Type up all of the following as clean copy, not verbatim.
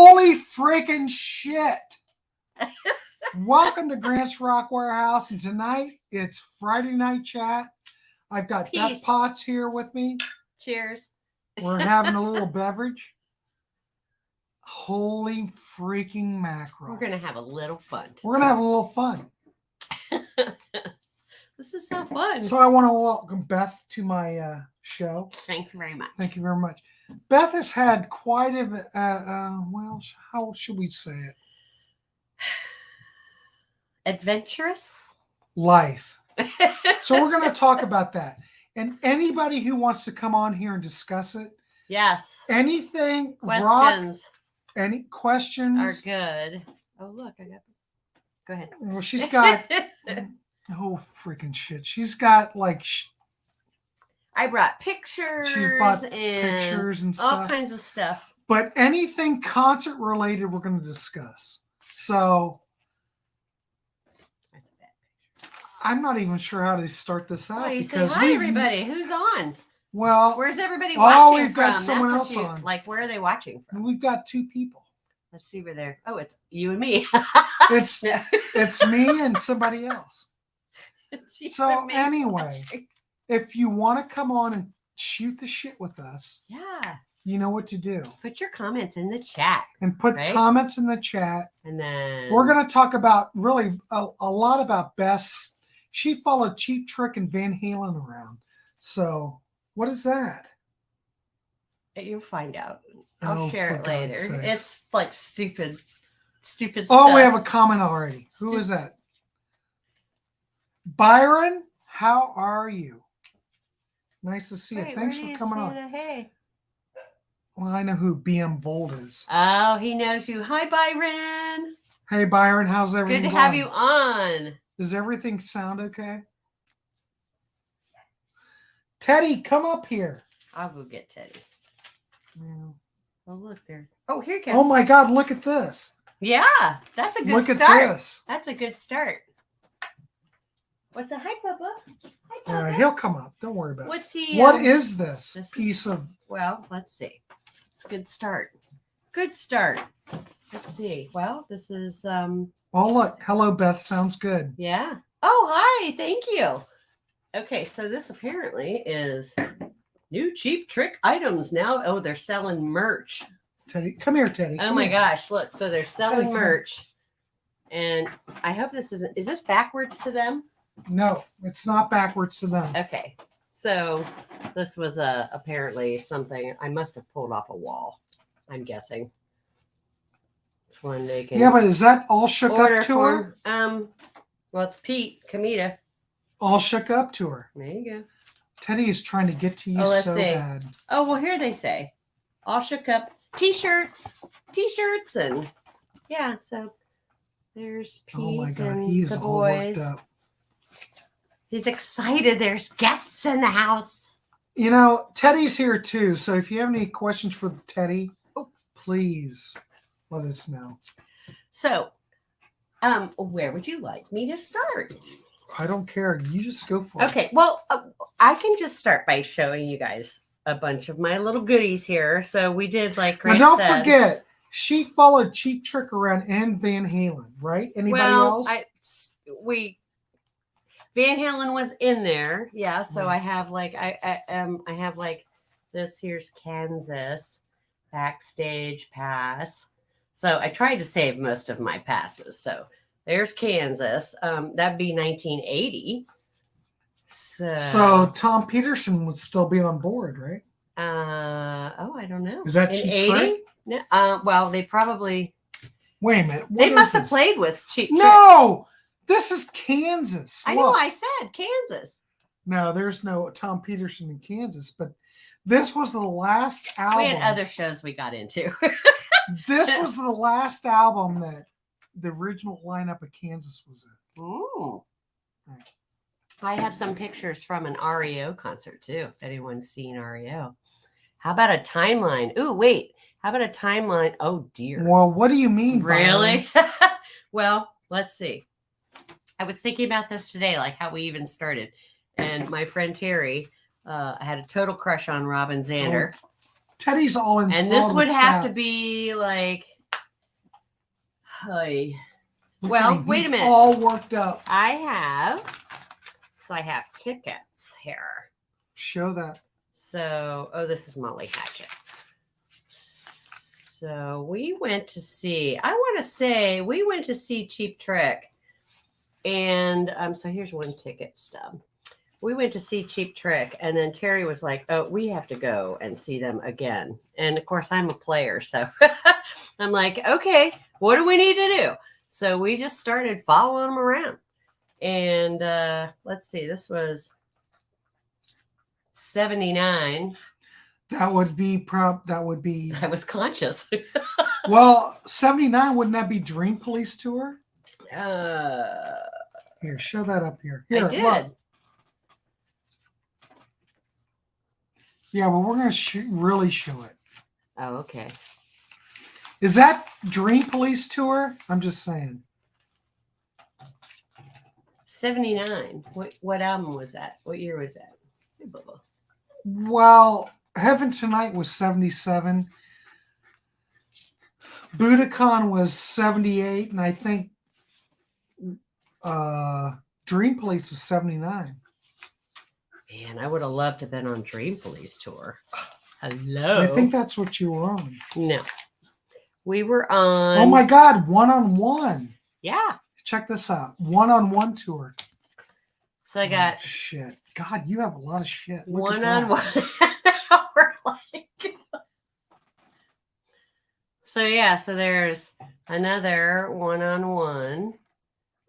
Holy freaking shit. Welcome to Grant's Rock Warehouse. And tonight it's Friday Night Chat. I've got Beth Potts here with me. Cheers. We're having a little beverage. Holy freaking mackerel. We're going to have a little fun. We're going to have a little fun. This is so fun. So I want to welcome Beth to my show. Thank you very much. Thank you very much. Beth has had quite a, well, how should we say it? Adventurous life. So we're going to talk about that. And anybody who wants to come on here and discuss it. Yes. Anything. Questions. Any questions. Are good. Oh, look. Go ahead. Well, she's got. Oh, freaking shit. She's got like. I brought pictures. She's bought pictures and stuff. All kinds of stuff. But anything concert related, we're going to discuss. So. That's a bad picture. I'm not even sure how to start this out. Well, because hi, everybody. Who's on? Well. Where's everybody watching we've got from? someone else on. Like, where are they watching from? We've got two people. Let's see where they're. Oh, it's you and me. It's me and somebody else. So anyway, if you want to come on and shoot the shit with us, yeah, you know what to do. Put your comments in the chat. And put comments in the chat. And then we're going to talk about really a lot about Beth. She followed Cheap Trick and Van Halen around. So what is that? You'll find out. I'll share it later. It's like stupid stuff. Oh, we have a comment already. Who is that? Byron, how are you? Nice to see you. Thanks for coming on. Hey. Well, I know who BM Bold is. Oh, he knows you. Hi, Byron. Hey, Byron. How's everything Good to going? have you on. Does everything sound okay? Teddy, come up here. I'll go get Teddy. Yeah. Oh, look there. Oh, here he comes. Oh, my God. Look at this. Yeah, that's a good look start. Look at this. That's a good start. What's the hi, Papa? Hi, Papa. He'll come up. Don't worry about it. What's he? What is this piece of? Well, let's see. It's a good start. Good start. Let's see. Well, this is. Oh, look. Hello, Beth. Sounds good. Yeah. Oh, hi. Thank you. Okay, so this apparently is new Cheap Trick items now. Oh, they're selling merch. Teddy, come here, Teddy. Oh my gosh, look. So they're selling merch. And I hope this isn't. Is this backwards to them? No, it's not backwards to them. Okay. So this was apparently something I must have pulled off a wall, I'm guessing. It's one they can. Yeah, but is that all shook up to her? Well, it's Pete, Kamita. All shook up to her. There you go. Teddy is trying to get to you so bad. Oh, well, here they say all shook up t-shirts, and yeah. So there's Pete. Oh my God, he is all worked up. He's excited. There's guests in the house. You know, Teddy's here too. So if you have any questions for Teddy, please let us know. So, where would you like me to start? I don't care. You just go for it. Okay. Well, I can just start by showing you guys a bunch of my little goodies here. So we did like Grant now, don't forget, she followed Cheap Trick around and Van Halen, right? Anybody else? Van Halen was in there, yeah. So I have like I have like this. Here's Kansas backstage pass. So I tried to save most of my passes. So there's Kansas. That'd be 1980. So Tom Peterson would still be on board, right? I don't know. Is that Cheap Trick? No. Well, they probably. Wait a minute. They must have played with Cheap Trick. No. This is Kansas. I know, I said Kansas. No, there's no Tom Peterson in Kansas, but this was the last album. We had other shows we got into. This was the last album that the original lineup of Kansas was in. Ooh. I have some pictures from an REO concert too, if anyone's seen REO. How about a timeline? Ooh, wait. How about a timeline? Oh, dear. Well, what do you mean? Really? Well, let's see. I was thinking about this today, like how we even started. And my friend Terry had a total crush on Robin Zander. Teddy's all in. And this would have to be like Hey. Look Well, at him. wait He's a minute. all worked up. I have tickets here. Show that. So, this is Molly Hatchet. So we went to see, Cheap Trick. And so here's one ticket stub. We went to see Cheap Trick, and then Terry was like, oh, we have to go and see them again. And of course, I'm a player. So I'm like, okay, what do we need to do? So we just started following them around. And let's see, this was 79. That would be I was conscious. Well, 79, wouldn't that be Dream Police Tour? Here, show that up here. Here, I did. Look. Yeah, well, we're going to really show it. Oh, okay. Is that Dream Police Tour? I'm just saying. 79. What album was that? What year was that? Hey, Bubba. Well, Heaven Tonight was 77. Budokan was 78, and I think Dream Police was 79. Man, I would have loved to have been on Dream Police Tour. Hello. I think that's what you were on. No. We were on... Oh my God, one-on-one. Yeah. Check this out. One-on-one tour. So I got... Oh, shit. God, you have a lot of shit. Look one-on-one. So there's another one-on-one.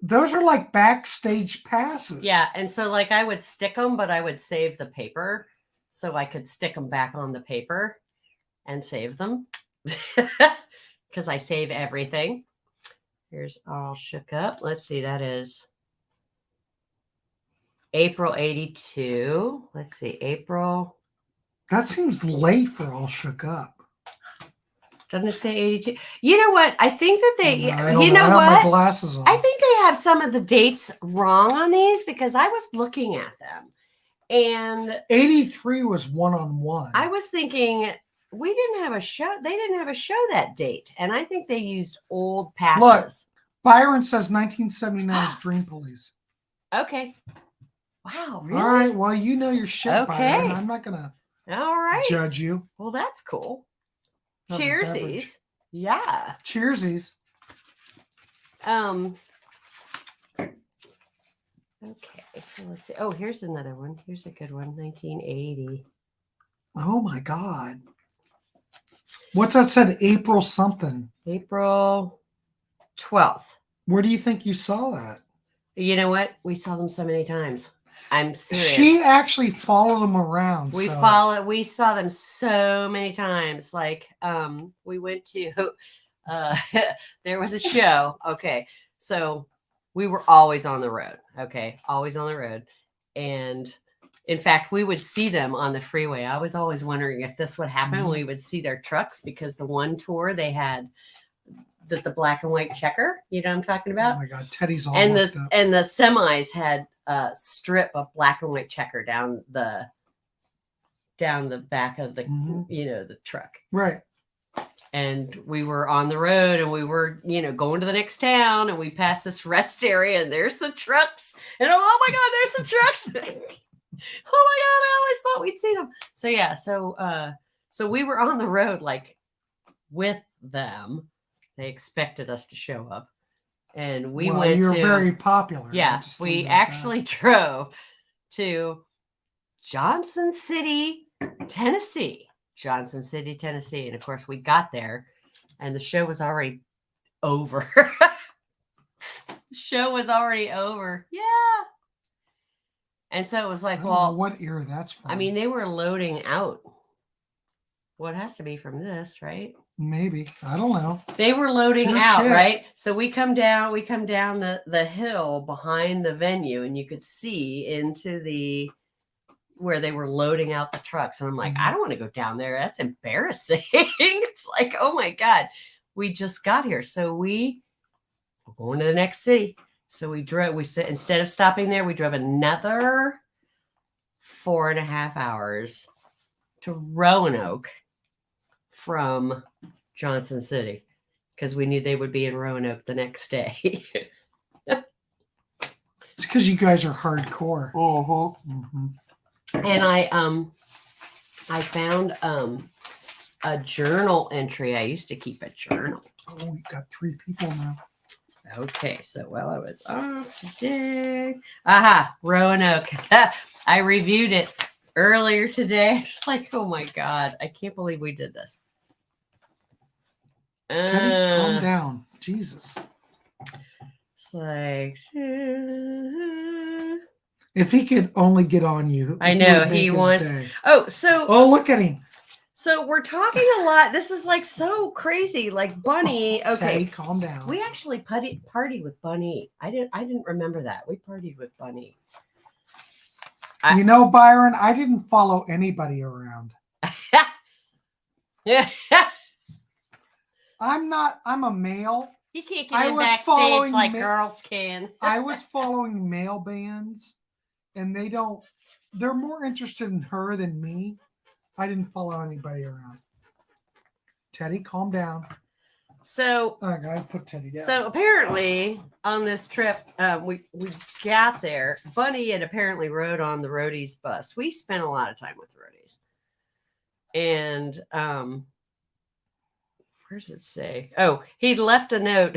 Those are like backstage passes. Yeah, and so like I would stick them, but I would save the paper so I could stick them back on the paper and save them because I save everything. Here's All Shook Up. Let's see, that is April 82. Let's see, April. That seems late for All Shook Up. Doesn't it say 82? You know what? I think that they, I have my glasses on. I think they have some of the dates wrong on these because I was looking at them. And 83 was one-on-one. I was thinking we didn't have a show. They didn't have a show that date. And I think they used old passes. Look, Byron says 1979 is Dream Police. Okay. Wow. Really? All right. Well, you know your shit, Okay. Byron. I'm not going to judge you. Well, that's cool. Have a Cheersies. beverage. Yeah. Cheersies. Okay, so let's see. Oh, here's another one. Here's a good one. 1980. Oh my God. What's that said? April something. April 12th. Where do you think you saw that? You know what? We saw them so many times. I'm serious. She actually followed them around. We saw them so many times. Like, we went to, there was a show. Okay. So we were always on the road. Okay. Always on the road. And in fact, we would see them on the freeway. I was always wondering if this would happen. Mm-hmm. We would see their trucks because the one tour they had the black and white checker, you know what I'm talking about? Oh my God. Teddy's all and worked up. And the semis had a strip of black and white checker down the back of the the truck. Right. And we were on the road and we were going to the next town and we passed this rest area and there's the trucks and oh my God, there's the trucks. Oh my God, I always thought we'd see them. So yeah, so we were on the road like with them. They expected us to show up. And we went you're to very popular. Yeah, we actually drove to Johnson City, Tennessee. Johnson City, Tennessee. And of course, we got there and the show was already over. The show was already over. Yeah. And so it was like, I don't know what era that's from. I mean, they were loading out. Well, it has to be from this, right? Maybe. I don't know. They were loading out, right? So we come down the hill behind the venue and you could see into where they were loading out the trucks. And I'm like, I don't want to go down there. That's embarrassing. It's like, oh my God, we just got here. So we're going to the next city. So instead of stopping there, we drove another 4.5 hours to Roanoke from Johnson City. because we knew they would be in Roanoke the next day. It's because you guys are hardcore. Mm-hmm. And I found a journal entry. I used to keep a journal. Oh, we got 3 people now. Okay, so while I was off today, Roanoke. I reviewed it earlier today. Just like, oh my God, I can't believe we did this. Teddy, calm down. Jesus. It's like, if he could only get on you, I know he wants. Day. Oh, look at him. So we're talking a lot. This is like so crazy. Like Bunny. Okay, Teddy, calm down. We actually partied with Bunny. I didn't remember that. We partied with Bunny. You know, Byron, I didn't follow anybody around. Yeah. I'm a male. He can't get in backstage like girls can. I was following male bands, and they're more interested in her than me. I didn't follow anybody around. Teddy, calm down. So I gotta put Teddy down. So apparently on this trip, we got there. Bunny had apparently rode on the roadies bus. We spent a lot of time with roadies. And where does it say? Oh, he'd left a note.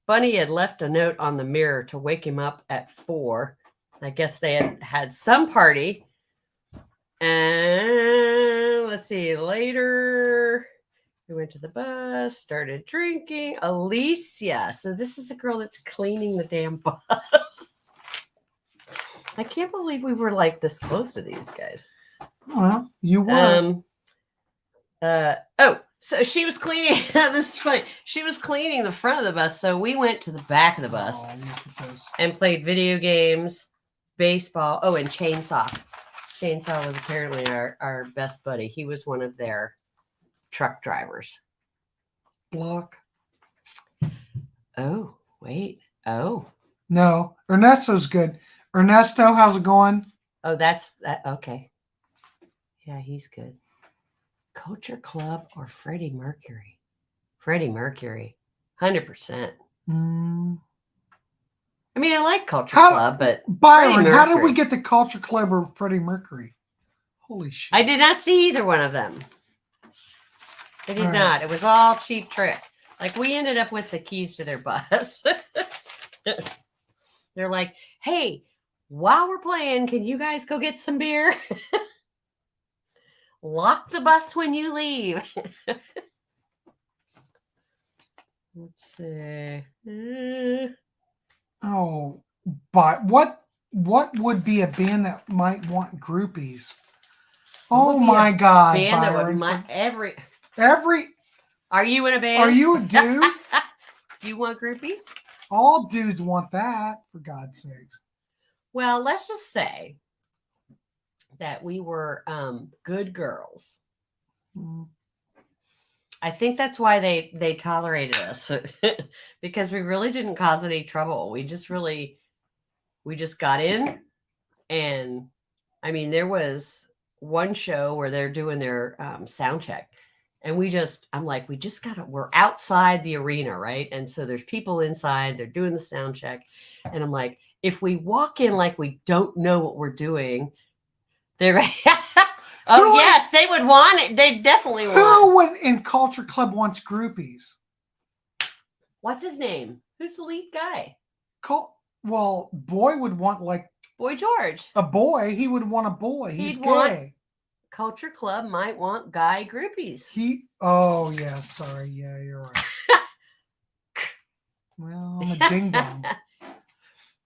Bunny had left a note on the mirror to wake him up at 4. I guess they had some party. And let's see, later we went to the bus, started drinking. Alicia. So this is the girl that's cleaning the damn bus. I can't believe we were like this close to these guys. Well, you were. So she was cleaning. This is funny. She was cleaning the front of the bus. So we went to the back of the bus and played video games, baseball. Oh, and Chainsaw. Chainsaw was apparently our best buddy. He was one of their truck drivers. Block. Oh, wait. Oh. No. Ernesto's good. Ernesto, how's it going? Oh, that's that. Okay. Yeah, he's good. Culture Club or Freddie Mercury? Freddie Mercury. 100%. I mean, I like Culture Club, but Byron, how did we get the Culture Club or Freddie Mercury? Holy shit. I did not see either one of them. I did not. It was all Cheap Trick. Like, we ended up with the keys to their bus. They're like, hey, while we're playing, can you guys go get some beer? Lock the bus when you leave. Let's see. Oh, but what would be a band that might want groupies? Oh my God, band Byron. That would every. Are you in a band? Are you a dude? Do you want groupies? All dudes want that, for God's sakes. Well, let's just say that we were good girls. I think that's why they tolerated us because we really didn't cause any trouble. We just got in, and I mean, there was one show where they're doing their sound check, and we're outside the arena, right? And so there's people inside, they're doing the sound check, and I'm like, if we walk in like we don't know what we're doing, they're yes, they would want it. They definitely want. Who in Culture Club wants groupies? What's his name? Who's the lead guy? Well, Boy would want like Boy George. A boy. He would want a boy. He's gay. Want, Culture Club might want guy groupies. Oh yeah, sorry. Yeah, you're right. Well, I'm a ding dong.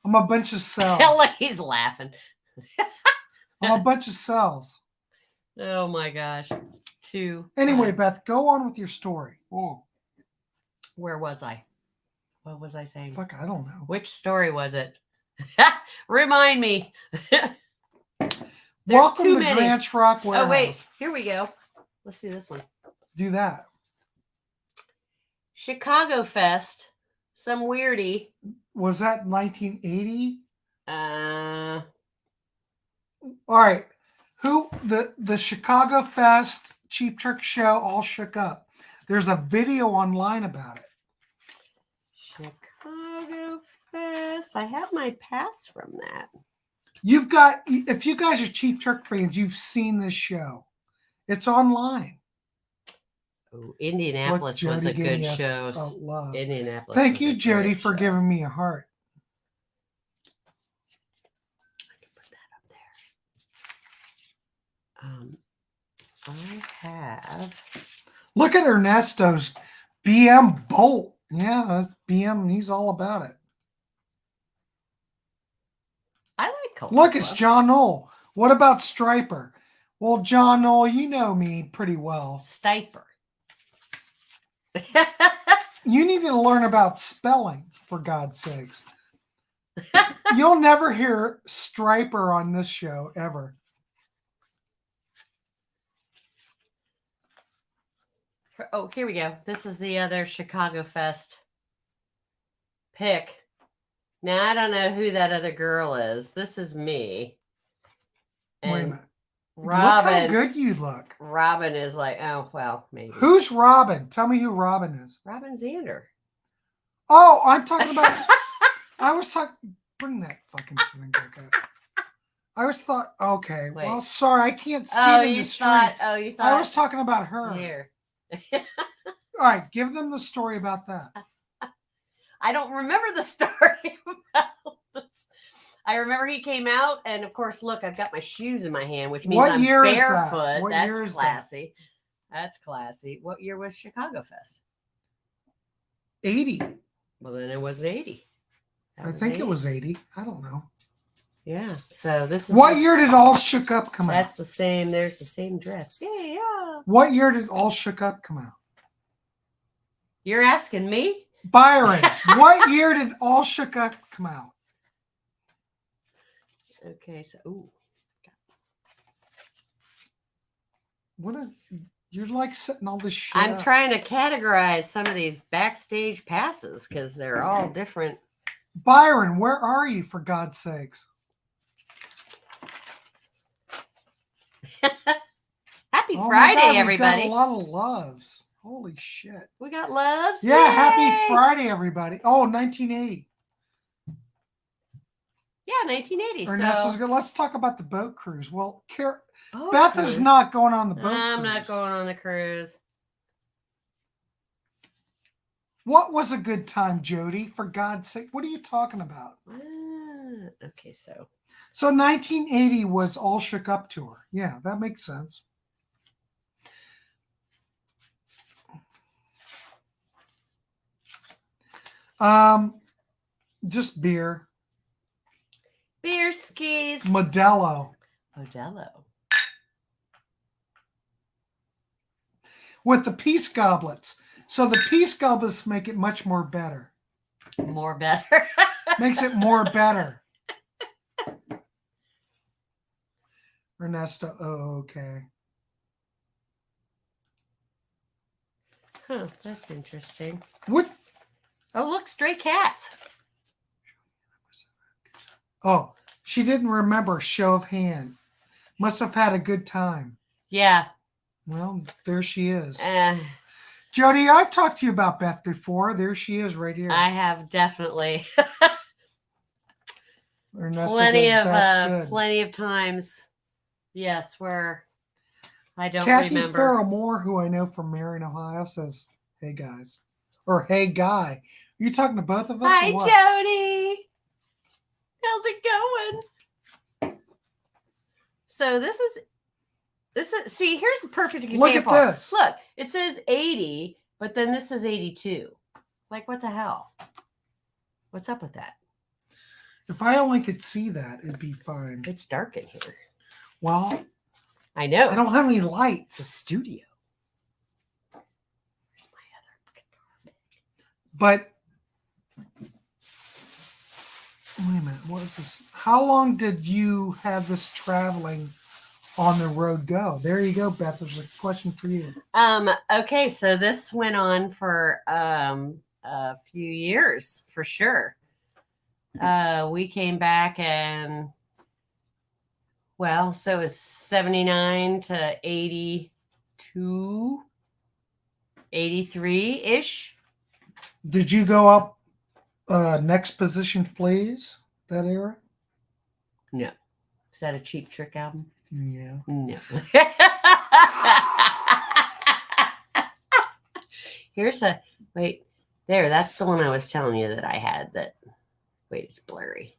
I'm a bunch of cells. Look, he's laughing. I'm a bunch of cells. Oh my gosh. Anyway, Beth, go on with your story. Oh. Where was I? What was I saying? Fuck, I don't know. Which story was it? Remind me. Welcome to Ranch Rock Warehouse. Oh, wait. Here we go. Let's do this one. Do that. Chicago Fest. Some weirdie. Was that 1980? All right. The Chicago Fest Cheap Trick show all shook up. There's a video online about it. Chicago Fest. I have my pass from that. You've got, if you guys are Cheap Trick fans, you've seen this show. It's online. Oh, Indianapolis Look, was Jody a gave good me show. a love. Indianapolis. Thank was you, a Jody, great for show. giving me a heart. I can put that up there. I have. Look at Ernesto's BM Bolt. Yeah, that's BM. He's all about it. I like Color Look, it's Club. John Knoll. What about Striper? Well, John Knoll, you know me pretty well. Stiper. You need to learn about spelling, for God's sakes. You'll never hear Striper on this show, ever. Oh, here we go. This is the other Chicago Fest pick. Now, I don't know who that other girl is. This is me. And Wait a minute. Robin. Look how good you look. Robin is like, oh, well, maybe. Who's Robin? Tell me who Robin is. Robin Zander. Oh, I'm talking about... I was talking... Bring that fucking thing back up. I was thought... Okay. Wait. Well, sorry. I can't see it in the street. You thought. I was talking about her. Here. All right. Give them the story about that. I don't remember the story about this. I remember he came out, and of course, look, I've got my shoes in my hand, which means What I'm year is that? barefoot. What That's year is that? classy. That's classy. What year was Chicago Fest? 80. Well, then it was 80. I think it was 80. I don't know. Yeah. So this is What year did All Shook Up come out? That's the same. There's the same dress. Yeah. What year did All Shook Up come out? You're asking me? Byron, what year did All Shook Up come out? Okay, so ooh. What is... You're like setting all this shit I'm up. trying to categorize some of these backstage passes because they're all different. Byron, where are you, for God's sakes? Happy Oh my Friday, God, everybody. We've got a lot of loves. Holy shit. We got loves. Yeah, Yay! happy Friday, everybody. Oh, 1980. Yeah, 1980. Ernesto's So good. Let's talk about the boat cruise. Well, boat Beth cruise. is not going on the boat I'm cruise. not going on the cruise. What was a good time, Jody? For God's sake, what are you talking about? Okay, so 1980 was All Shook Up tour. Yeah, that makes sense. Just beer. beer skis. Modelo. With the peace goblets. So the peace goblets make it much more better. More better. Makes it more better. Ernesto, oh, okay. Huh, that's interesting. What? Oh, look, stray cats. Oh, she didn't remember. Show of hand. Must have had a good time. Yeah. Well, there she is. Uh, Jody, I've talked to you about Beth before. There she is right here. I have definitely Ernesto plenty goes, "That's of good." plenty of times. Yes, where I don't Kathy remember. Farrell Moore, who I know from Marion, Ohio, says, "Hey guys," or "Hey guy." Are you talking to both of us? Hi, or what? Jody. How's it going? So this is see, here's a perfect example. Look at this. Look, it says 80, but then this is 82. Like, what the hell? What's up with that? If I only could see that, it'd be fine. It's dark in here. Well, I know. I don't have any It's a lights. studio. Where's my other guitar? But wait a minute, what is this? How long did you have this traveling on the road go? There you go, Beth. There's a question for you. Okay, so this went on for a few years for sure. We came back and well, so it was 79 to 82, 83-ish. Did you go up Next Position, Please. That era? No. Is that a Cheap Trick album? Yeah. No. Here's a wait. There, that's the one I was telling you that I had. That wait, it's blurry.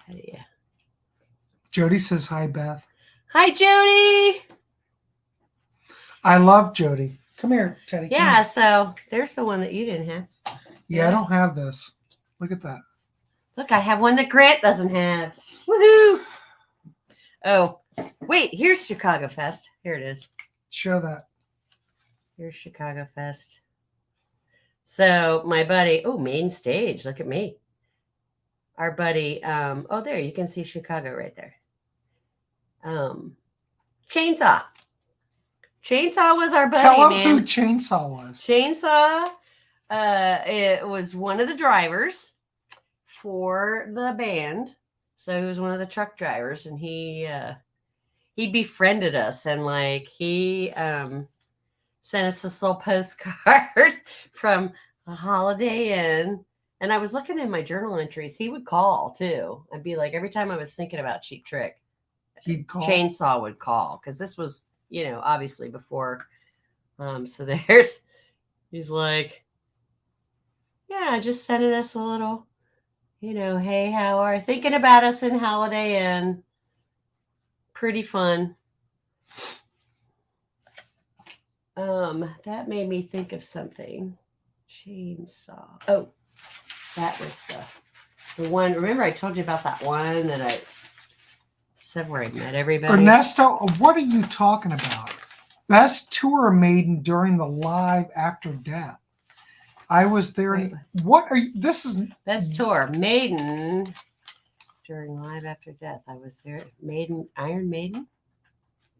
How do you? Jody says hi, Beth. Hi, Jody. I love Jody. Come here, Teddy. Come Yeah, here. so there's the one that you didn't have. Yeah, I don't have this. Look at that. Look, I have one that Grant doesn't have. Woohoo! Oh, wait, here's Chicago Fest. Here it is. Show that. Here's Chicago Fest. So my buddy, main stage. Look at me. Our buddy, there, you can see Chicago right there. Chainsaw. Chainsaw was our buddy, Tell him man. who Chainsaw was. Chainsaw, it was one of the drivers for the band. So he was one of the truck drivers, and he befriended us, and like he sent us this little postcard from a Holiday Inn. And I was looking in my journal entries. He would call too. I'd be like, every time I was thinking about Cheap Trick, He'd call. Chainsaw would call, because this was, obviously before. So he's like, yeah, just sending us a little, hey, how are you? Thinking about us in Holiday Inn. Pretty fun. That made me think of something. Chainsaw. Oh, that was the one. Remember I told you about that one that I said where I met everybody? Ernesto, what are you talking about? Best tour maiden during the Live After Death. I was there. Wait. What are you? This is Best tour maiden during Live After Death. I was there. Maiden, Iron Maiden.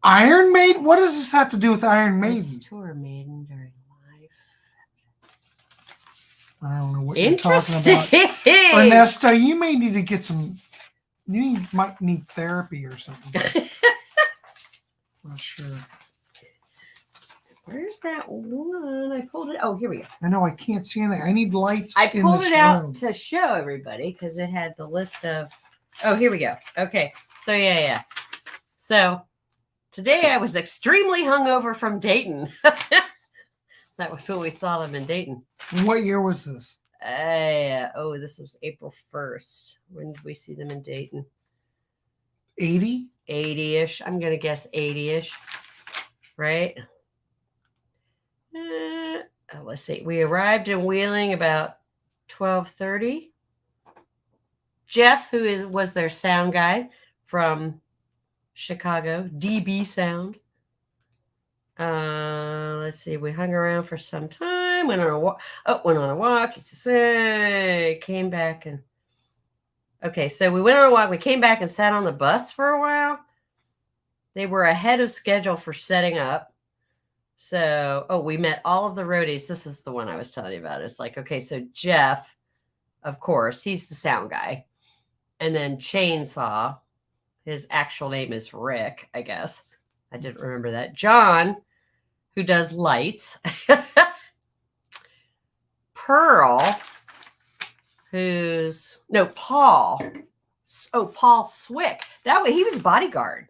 Iron Maiden. What does this have to do with Iron Maiden? Best tour maiden during Live. I don't know what you're talking Interesting. about. Ernesto, you may need to get some. Might need therapy or something. Not sure. Where's that one? I pulled it. Oh, here we go. I know I can't see anything. I need lights. I in pulled this it out room. to show everybody because it had the list of. Oh, here we go. Okay. So, yeah. So, today I was extremely hungover from Dayton. That was when we saw them in Dayton. What year was this? This was April 1st. When did we see them in Dayton? 80? 80-ish. I'm going to guess 80-ish. Right? Let's see. We arrived in Wheeling about 12:30. Jeff, who was their sound guy from Chicago, DB Sound. Let's see. We hung around for some time. Went on a walk. He says, hey, came back and. Okay, so we went on a walk. We came back and sat on the bus for a while. They were ahead of schedule for setting up. So, we met all of the roadies. This is the one I was telling you about. It's like, okay, so Jeff, of course, he's the sound guy. And then Chainsaw, his actual name is Rick, I guess. I didn't remember that. John, who does lights. Pearl, Paul. Paul Swick. That way, he was bodyguard.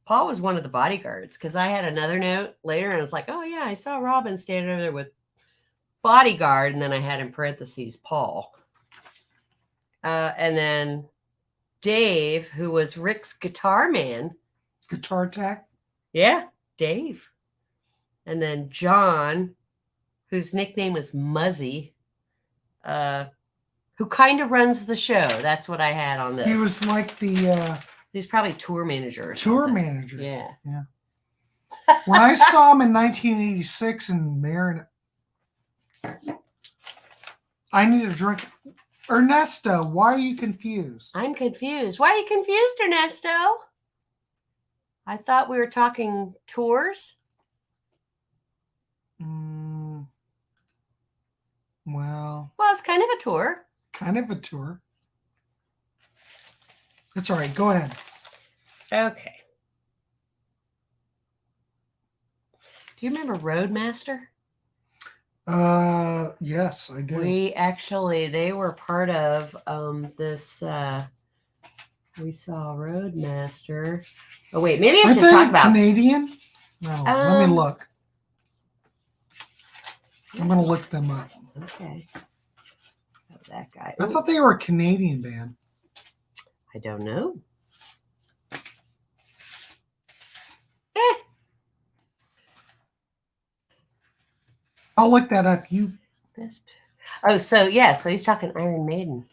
Paul was one of the bodyguards because I had another note later and I was like, oh, yeah, I saw Robin standing over there with bodyguard. And then I had in parentheses Paul. And then Dave, who was Rick's guitar man. Guitar Tech? Yeah, Dave. And then John, whose nickname was Muzzy, who kind of runs the show. That's what I had on this. He was like the... He's probably tour manager. Tour manager. Yeah. When I saw him in 1986 in Marin, I need a drink. Ernesto, why are you confused? I'm confused. Why are you confused, Ernesto? I thought we were talking tours. Well, it's kind of a tour. Kind of a tour. That's all right. Go ahead. Okay. Do you remember Roadmaster? Yes, I do. They were part of this. We saw Roadmaster. Oh wait, maybe I Aren't should they talk about. Canadian? No, let me Um, look. I'm gonna look them up. Okay. Oh, that guy. I Ooh, thought they were a Canadian band. I don't know. I'll look that up. You Best. Oh, so yeah, so he's talking Iron Maiden.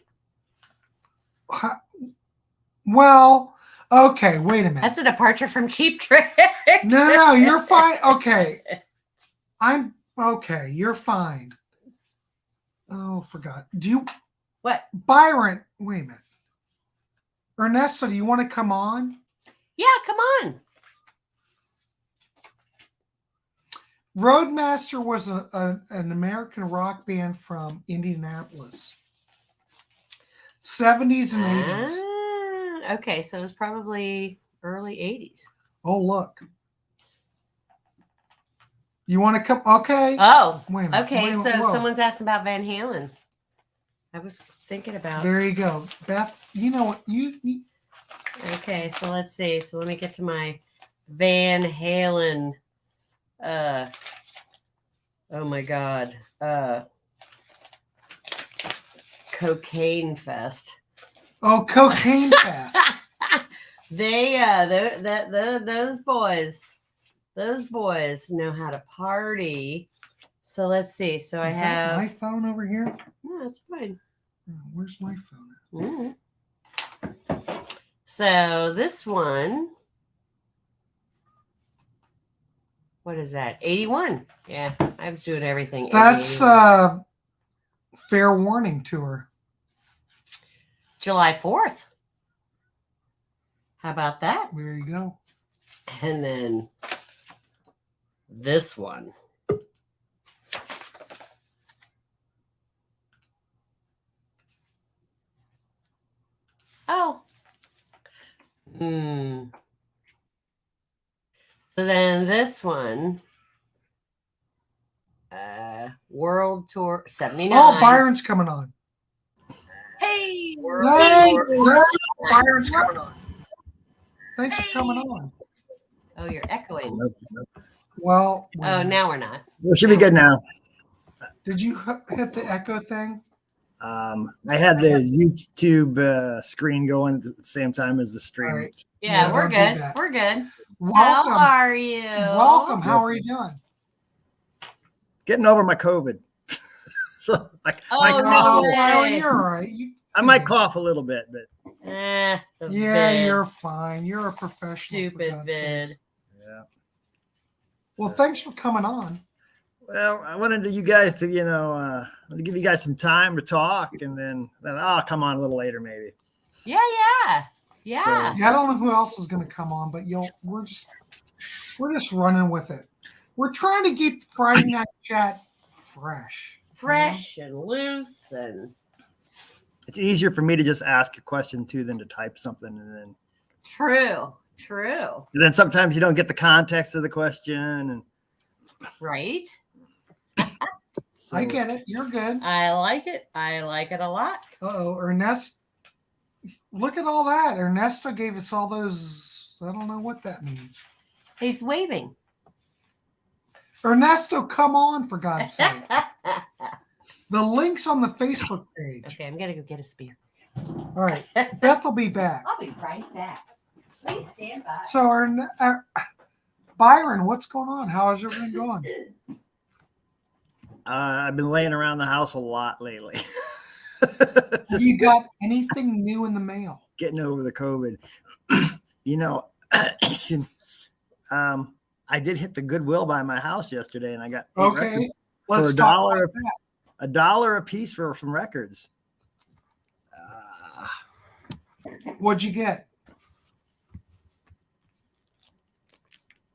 well, okay. Wait a minute. That's a departure from Cheap Trick. No, you're fine. Okay, I'm okay. You're fine. Oh, forgot. Do you, What? Byron? Wait a minute. Ernesto, do you want to come on? Yeah, come on. Roadmaster was an American rock band from Indianapolis, 70s and 80s. Okay, so it was probably early 80s. Oh, look. You want to come? Okay. Oh, Wait a minute. okay. Wait a So minute. Whoa. someone's asking about Van Halen. I was thinking about. There you go, Beth. You know what you Okay, so let's see. So let me get to my Van Halen. Oh my God. Cocaine Fest. Oh, Cocaine Fest. Those boys know how to party. So let's see. So Is I that have. my phone over here? No, that's fine. Oh, where's my phone? So this one. What is that? 81. Yeah, I was doing everything. That's Fair Warning tour. July 4th. How about that? There you go. And then this one. Oh. So then this one. World Tour 79. Oh, Byron's coming on. Hey, Byron's coming on. Thanks for coming on. Oh, you're echoing. Well, Oh, now we're not. We should be good now. Did you hit the echo thing? I had the YouTube screen going at the same time as the stream. Right. Yeah, No, we're don't do good. that. We're good. Welcome. How are you? Welcome. How are you doing? Getting over my COVID. So my Oh, cough, no way. Byron, you're all right. I might cough a little bit, but The Yeah, vid. you're fine. You're a professional. for Stupid God's vid. sakes. yeah. Well, thanks for coming on. Well, I wanted you guys to, to give you guys some time to talk, and then I'll come on a little later, maybe. Yeah. Yeah, I don't know who else is going to come on, but we're just running with it. We're trying to keep Friday Night Chat fresh. And loose and It's easier for me to just ask a question too than to type something, and true. then sometimes you don't get the context of the question, and Right? so, I get it. You're good. I like it. I like it a lot. Uh-oh, Ernest. Look at all that. Ernesto gave us all those. I don't know what that means. He's waving. Ernesto, come on, for God's sake. The link's on the Facebook page. Okay, I'm gonna go get a spear. All right. Beth will be back. I'll be right back. Please stand by. So, Byron, what's going on? How has everything going? I've been laying around the house a lot lately. Have you got anything new in the mail? Getting over the COVID. I did hit the Goodwill by my house yesterday, and I got Okay. for Let's talk about $1 a piece from records. that. What'd you get?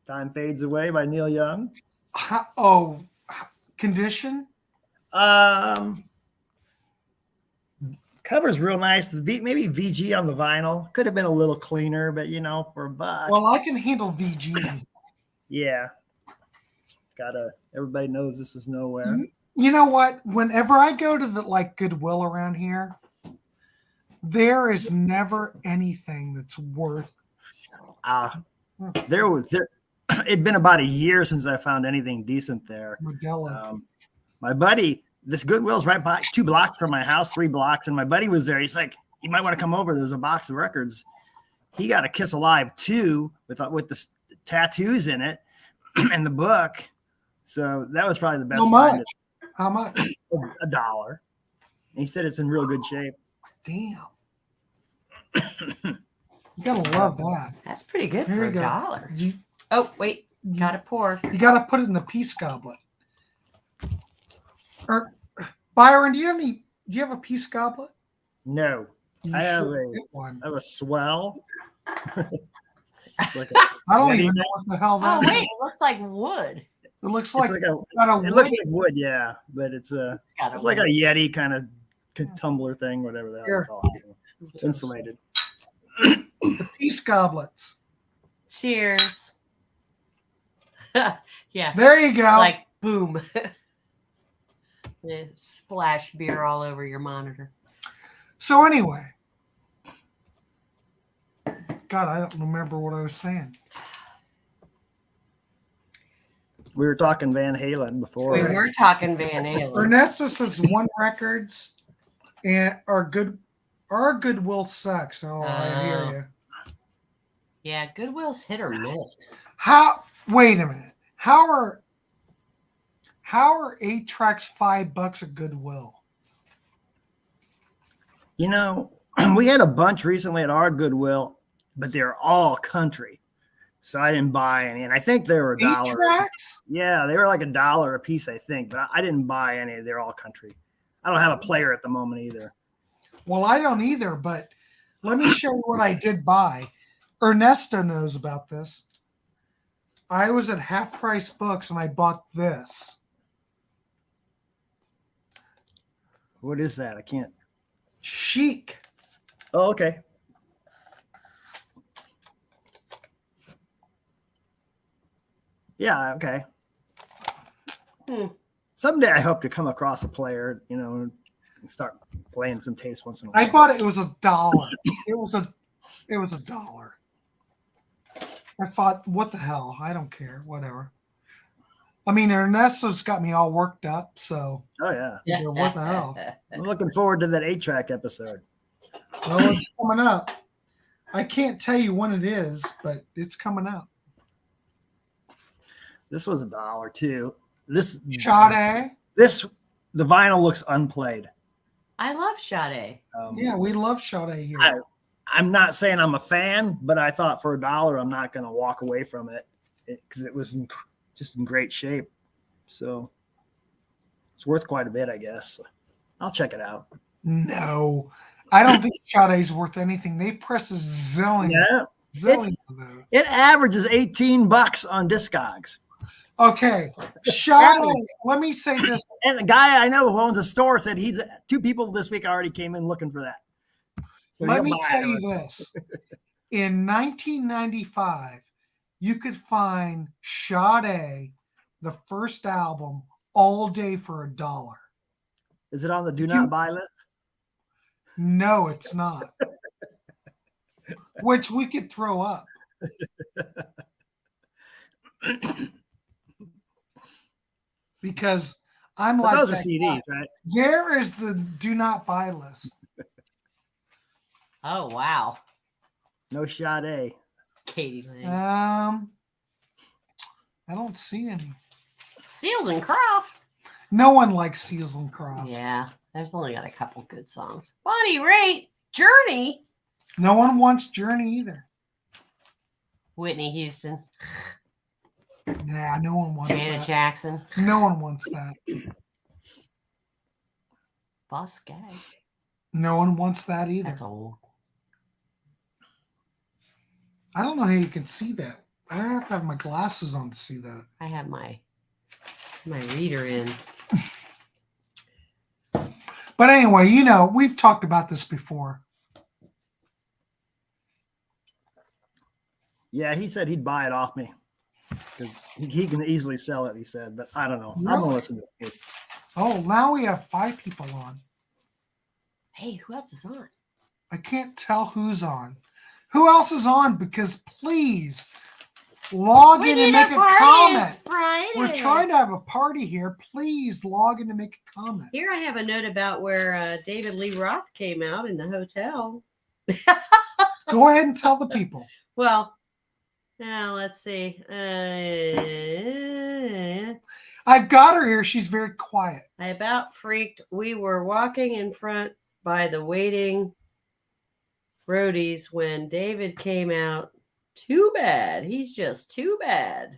Time Fades Away by Neil Young. Condition? Cover's real nice. Maybe VG on the vinyl. Could have been a little cleaner, but for $1. Well, I can handle VG. Yeah. Everybody knows this is nowhere. You know what? Whenever I go to the Goodwill around here, there is never anything that's worth. It'd been about a year since I found anything decent there. Modelo. My buddy, this Goodwill's right by 2 blocks from my house, 3 blocks, and my buddy was there. He's like, "You might want to come over. There's a box of records." He got a Kiss Alive 2 with the tattoos in it and the book. So that was probably the best. How much? $1. And he said it's in real good shape. Damn. You gotta love that. That's pretty good for $1. You Oh, wait. Gotta pour. gotta put it in the peace goblet. Byron, do you have a peace goblet? No. I have a swell. I don't even know what the hell that Oh, is. wait. It looks like wood. It looks like it looks like wood, yeah, but it's like a Yeti kind of tumbler thing, whatever that is called. It's insulated. The peace goblets. Cheers. Yeah. There you go. Like boom. Yeah, splash beer all over your monitor. So anyway, God, I don't remember what I was saying. We were talking Van Halen before. We were talking Van Halen. Ernesto says One Records and our Goodwill sucks. Oh, I hear you. Yeah, Goodwill's hit or miss. Wait a minute. How are 8 tracks $5 at Goodwill? You know, we had a bunch recently at our Goodwill, but they're all country. So I didn't buy any. And I think they were $1. 8 tracks? Yeah, they were like $1 a piece, I think. But I didn't buy any. They're all country. I don't have a player at the moment either. Well, I don't either, but let me show you what I did buy. Ernesto knows about this. I was at Half Price Books and I bought this. What is that? I can't. Chic. Oh, okay. Yeah, okay. Someday I hope to come across a player, and start playing some taste once in a while. I bought it. It was $1. It was $1. I thought, what the hell? I don't care. Whatever. I mean, Ernesto's got me all worked up. So. Oh yeah. What the hell? I'm looking forward to that 8-track episode. Well, it's coming up. I can't tell you when it is, but it's coming up. This was $1 too. This Sade. The vinyl looks unplayed. I love Sade. Yeah, we love Sade here. I'm not saying I'm a fan, but I thought for $1, I'm not going to walk away from it because it was just in great shape. So it's worth quite a bit, I guess. I'll check it out. No, I don't think Sade's worth anything. They press a zillion. Yeah. It averages $18 on Discogs. Okay, Sade. Let me say this. And the guy I know who owns a store said 2 people this week already came in looking for that. So let me tell you this. In 1995, you could find Sade, the first album, all day for $1. Is it on the do not buy list? No, it's not. Which we could throw up. Because I'm like, those are CDs, right? There is the do not buy list. Oh wow. No Sade. Katie Lang. I don't see any. Seals and Croft. No one likes Seals and Croft. Yeah, there's only got a couple good songs. Bonnie Raitt, Journey. No one wants Journey either. Whitney Houston. Nah, no one wants Janet that. Jackson. No one wants that. Boss Gag. No one wants that either. That's old. I don't know how you can see that. I have to have my glasses on to see that. I have my reader in. But anyway, we've talked about this before. Yeah, he said he'd buy it off me. because he can easily sell it. He said, but I don't know. I'm Really? gonna listen to this. Oh, now we have 5 people on. Hey, who else is on? I can't tell who's on. Who else is on? Because please log in and make a comment. Friday. We're trying to have a party here. Please log in and make a comment. Here I have a note about where David Lee Roth came out in the hotel. Go ahead and tell the people. Well, now let's see. I've got her here. She's very quiet. I about freaked. We were walking in front by the waiting roadies when David came out. Too bad. He's just too bad.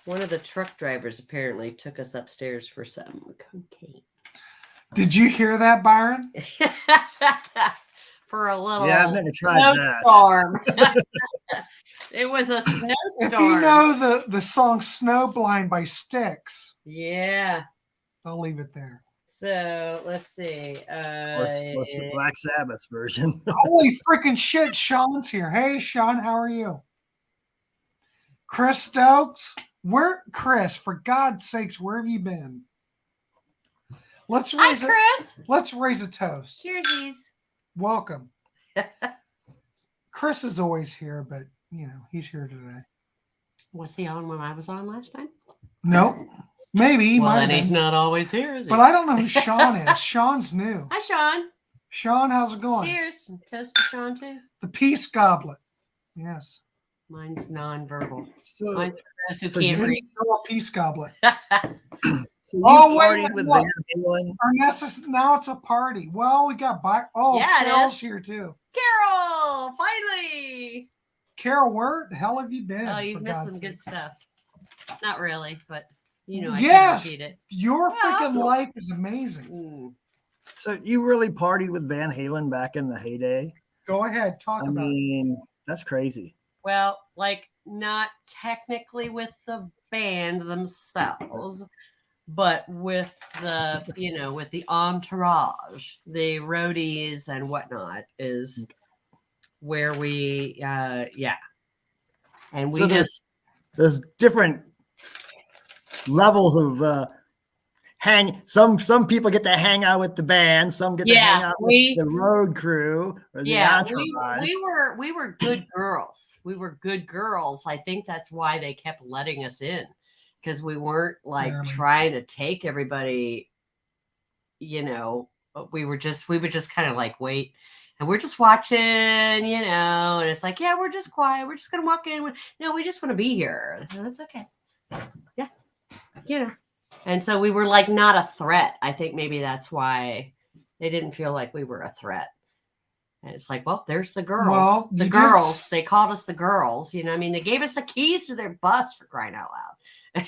One of the truck drivers apparently took us upstairs for some cocaine. Did you hear that, Byron? For a little Yeah, I've never tried that. snowstorm. It was a snowstorm. If you know the song Snowblind by Styx, Yeah. I'll leave it there. So let's see. What's the Black Sabbath's version? Holy freaking shit, Sean's here. Hey, Sean, how are you? Chris Stokes? Chris, for God's sakes, where have you been? Let's Hi, raise Chris. let's raise a toast. Cheersies. Welcome. Chris is always here, but he's here today. Was he on when I was on last time? Nope. Maybe he might have then he's been. not always here, is he? But I don't know who Sean is. Sean's new. Hi, Sean. Sean, how's it going? Cheers. Toast to Sean, too. The Peace Goblet. Yes. Mine's nonverbal. So, Mine's Chris who so can't you- read. Still a Peace Goblet. so Oh, you wait, partied with what? Van Halen? Now it's a party. Well, we got Yeah, it Carol's is. here too. Carol, finally. Carol, where the hell have you been? Oh, you've for missed God's some good sake? stuff. Not really, but I Yes. can repeat it. Your Yeah, freaking so- life is amazing. Mm. So you really partied with Van Halen back in the heyday? Go ahead, talk I about it. mean, that's crazy. Well, like not technically with the band themselves, but with the with the entourage, the roadies and whatnot is where we and we So just there's different levels of some people get to hang out with the band, some get to hang out with the road crew or the entourage. we were good girls. We were good girls. I think that's why they kept letting us in, because we weren't like trying to take everybody. We would just kind of like wait, and we're just watching, and it's like, yeah, we're just quiet. We're just gonna walk in. No, we just want to be here. That's okay. Yeah, And so we were like not a threat. I think maybe that's why they didn't feel like we were a threat. And it's like, well, there's the girls. Well, the girls. They called us the girls. I mean, they gave us the keys to their bus, for crying out loud.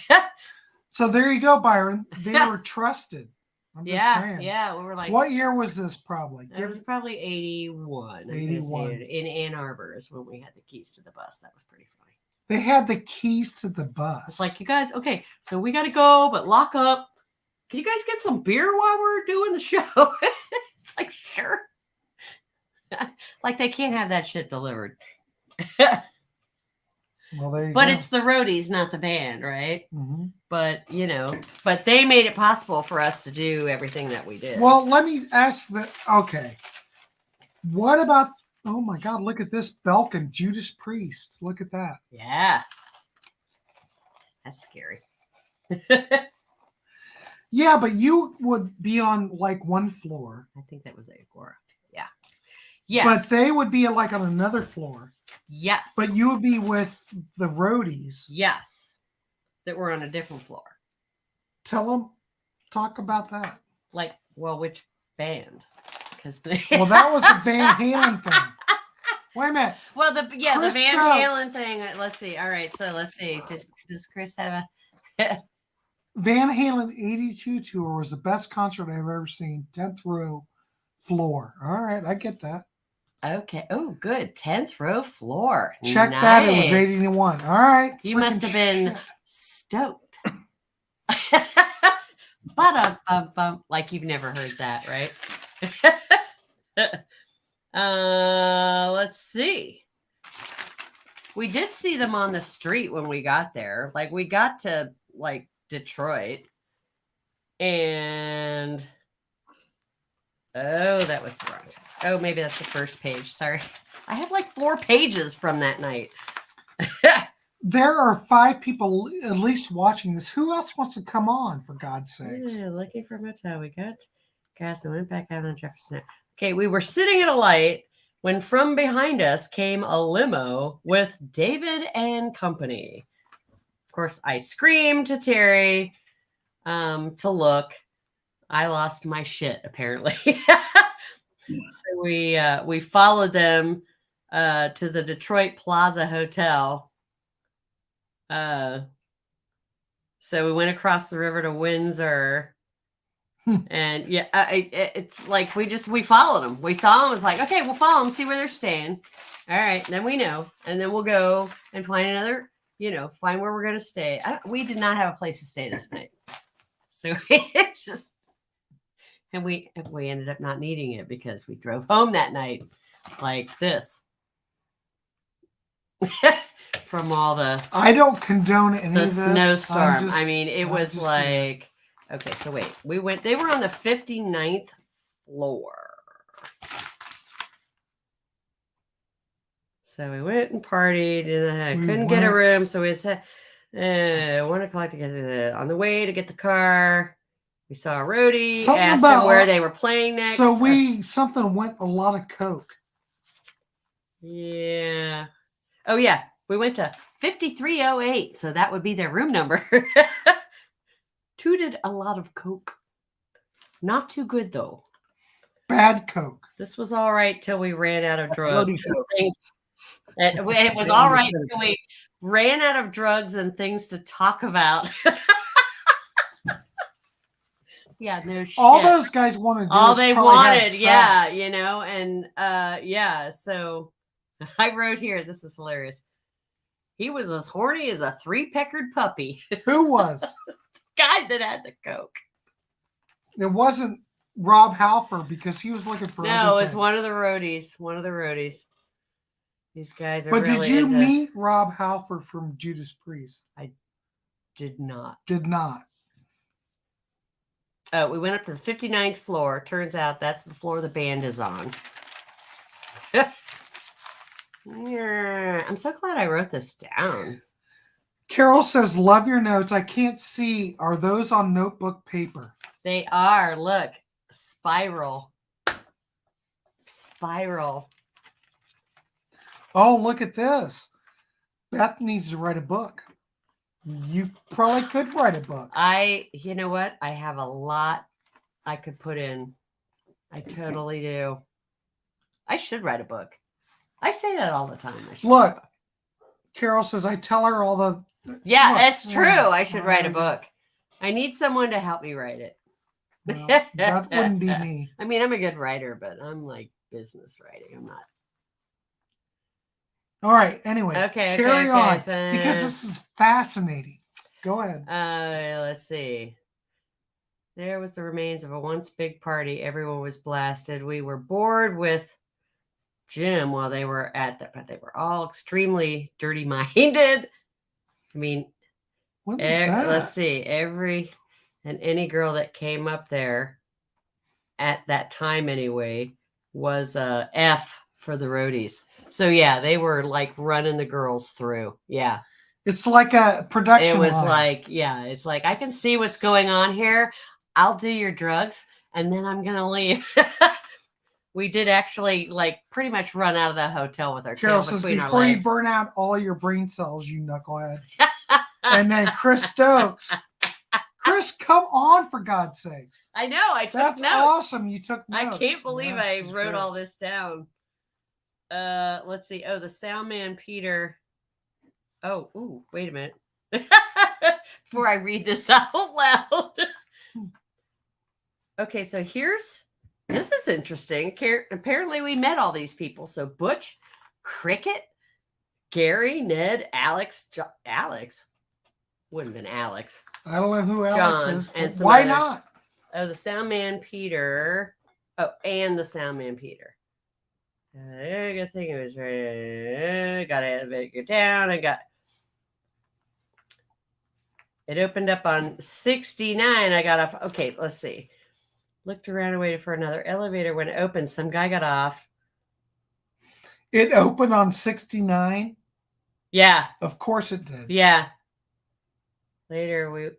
So there you go, Byron. They were trusted. I'm just saying. Yeah. We were like, what year was this probably? It was probably 81. 81. In Ann Arbor is when we had the keys to the bus. That was pretty funny. They had the keys to the bus. It's like, you guys, okay, so we got to go, but lock up. Can you guys get some beer while we're doing the show? It's like, sure. Like they can't have that shit delivered. Well, there you But go. it's the roadies, not the band, right? Mm-hmm. But, but they made it possible for us to do everything that we did. Well, let me ask okay. What about, oh my God, look at this Belkin, Judas Priest. Look at that. Yeah. That's scary. Yeah, but you would be on like one floor. I think that was Agora. Yeah. Yes. But they would be like on another floor. Yes. But you would be with the roadies. Yes. That were on a different floor. Talk about that. Like, well, which band? Because Well, that was the Van Halen thing. Wait a minute. Well, the Van Chris Halen thing. Let's see. All right, so let's see. Does Chris have a? Van Halen 82 tour was the best concert I've ever seen. 10th row floor. All right, I get that. Okay. Oh, good. 10th row floor. Check that. It was Nice. 81. All right. You must have been shit. stoked. But like you've never heard that, right? Let's see. we did see them on the street when we got there. Like we got to like Detroit, and oh, that was the wrong time. Oh, maybe that's the first page. Sorry, I have like 4 pages from that night. There are 5 people at least watching this. Who else wants to come on, for God's sakes? Yeah, looking for a motel. We got gas and went back out on Jefferson. Okay, we were sitting at a light when from behind us came a limo with David and company. Of course, I screamed to Terry to look. I lost my shit, apparently. So we followed them to the Detroit Plaza Hotel. So we went across the river to Windsor, and yeah, it's like we followed them. We saw them. It's like, okay, we'll follow them, see where they're staying. All right, then we know, and then we'll go and find another. Find where we're gonna stay. We did not have a place to stay this night, so it's just, and we ended up not needing it because we drove home that night like this. From all the I don't condone any of this. Snowstorm. I mean, it was like, okay, so wait, they were on the 59th floor. So we went and partied, and I couldn't get a room, so we said 1 o'clock to get on the way to get the car. We saw a roadie, asked them where they were playing next. So something went a lot of coke. Yeah. Oh yeah, we went to 5308, so that would be their room number. Tooted a lot of coke. Not too good though. Bad coke. This was all right till we ran out of drugs. It was all right till we ran out of drugs and things to talk about. Yeah, no shit. All those guys wanted. All they wanted, yeah, and yeah. So I wrote here. This is hilarious. He was as horny as a 3-peckered puppy. Who was? Guy that had the coke. It wasn't Rob Halper because he was looking for. No, it was one of the roadies. One of the roadies. These guys are. But really did you into... meet Rob Halper from Judas Priest? I did not. Did not. Oh, we went up to the 59th floor. Turns out that's the floor the band is on. I'm so glad I wrote this down. Carol says, love your notes. I can't see. Are those on notebook paper? They are. Look. Spiral. Spiral. Oh, look at this. Beth needs to write a book. You probably could write a book. You know what? I have a lot I could put in. I totally do. I should write a book. I say that all the time. Look, Carol says, I tell her all the. Yeah, look, that's true. I should write a book. I need someone to help me write it. No, that wouldn't be me. I mean, I'm a good writer, but I'm like business writing. I'm not. All right. Anyway, carry on so... because this is fascinating. Go ahead. Let's see. There was the remains of a once big party. Everyone was blasted. We were bored with Jim while they were at that, but they were all extremely dirty-minded. I mean, what is that? Let's see. Every and any girl that came up there at that time anyway was a F for the roadies. So yeah, they were like running the girls through. Yeah. It's like a production. It was line. like, yeah, it's like, I can see what's going on here. I'll do your drugs and then I'm going to leave. We did actually like pretty much run out of the hotel with our tail between our legs. Before you burn out all your brain cells, you knucklehead. And then Chris Stokes. Chris, come on, for God's sake. I know. I took That's notes. awesome. You took notes. I can't believe I wrote all this down. Let's see. Oh, the sound man, Peter. Oh, ooh, wait a minute. Before I read this out loud. Okay, so this is interesting. Apparently we met all these people. So Butch, Cricket, Gary, Ned, Alex. Alex? Wouldn't have been Alex. I don't know who Alex John, is. And Why others. not? Oh, the sound man, Peter. Oh, and the sound man, Peter. Good thing it was very. Got to go down. I got. It opened up on 69. I got off. Okay, let's see. Looked around and waited for another elevator. When it opened, some guy got off. It opened on 69. Yeah. Of course it did. Yeah. Later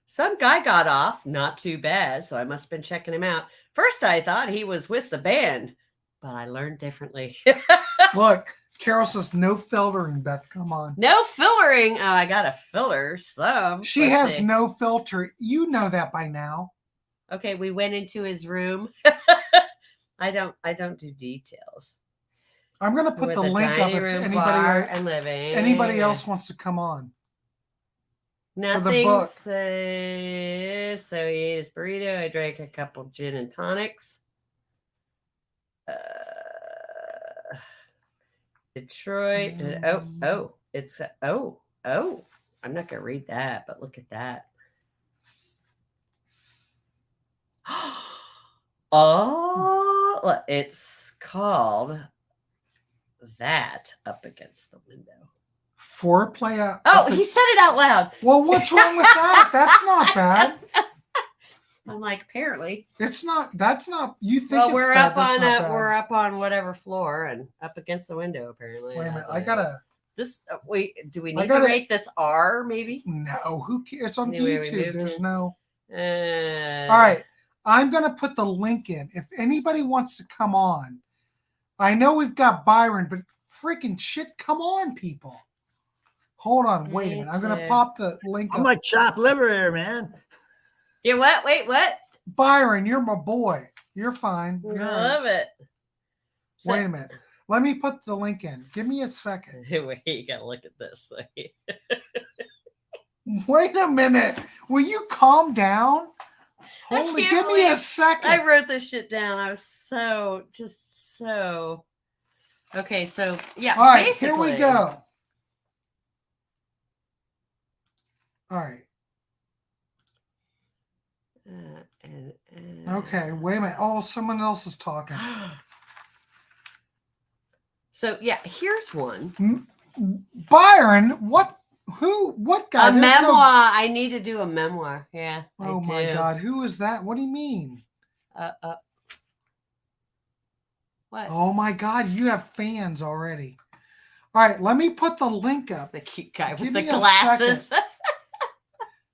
some guy got off. Not too bad. So I must have been checking him out. First, I thought he was with the band, but I learned differently. Look, Carol says no filtering, Beth. Come on. No filtering. Oh, I got to filter some. She Let's has see. no filter. You know that by now. Okay, we went into his room. I don't do details. I'm gonna put With the a link up dining if room, bar, anybody and living. else wants to come on. Nothing book. says. So he ate his burrito. I drank a couple gin and tonics. Detroit. I'm not gonna read that, but look at that. Oh, look, it's called That Up Against the Window. Foreplay out. Oh, he said it out loud. Well, what's wrong with that? That's not bad. I'm like, apparently. It's not. That's not. You think? Well, it's we're bad, up that's on not bad. we're up on whatever floor and up against the window. Apparently. Wait a minute. That's I it. gotta. This. Wait. Do we I need gotta- to rate this R? Maybe. No. Who cares? It's on Anyway, we YouTube. moved There's it. no. All All right. I'm gonna put the link in. If anybody wants to come on, I know we've got Byron, but freaking shit, come on, people. Hold on. Wait a minute. I'm gonna pop the link I'm up. like chopped liver here, man. Yeah. What? Wait. What? Byron, you're my boy. You're fine. I You're all right. love it. So- Wait a minute. Let me put the link in. Give me a second. Wait, you gotta look at this. Wait a minute. Will you calm down? Holy, can't give me a believe second. I wrote this shit down. I was so. Okay, so yeah. All right, here we basically- go. All right. Okay, wait a minute. Oh, someone else is talking. So yeah, here's one. Byron, what? Who? What guy? A There's memoir. no- I need to do a memoir. Yeah. Oh I my do. God, who is that? What do you mean? What? Oh my God, you have fans already. All right, let me put the link It's up. the cute guy Give with the me a glasses.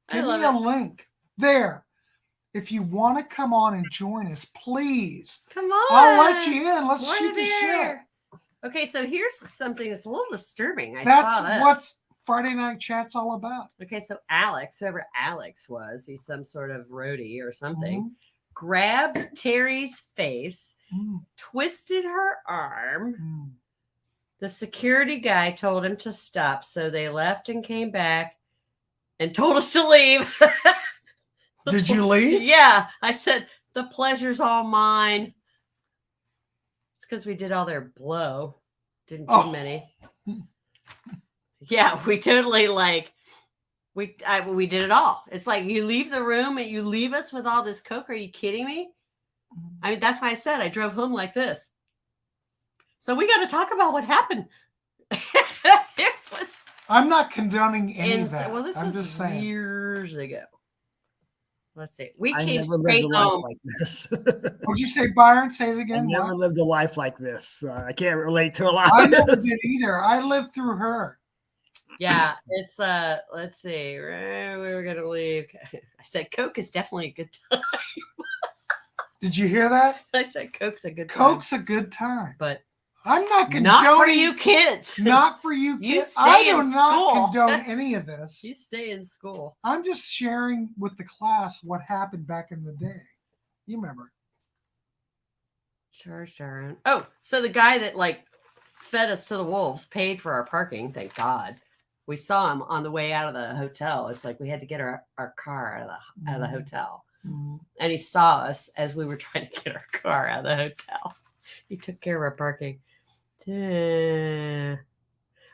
I Give love me a it. link. There. If you want to come on and join us, please. Come on. I'll let you in. Let's Why shoot the shit. there? Okay, so here's something that's a little disturbing. I saw That's this. what Friday Night Chat's all about. Okay, so Alex, whoever Alex was, he's some sort of roadie or something, Mm-hmm. grabbed Terry's face, Mm, twisted her arm. mm. The security guy told him to stop, so they left and came back and told us to leave. Did you leave? Yeah, I said, the pleasure's all mine. It's because we did all their blow. Didn't do Oh. many. Yeah, we totally we did it all. It's like you leave the room and you leave us with all this coke. Are you kidding me? I mean, that's why I said I drove home like this. So we got to talk about what happened. It was I'm not condoning any of insane. that. Well, this I'm was just saying. years ago. Let's see. We I came never lived straight a life home. like this. What'd you say, Byron? Say it I again. never What? lived a life like this. I can't relate to a lot I of never this. did either. I lived through her. Yeah, it's let's see. We were gonna leave. I said Coke is definitely a good time. Did you hear that? I said Coke's a good time. Coke's a good time. But I'm not condoning. not for you kids. Not for you. You kids. stay I do in not school. condone any of this. You stay in school. I'm just sharing with the class what happened back in the day. You remember? Charged our own. Oh, so the guy that fed us to the wolves paid for our parking. Thank God. We saw him on the way out of the hotel. It's like we had to get our car out of the hotel. Mhm. And he saw us as we were trying to get our car out of the hotel. He took care of our parking.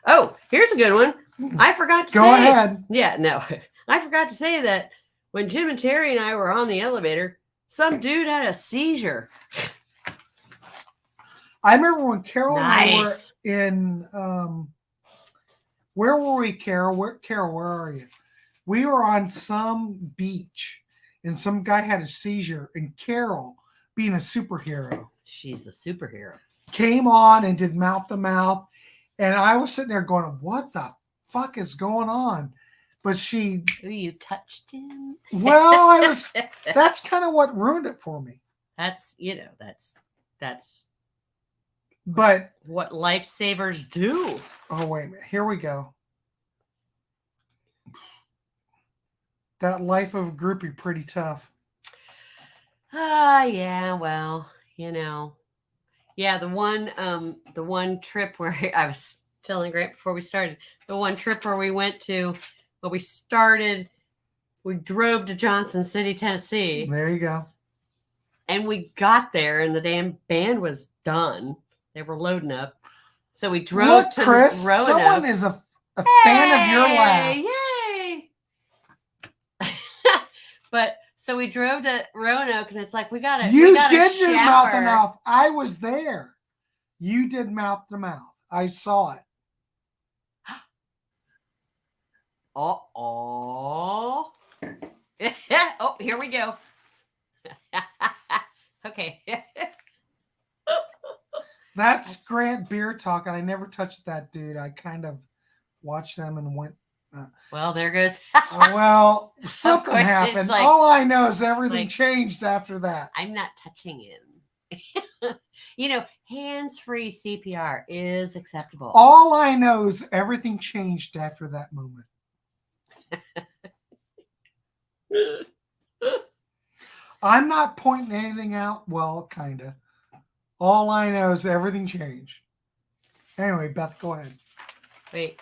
Oh, here's a good one. I forgot to say. Go ahead. Yeah, no. I forgot to say that when Jim and Terry and I were on the elevator, some dude had a seizure. I remember when Carol and I were Nice. in where were we, Carol? Carol, where are you? We were on some beach and some guy had a seizure, and Carol, being a superhero, She's a superhero. came on and did mouth to mouth. And I was sitting there going, what the fuck is going on? But she, Ooh, you touched him. well, that's kind of what ruined it for me. That's that's But, what lifesavers do. oh, wait a minute. Here we go. That life of a groupie, pretty tough. Yeah, well, yeah, the one trip where I was telling Grant before we started, the one trip where we went to, well, we drove to Johnson City, Tennessee, There you go. and we got there and the damn band was done. They were loading up. So we drove Look, to Chris, Roanoke. someone is a fan of your laugh. Yay! But so we drove to Roanoke, and it's like we got You a did do mouth to shower. mouth. I was there. You did mouth to mouth. I saw it. Oh, here we go. Okay. That's Grant beer talk, and I never touched that dude. I kind of watched them and went, Well, there goes. well, something course, it's happened. like- All I know is everything like- changed after that. I'm not touching him. Hands-free CPR is acceptable. All I know is everything changed after that moment. I'm not pointing anything out. Well, kind of. All I know is everything changed. Anyway, Beth, go ahead. Wait.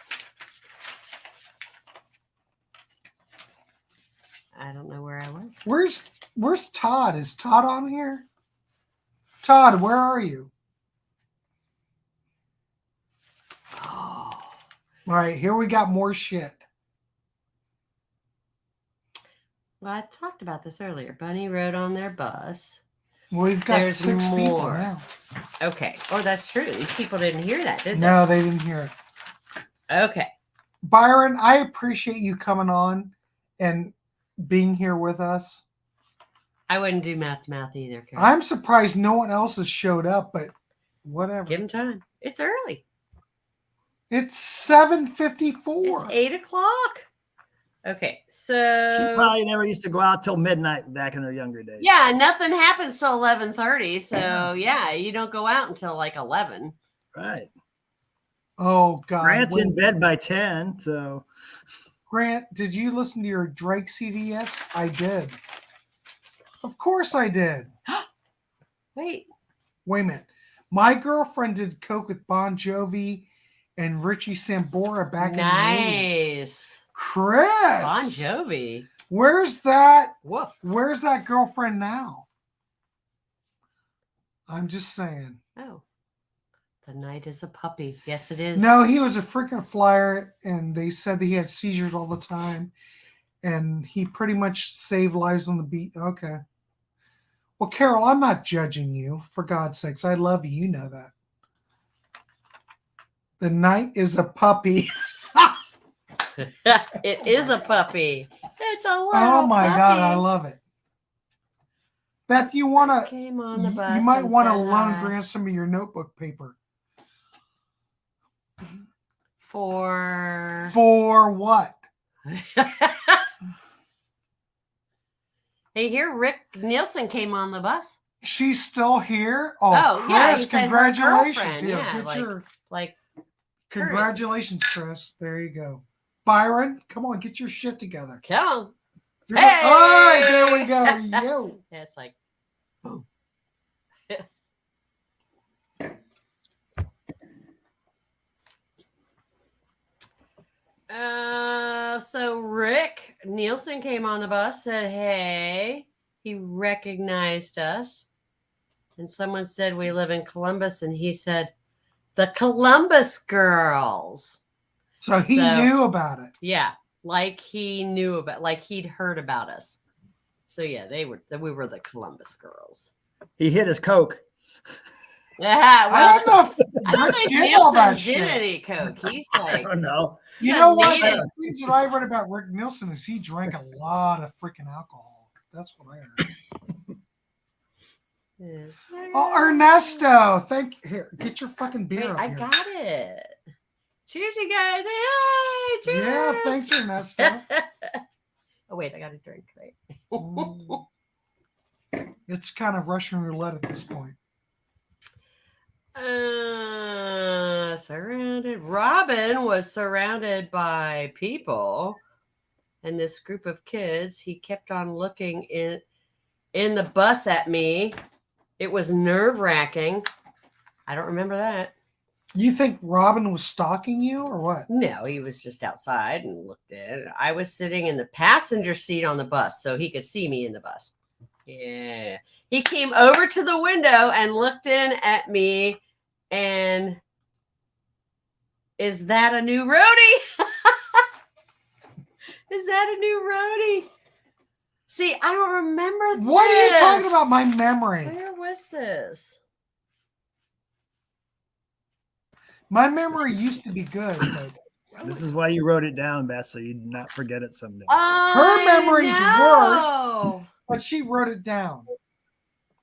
I don't know where I was. Where's Todd? Is Todd on here? Todd, where are you? Oh. All right, here we got more shit. Well, I talked about this earlier. Bunny rode on their bus. We've got There's 6 people more. now. Okay. Oh, that's true. These people didn't hear that, did No, they didn't hear it. they? Okay. Byron, I appreciate you coming on and being here with us. I wouldn't do mouth to mouth either. Karen. I'm surprised no one else has showed up, but whatever. Give them time. It's early. It's 7:54. It's 8:00. Okay, She so probably never used to go out till midnight back in her younger days. yeah, nothing happens till 11:30. So yeah, you don't go out until like 11. Right. Oh God. Grant's When- in bed by 10, so Grant, did you listen to your Drake CD yet? I did. Of course I did. Wait, Wait a minute. My girlfriend did coke with Bon Jovi and Richie Sambora back in the 80s. nice. Chris. Bon Jovi. Where's that? Woof. Where's that girlfriend now? I'm just saying. Oh, the night is a puppy. Yes, it is. No, he was a freaking flyer, and they said that he had seizures all the time, and he pretty much saved lives on the beat. Okay. Well, Carol, I'm not judging you, for God's sakes. I love you. You know that. The night is a puppy. It is a puppy. It's a little Oh my puppy. God, I love it. Beth, you want to? Came on the bus You might and want to said loan hi. Grant some of your notebook paper. For For what? Hey, here Rick Nielsen came on the bus. She's still here? Oh, Oh, yeah, Chris, he said her congratulations. girlfriend, Here, yeah, get like- your Like, congratulations, Chris. There you go. Byron, come on, get your shit together. come on. You're like, all right, Hey! there we go. Yo. Yeah, it's like, so Rick Nielsen came on the bus, said, hey, he recognized us. And someone said, we live in Columbus. And he said, the Columbus girls. So he So- knew about it. Yeah. Like he knew about, like he'd heard about us. So yeah, we were the Columbus girls. he hit his Coke. Yeah, well, I don't know if I don't Rick think did all that Nielsen did shit. any coke. He's I like, don't know. You know what? Native. The things that I read about Rick Nielsen is he drank a lot of freaking alcohol. That's what I heard. Oh, Ernesto, here, get your fucking beer Wait, up I here. got it. Cheers, you guys. Hey, cheers. Yeah, thanks, Ernesto. Oh, wait, I got a drink, right? It's kind of Russian roulette at this point. Surrounded. Robin was surrounded by people, and this group of kids. He kept on looking in the bus at me. It was nerve-wracking. I don't remember that. You think Robin was stalking you or what? No, he was just outside and looked in. I was sitting in the passenger seat on the bus, so he could see me in the bus. Yeah. He came over to the window and looked in at me, and is that a new roadie? Is that a new roadie? See, I don't remember What are you this. talking about? My memory. Where was this? My memory used to be good, but This is why you wrote it down, Beth, so you'd not forget it someday. Her memory's worse. but she wrote it down.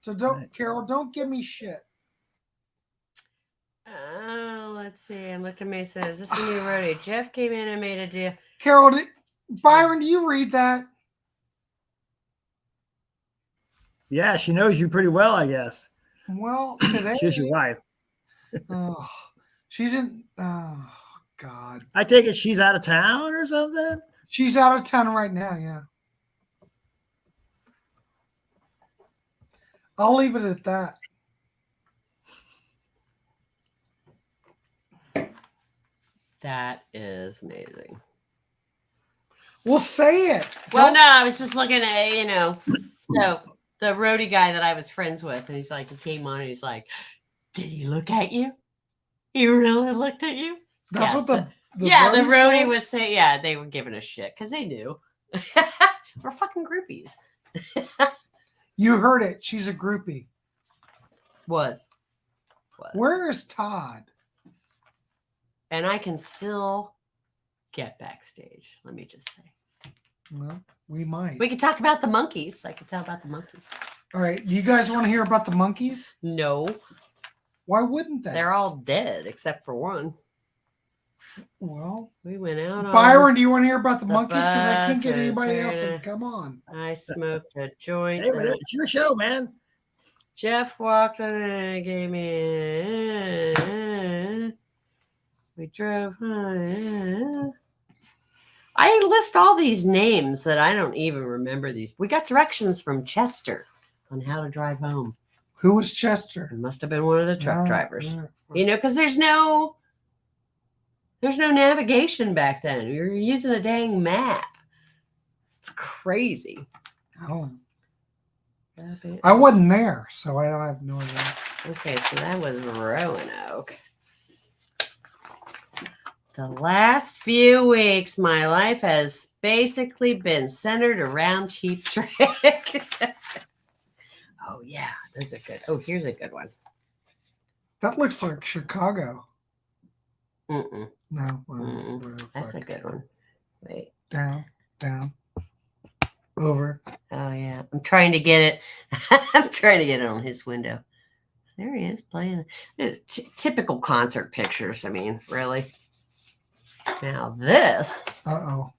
So don't, Right. Carol, don't give me shit. Let's see. I'm looking at me. Says this is a new roadie. Jeff came in and made a deal. Carol, Byron, do you read that? Yeah, she knows you pretty well, I guess. Well, today She's your wife. oh, she's in. Oh God, I take it she's out of town or something. she's out of town right now. Yeah, I'll leave it at that. That is amazing. Well, say it. Well, no, I was just looking at, so the roadie guy that I was friends with, and he's like, he came on and he's like, did he look at you? He really looked at you? That's Yeah, what the the roadie roadie said? was saying, yeah, they were giving us shit because they knew. We're fucking groupies. You heard it. She's a groupie. Was. Where is Todd? And I can still get backstage. Let me just say. Well, we might. We could talk about the monkeys. I could tell about the monkeys. All right. Do you guys want to hear about the monkeys? No, Why wouldn't they? they're all dead except for one. Well, We went out on. Byron, do you want to hear about the the monkeys? Because I can't get bus, anybody else to Trina. come on. I smoked a joint. Hey, but it's your show, man. Jeff walked in and gave me. We drove. I list all these names that I don't even remember these. We got directions from Chester on how to drive home. Who was Chester? It must have been one of the truck drivers. Yeah. Because there's no navigation back then. You're using a dang map. It's crazy. I don't know. I wasn't there, so I don't have no idea. Okay, so that was Roanoke. The last few weeks, my life has basically been centered around Cheap Trick. Oh, yeah, those are good. Oh, here's a good one. That looks like Chicago. Mm-mm. No, That's a good one. Wait. Down, over. Oh, yeah. I'm trying to get it. I'm trying to get it on his window. There he is playing. It's typical concert pictures. I mean, really. Now this. Uh-oh.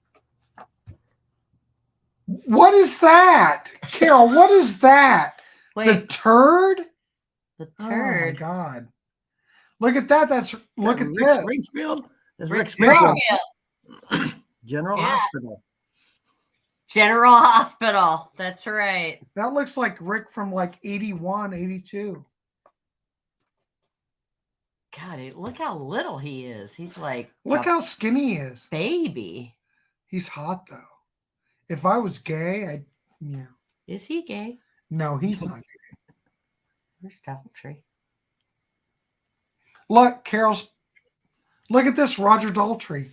What is that? Carol, what is that? Wait, The turd? the Oh, my turd. God. Look at that. Look at Rick this. Springfield. That's Rick Rick Springfield. Springfield. General Yeah. Hospital. General Hospital. That's right. That looks like Rick from like 81, 82. God, look how little he is. He's like Look a how skinny he is. baby. He's hot, though. If I was gay, yeah. Is he gay? No, he's not. Where's Doubletree? Look, look at this, Roger Daltrey.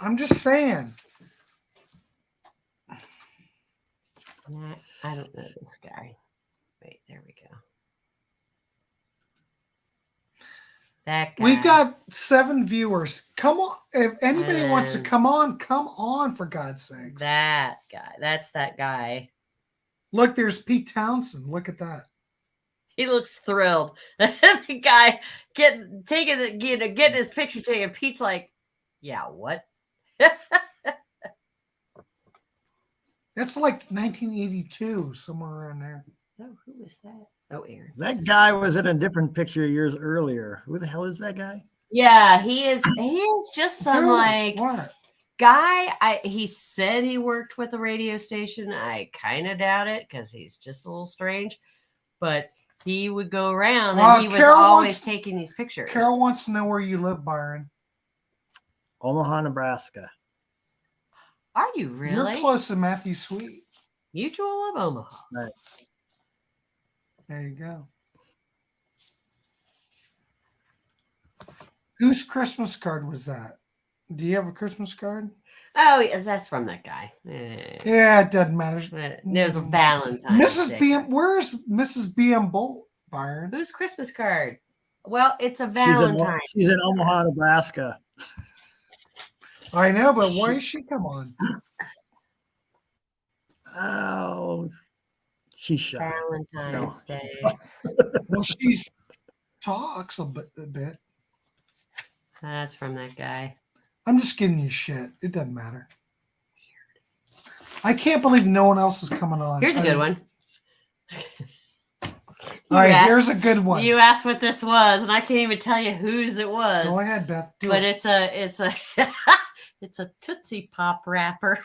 I'm just saying. Nah, I don't know this guy. Wait, there we go. That guy. We've got 7 viewers. Come on. If anybody wants to come on for God's sake. That guy. That's that guy. Look, there's Pete Townsend. Look at that. He looks thrilled. The guy getting his picture taken. Pete's like, yeah, what? That's like 1982, somewhere around there. Oh, who is that? Oh, Aaron. That guy was in a different picture years earlier. Who the hell is that guy? Yeah, he is. He is just some like What? guy. He said he worked with a radio station. I kind of doubt it because he's just a little strange. But he would go around and he was always taking these pictures. Carol wants to know where you live, Byron. Omaha, Nebraska. Are you really? You're close to Matthew Sweet. Mutual of Omaha. Right. There you go. Whose Christmas card was that? Do you have a Christmas card? Oh, yeah, that's from that guy. Yeah, it doesn't matter. It was a Valentine. Mrs. BM, where's Mrs. BM Bolt, Byron? Whose Christmas card? Well, it's a Valentine. She's in Omaha, Nebraska. I know, but why is she come on? Oh, she's shy. Valentine's Day. Well, she's talks a bit. That's from that guy. I'm just giving you shit. It doesn't matter. I can't believe no one else is coming on. Here's a good one. All right, here's a good one. You asked what this was, and I can't even tell you whose it was. Go ahead, Beth. But it's a it's a Tootsie Pop wrapper.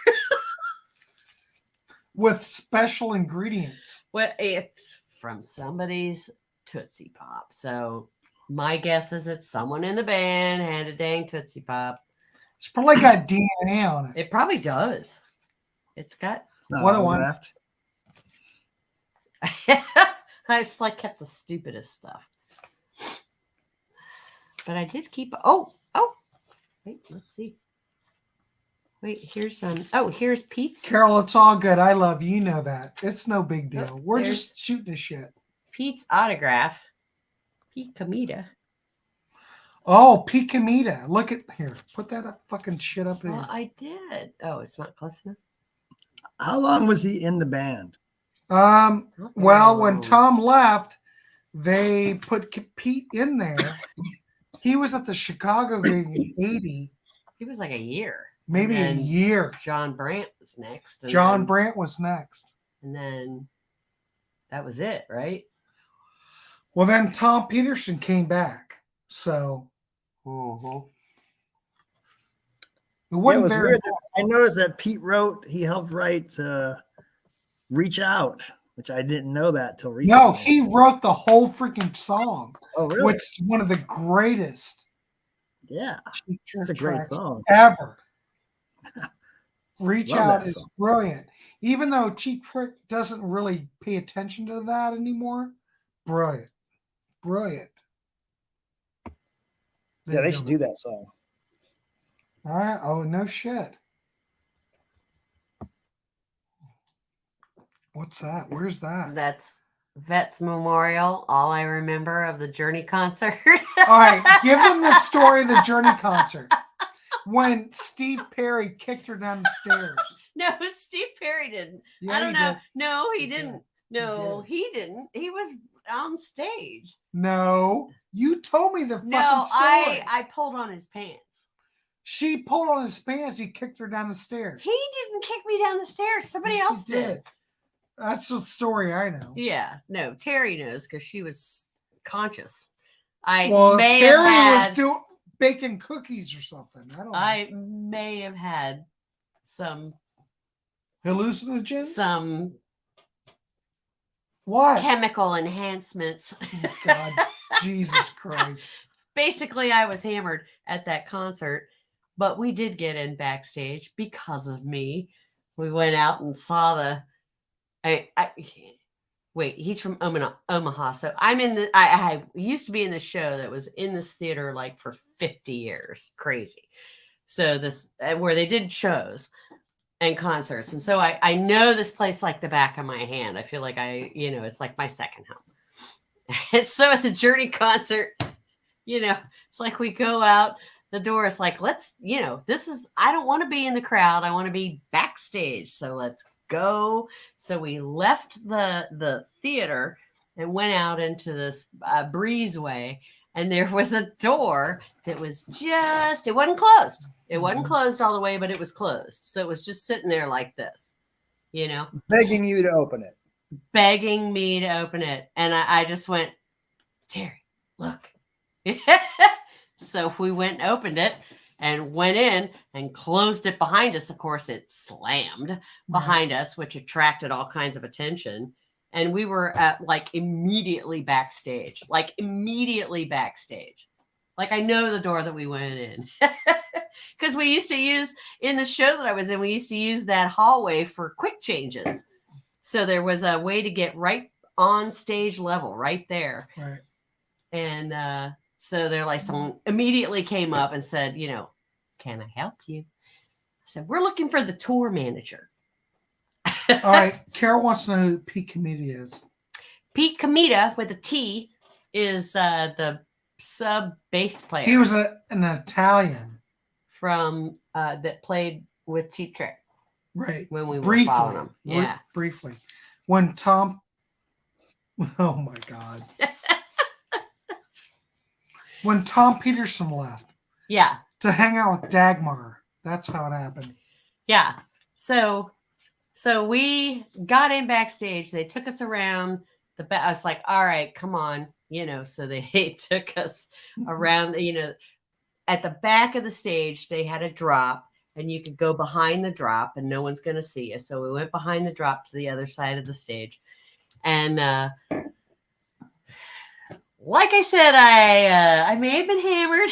With special ingredients. Well, it's from somebody's Tootsie Pop. So my guess is it's someone in the band had a dang Tootsie Pop. It's probably got DNA on it. It probably does. It's got. What a one. I just like kept the stupidest stuff. But I did keep. Oh. Wait, let's see. Wait, here's some. Oh, here's Pete's. Carol, it's all good. I love you. You know that. It's no big deal. Oh, We're just shooting the shit. Pete's autograph. Pete Comida. Oh, Pete Comida. Look at here. Put that fucking shit up here. Well, I did. Oh, it's not close enough. How long was he in the band? Well, when Tom left, they put Pete in there. He was at the Chicago gig in 80. He was like a year. Maybe a year. John Brandt was next. John Brandt was next. And then that was it, right? Well, then Tom Peterson came back. So it wasn't was very weird. I noticed that Pete he helped write Reach Out, which I didn't know that till recently. No, he wrote the whole freaking song. Oh, really? Which is one of the greatest. Yeah. It's a great song. Ever. Reach Love Out that is song. brilliant. Even though Cheap Trick doesn't really pay attention to that anymore, brilliant. Yeah, they should do that song. All right. Oh, no shit. What's that? Where's that? That's Vet's Memorial. All I remember of the Journey concert. All right. Give them the story of the Journey concert. When Steve Perry kicked her down the stairs. No, Steve Perry didn't. Yeah, I don't he know. did. No, he didn't. No, He he didn't. He was on stage. No, you told me the fucking No, story. I pulled on his pants. She pulled on his pants. He kicked her down the stairs. He didn't kick me down the stairs. Somebody Yes, he else did. That's the story I know. Yeah, no, Terry knows because she was conscious. Terry was doing baking cookies or something. I don't know. I may have had some hallucinogens. What? Chemical enhancements. Oh, God, Jesus Christ! Basically, I was hammered at that concert, but we did get in backstage because of me. We went out and saw the. Wait, he's from Omaha. So I'm in the. I used to be in the show that was in this theater like for 50 years. Crazy. So this where they did shows. and concerts. And so I know this place like the back of my hand. I feel like it's like my second home. And so at the Journey concert, it's like we go out the door. It's like, I don't want to be in the crowd. I want to be backstage. So let's go. So we left the theater and went out into this breezeway. And there was a door that was it wasn't closed. It wasn't closed all the way, but it was closed. So it was just sitting there like this, begging you to open it. Begging me to open it. And I just went, Terry, look. So we went and opened it and went in and closed it behind us. Of course, it slammed behind us, which attracted all kinds of attention. And we were at immediately backstage. Like I know the door that we went in. Because we used to use, in the show that I was in, we used to use that hallway for quick changes. So there was a way to get right on stage level, right there. Right. And so they're like, someone immediately came up and said, can I help you? I said, we're looking for the tour manager. All right. Carol wants to know who Pete Comita is. Pete Comita with a T is the sub bass player. He was an Italian. From that played with Cheap Trick. Right. When we were following him. Yeah. Briefly. When Tom, oh my God. When Tom Peterson left. Yeah. To hang out with Dagmar. That's how it happened. Yeah. So we got in backstage. They took us around the back. I was like, all right, come on. So they took us around, at the back of the stage, they had a drop and you could go behind the drop and no one's going to see us. So we went behind the drop to the other side of the stage. And like I said, I may have been hammered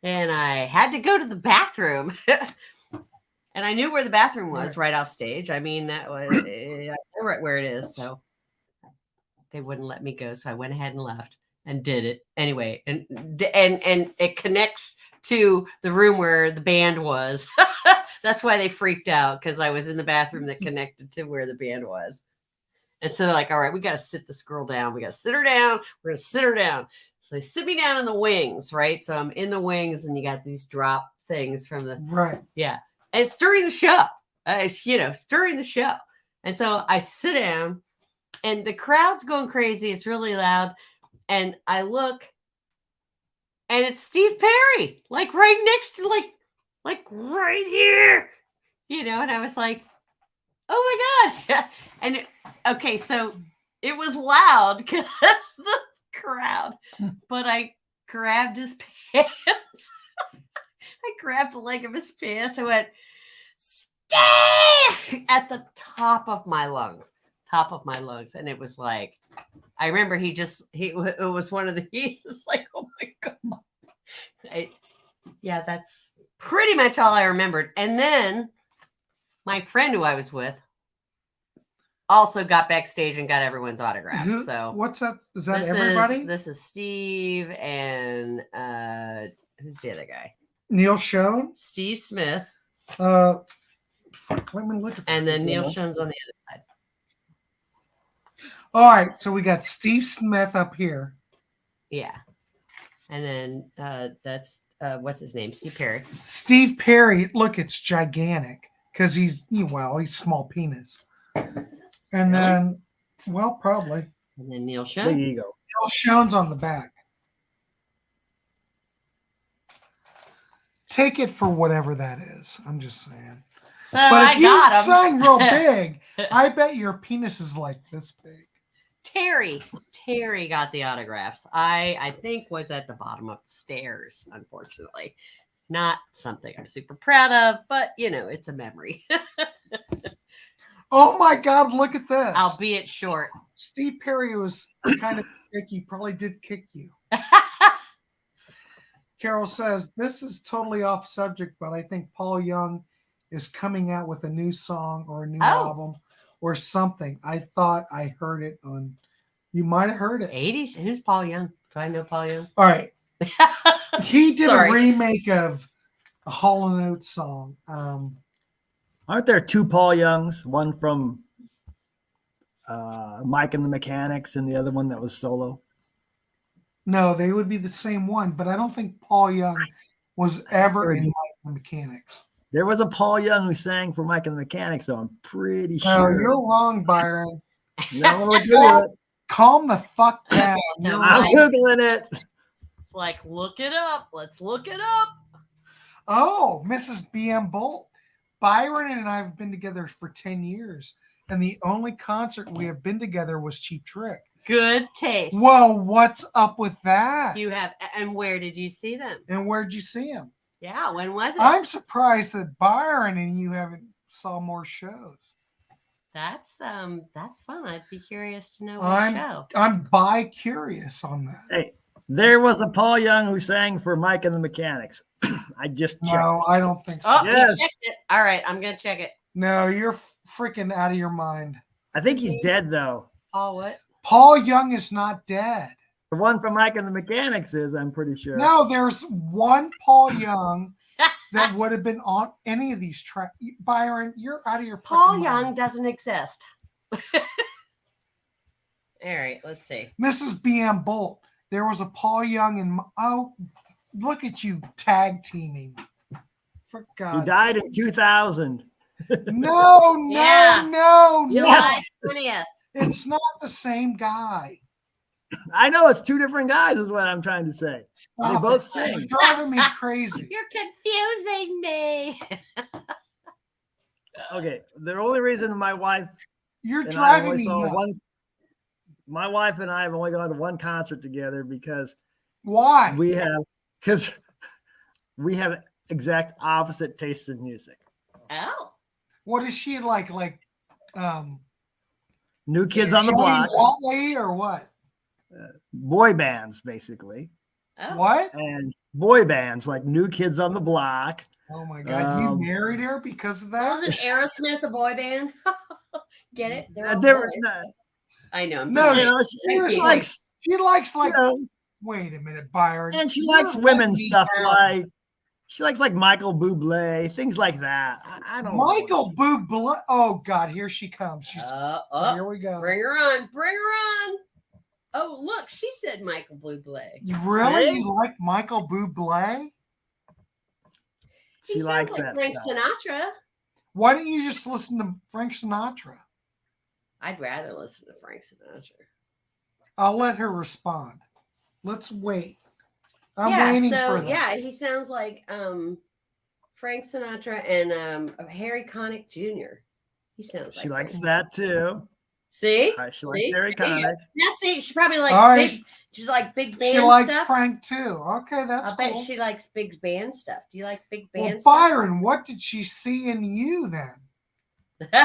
and I had to go to the bathroom. And I knew where the bathroom was right off stage. I mean, that was right where it is. So they wouldn't let me go. So I went ahead and left and did it anyway. And it connects to the room where the band was. That's why they freaked out, because I was in the bathroom that connected to where the band was. And so they're like, all right, we got to sit this girl down. We got to sit her down. We're going to sit her down. So they sit me down in the wings, right? So I'm in the wings and you got these drop things from the, right. Yeah. And it's during the show, it's during the show. And so I sit down and the crowd's going crazy. It's really loud. And I look and it's Steve Perry, like right next to, like right here, and I was like, oh my God. And okay, so it was loud because the crowd, but I grabbed his pants. I grabbed the leg of his pants and went, Steve! At the top of my lungs. And it was like, I remember it was one of the, he's just like, oh my God. That's pretty much all I remembered. And then my friend who I was with also got backstage and got everyone's autographs. So what's that? Is that everybody? This is Steve and who's the other guy? Neil Schoen? Steve Smith. Let me look at that. And then Neil Schoen's on the other side. All right, so we got Steve Smith up here. Yeah. And then that's what's his name? Steve Perry. Steve Perry, look, it's gigantic because he's small penis. And Really? then, well, probably. And then Neil Big Schoen. ego. Neil Schoen's on the back. Take it for whatever that is. I'm just saying. So But if I you got him. sign real big, I bet your penis is like this big. Terry got the autographs. I think was at the bottom of the stairs, unfortunately. Not something I'm super proud of, but it's a memory. Oh my God, look at this. Albeit short. Steve Perry was kind of thick. He probably did kick you. Carol says, this is totally off subject, but I think Paul Young is coming out with a new song or a new album or something. I thought I heard it on, you might have heard it. 80s? Who's Paul Young? Do I know Paul Young? All right. He did Sorry. a remake of a Hall & Oates song. Aren't there two Paul Youngs? One from Mike and the Mechanics, and the other one that was solo. No, they would be the same one, but I don't think Paul Young was ever in Mike and the Mechanics. There was a Paul Young who sang for Mike and the Mechanics, so I'm pretty No, sure. you're wrong, Byron. No, look at it. Calm the fuck down. So You're I'm wrong. Googling it. It's like, look it up. Let's look it up. Oh, Mrs. B.M. Bolt. Byron and I have been together for 10 years, and the only concert we have been together was Cheap Trick. Good taste. Well, what's up with that? You have, and where did you see them? And where'd you see him? Yeah, when was it? I'm surprised that Byron and you haven't saw more shows. That's fun. I'd be curious to know what show. I'm bi-curious on that. Hey, there was a Paul Young who sang for Mike and the Mechanics. I just checked. No, I don't think so. Oh, Yes. you checked it. All right, I'm gonna check it. No, you're freaking out of your mind. I think he's dead though. Oh, what? Paul Young is not dead. The one from Mike and the Mechanics is, I'm pretty sure. No, there's one Paul Young that would have been on any of these tracks. Byron, you're out of your Paul freaking Young mind. doesn't exist. All right, let's see. Mrs. B.M. Bolt. There was a Paul Young and look at you tag teaming. For God. He died in 2000. No, Yeah. no. July 20th. It's not the same guy. I know it's two different guys, is what I'm trying to say. They Stop both it. sing. You're driving me crazy. You're confusing me. Okay, the only reason my wife You're and I driving only me saw nuts. one, my wife and I have only gone to one concert together because Why? we have exact opposite tastes in music. Oh. What is she like? New Kids on the Johnny Block, Watley or what? boy bands basically, Oh. What? and boy bands like New Kids on the Block. Oh my God! You married her because of that? Wasn't Aerosmith a boy band? Get it? They're all They were- boys. I know. I'm No, sorry. you know, Thank she you. likes, She likes you know, Wait a minute, Byron. and she You're likes letting women's me stuff down. like she likes like Michael Bublé, things like that. I don't know. Michael Bublé. Oh God, here she comes. She's here we go. Bring her on. Bring her on. Oh, look, she said Michael Bublé. You really See? you like Michael Bublé? He She sounds likes like that Frank stuff. Sinatra. Why don't you just listen to Frank Sinatra? I'd rather listen to Frank Sinatra. I'll let her respond. Let's wait. I'm waiting for that. yeah, he sounds like Frank Sinatra and Harry Connick Jr. He sounds She like likes him. that too. See? She likes See? Harry There you go. Connick. Now, see, she probably likes All right. she's like big band She likes stuff. Frank too. Okay, that's I bet cool. she likes big band stuff. Do you like big Well, band stuff? Byron, what did she see in you then?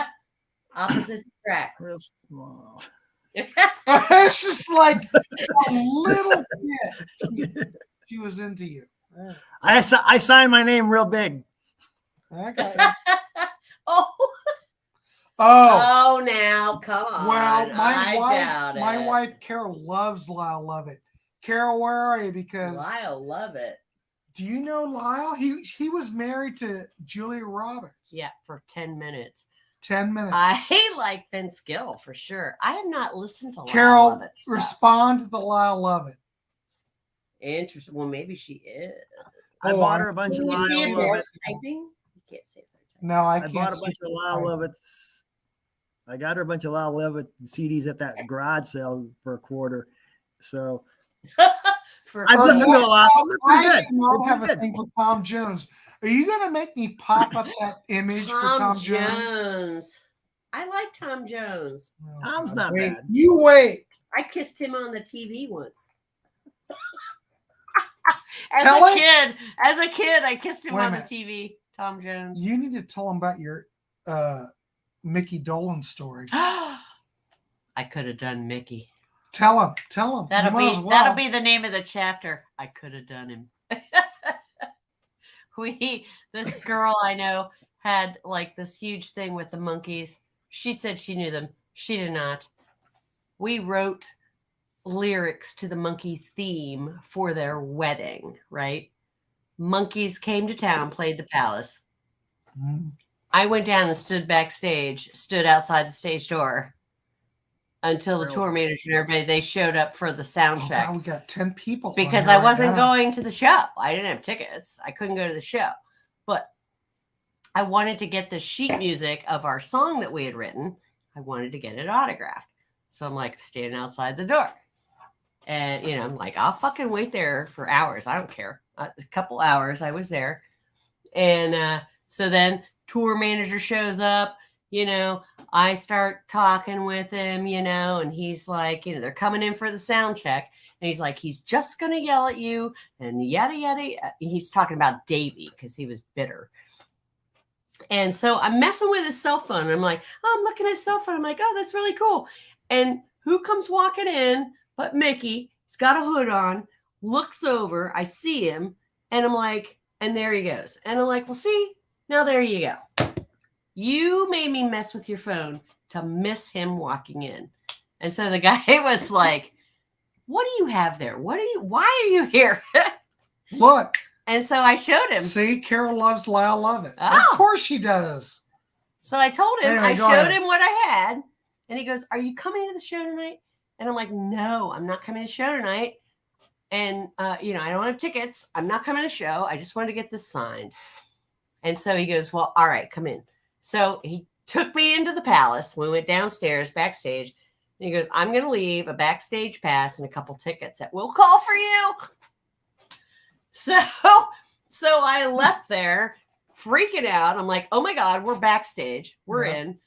Opposites attract. Real small. It's just like a little bit. She was into you. I signed my name real big. Okay. Oh, Oh, now come on. well, I doubt my it. wife Carol loves Lyle Lovett. Carol, where are you? Because Lyle love it. do you know Lyle? He was married to Julia Roberts. Yeah, for 10 minutes. 10 minutes. I like Vince Gill for sure. I have not listened to Lyle Carol, Lovett stuff. respond to the Lyle Lovett. Interesting. Well, maybe she is. I Oh, bought her a bunch of Can you see if Lyle they're Lovett. typing? You can't see if they're typing. No, I I can't. bought a see bunch of it. Lyle Lovett's. I got her a bunch of Lyle Lovett CDs at that garage sale for a quarter. So For I've listened to a lot. They're pretty I good. do not They're have pretty a good. thing for Tom Jones. Are you going to make me pop up that image for Tom Jones? I like Tom Jones. Oh, Tom's God. not Wait, bad. You wait. I kissed him on the TV once. Tell him? As a kid, I kissed him Wait a on the minute. TV. Tom Jones. You need to tell him about your Mickey Dolan story. I could have done Mickey. Tell him. You might as well. That'll be the name of the chapter. I could have done him. This girl I know had like this huge thing with the monkeys. She said she knew them. She did not. We wrote lyrics to the monkey theme for their wedding, right? Monkeys came to town, played the palace. Mm. I went down and stood outside the stage door until the tour manager and everybody, they showed up for the sound check. God, we got 10 people. Because I wasn't going to the show. I didn't have tickets. I couldn't go to the show. But I wanted to get the sheet music of our song that we had written. I wanted to get it autographed. So I'm like standing outside the door. And, I'm like, I'll fucking wait there for hours. I don't care. A couple hours I was there. And so then tour manager shows up, I start talking with him, and he's like, they're coming in for the sound check. And he's like, he's just going to yell at you and yada, yada. He's talking about Davey because he was bitter. And so I'm messing with his cell phone. And I'm like, oh, I'm looking at his cell phone. I'm like, oh, that's really cool. And who comes walking in but Mickey? He's got a hood on, looks over. I see him. And I'm like, and there he goes. And I'm like, well, see, now there you go. You made me mess with your phone to miss him walking in. And so the guy was like, what do you have there? Why are you here? Look. And so I showed him. See, Carol loves Lyle Lovett. Oh. Of course she does. So I told him, Anyway, I showed him what I had. And he goes, are you coming to the show tonight? And I'm like, no, I'm not coming to the show tonight. And, I don't have tickets. I'm not coming to the show. I just wanted to get this signed. And so he goes, well, all right, come in. So he took me into the Palace. We went downstairs, backstage. And he goes, I'm going to leave a backstage pass and a couple tickets that we'll call for you. So I left there freaking out. I'm like, oh my God, we're backstage. We're in.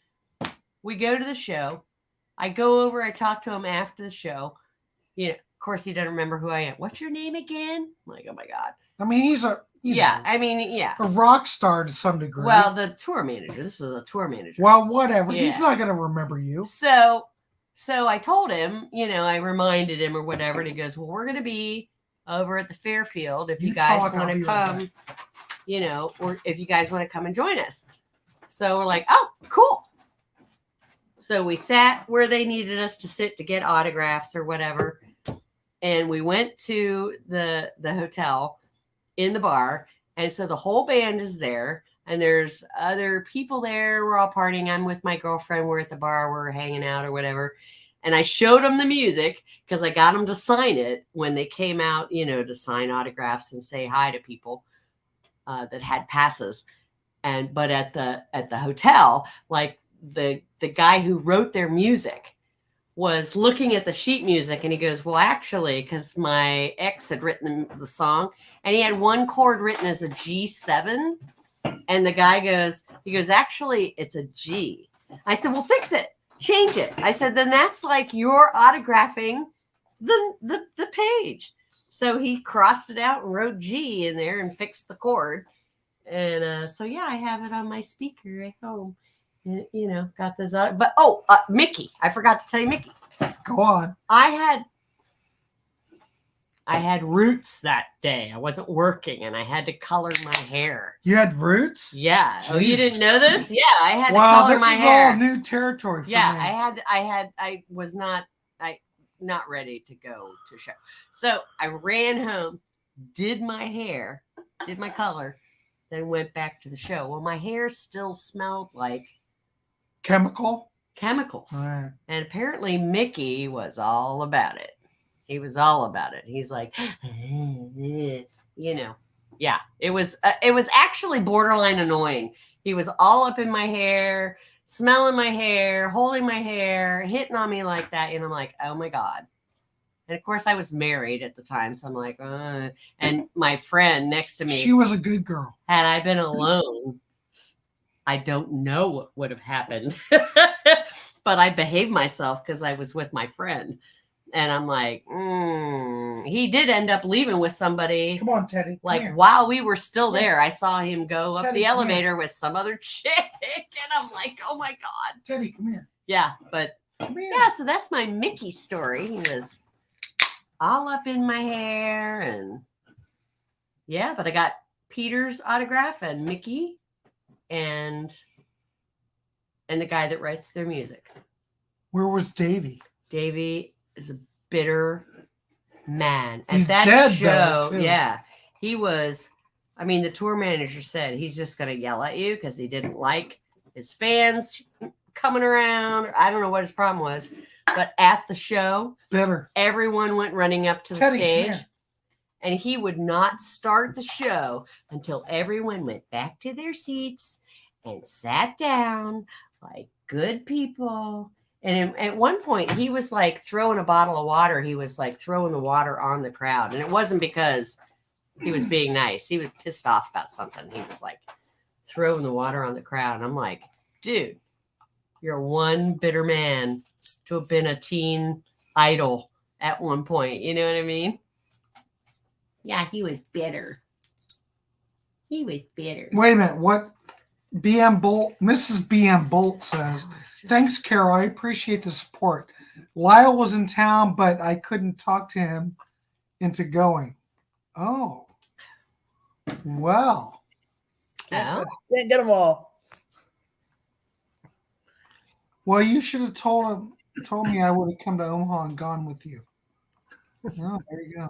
We go to the show. I go over. I talk to him after the show. Of course, he doesn't remember who I am. What's your name again? I'm like, oh my God. I mean, he's a rock star to some degree. Well, the tour manager. This was a tour manager. Well, whatever. Yeah. He's not going to remember you. So I told him, I reminded him or whatever. And he goes, well, we're going to be over at the Fairfield if you guys want to come, or if you guys want to come and join us. So we're like, oh, cool. So we sat where they needed us to sit to get autographs or whatever. And we went to the hotel in the bar. And so the whole band is there. And there's other people there. We're all partying. I'm with my girlfriend. We're at the bar. We're hanging out or whatever. And I showed them the music because I got them to sign it when they came out, to sign autographs and say hi to people that had passes. But at the hotel, like the guy who wrote their music was looking at the sheet music and he goes, well, actually, because my ex had written the song and he had one chord written as a G7. And the guy goes, actually, it's a G. I said, well, fix it. Change it. I said, then that's like you're autographing the page. So he crossed it out and wrote G in there and fixed the chord. And I have it on my speaker at home. Got those out. But Mickey, I forgot to tell you, Mickey. Go on. I had roots that day. I wasn't working and I had to color my hair. You had roots? Yeah. Jesus. Oh, you didn't know this? Yeah, I had to color my hair. Wow, this is all new territory for me. I was not ready to go to show. So I ran home, did my hair, did my color, then went back to the show. Well, my hair still smelled like chemicals. Right. And apparently Mickey was all about it. He was all about it. He's like, yeah, it was actually borderline annoying. He was all up in my hair, smelling my hair, holding my hair, hitting on me like that. And I'm like, oh my God. And of course I was married at the time. So I'm like, and my friend next to me, she was a good girl. Had I been alone, I don't know what would have happened, but I behaved myself because I was with my friend. And I'm like, he did end up leaving with somebody. Come on, Teddy. Like while we were still there, I saw him go up Teddy, the elevator with some other chick. And I'm like, oh my God. Teddy, come here. Yeah. But yeah, so that's my Mickey story. He was all up in my hair. And yeah, but I got Peter's autograph and Mickey and the guy that writes their music. Where was Davey? Davey is a bitter man. At He's that dead, show, though, too. yeah, he was I mean, the tour manager said he's just going to yell at you because he didn't like his fans coming around. I don't know what his problem was, but at the show, Bitter. everyone went running up to the Teddy, stage, come here. and he would not start the show until everyone went back to their seats and sat down like good people. And at one point, he was like throwing a bottle of water. He was like throwing the water on the crowd. And it wasn't because he was being nice. He was pissed off about something. He was like throwing the water on the crowd. And I'm like, dude, you're one bitter man to have been a teen idol at one point. You know what I mean? Yeah, he was bitter. He was bitter. Wait a minute. What? BM Bolt, Mrs. BM Bolt says, thanks, Carol. I appreciate the support. Lyle was in town, but I couldn't talk to him into going. Oh. Well. Oh. Can't get them all. Well, you should have told me I would have come to Omaha and gone with you. Oh, there you go.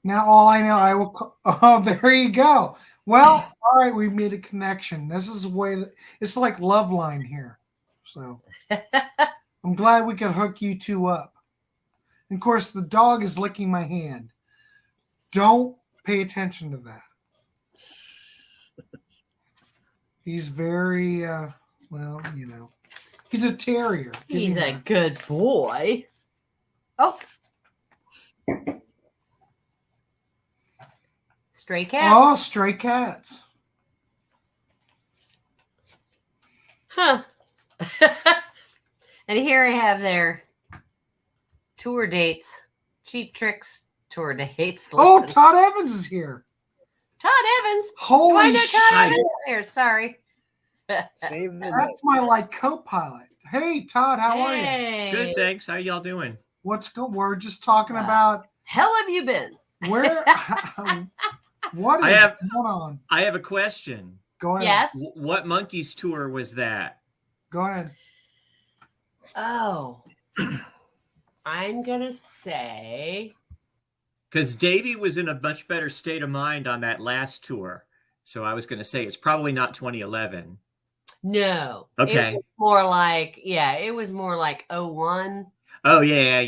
Now all I know, I will. Oh, there you go. Well, all right, we made a connection. This is the way. It's like Love Line here. So I'm glad we could hook you two up. And of course, the dog is licking my hand. Don't pay attention to that. He's very well, you know. He's a terrier. Give He's me a that. good boy. Oh. Stray cats. Oh, stray cats. Huh. And here I have their tour dates, Cheap Tricks tour dates. Oh, Listen. Todd Evans is here. Todd Evans. Do I Holy know shit. Todd Evans? Here, sorry. Save visit. That's my like co-pilot. Hey Todd, how are you? Hey. Good, thanks. How y'all doing? What's going? We're just talking Wow. about Hell have you been? where. What I is have- going on? I have a question. Go ahead. Yes. What Monkeys tour was that? Go ahead. Oh. I'm gonna say Because Davey was in a much better state of mind on that last tour. So I was going to say it's probably not 2011. no. Okay. It was more like, it was more like 01. Oh, yeah.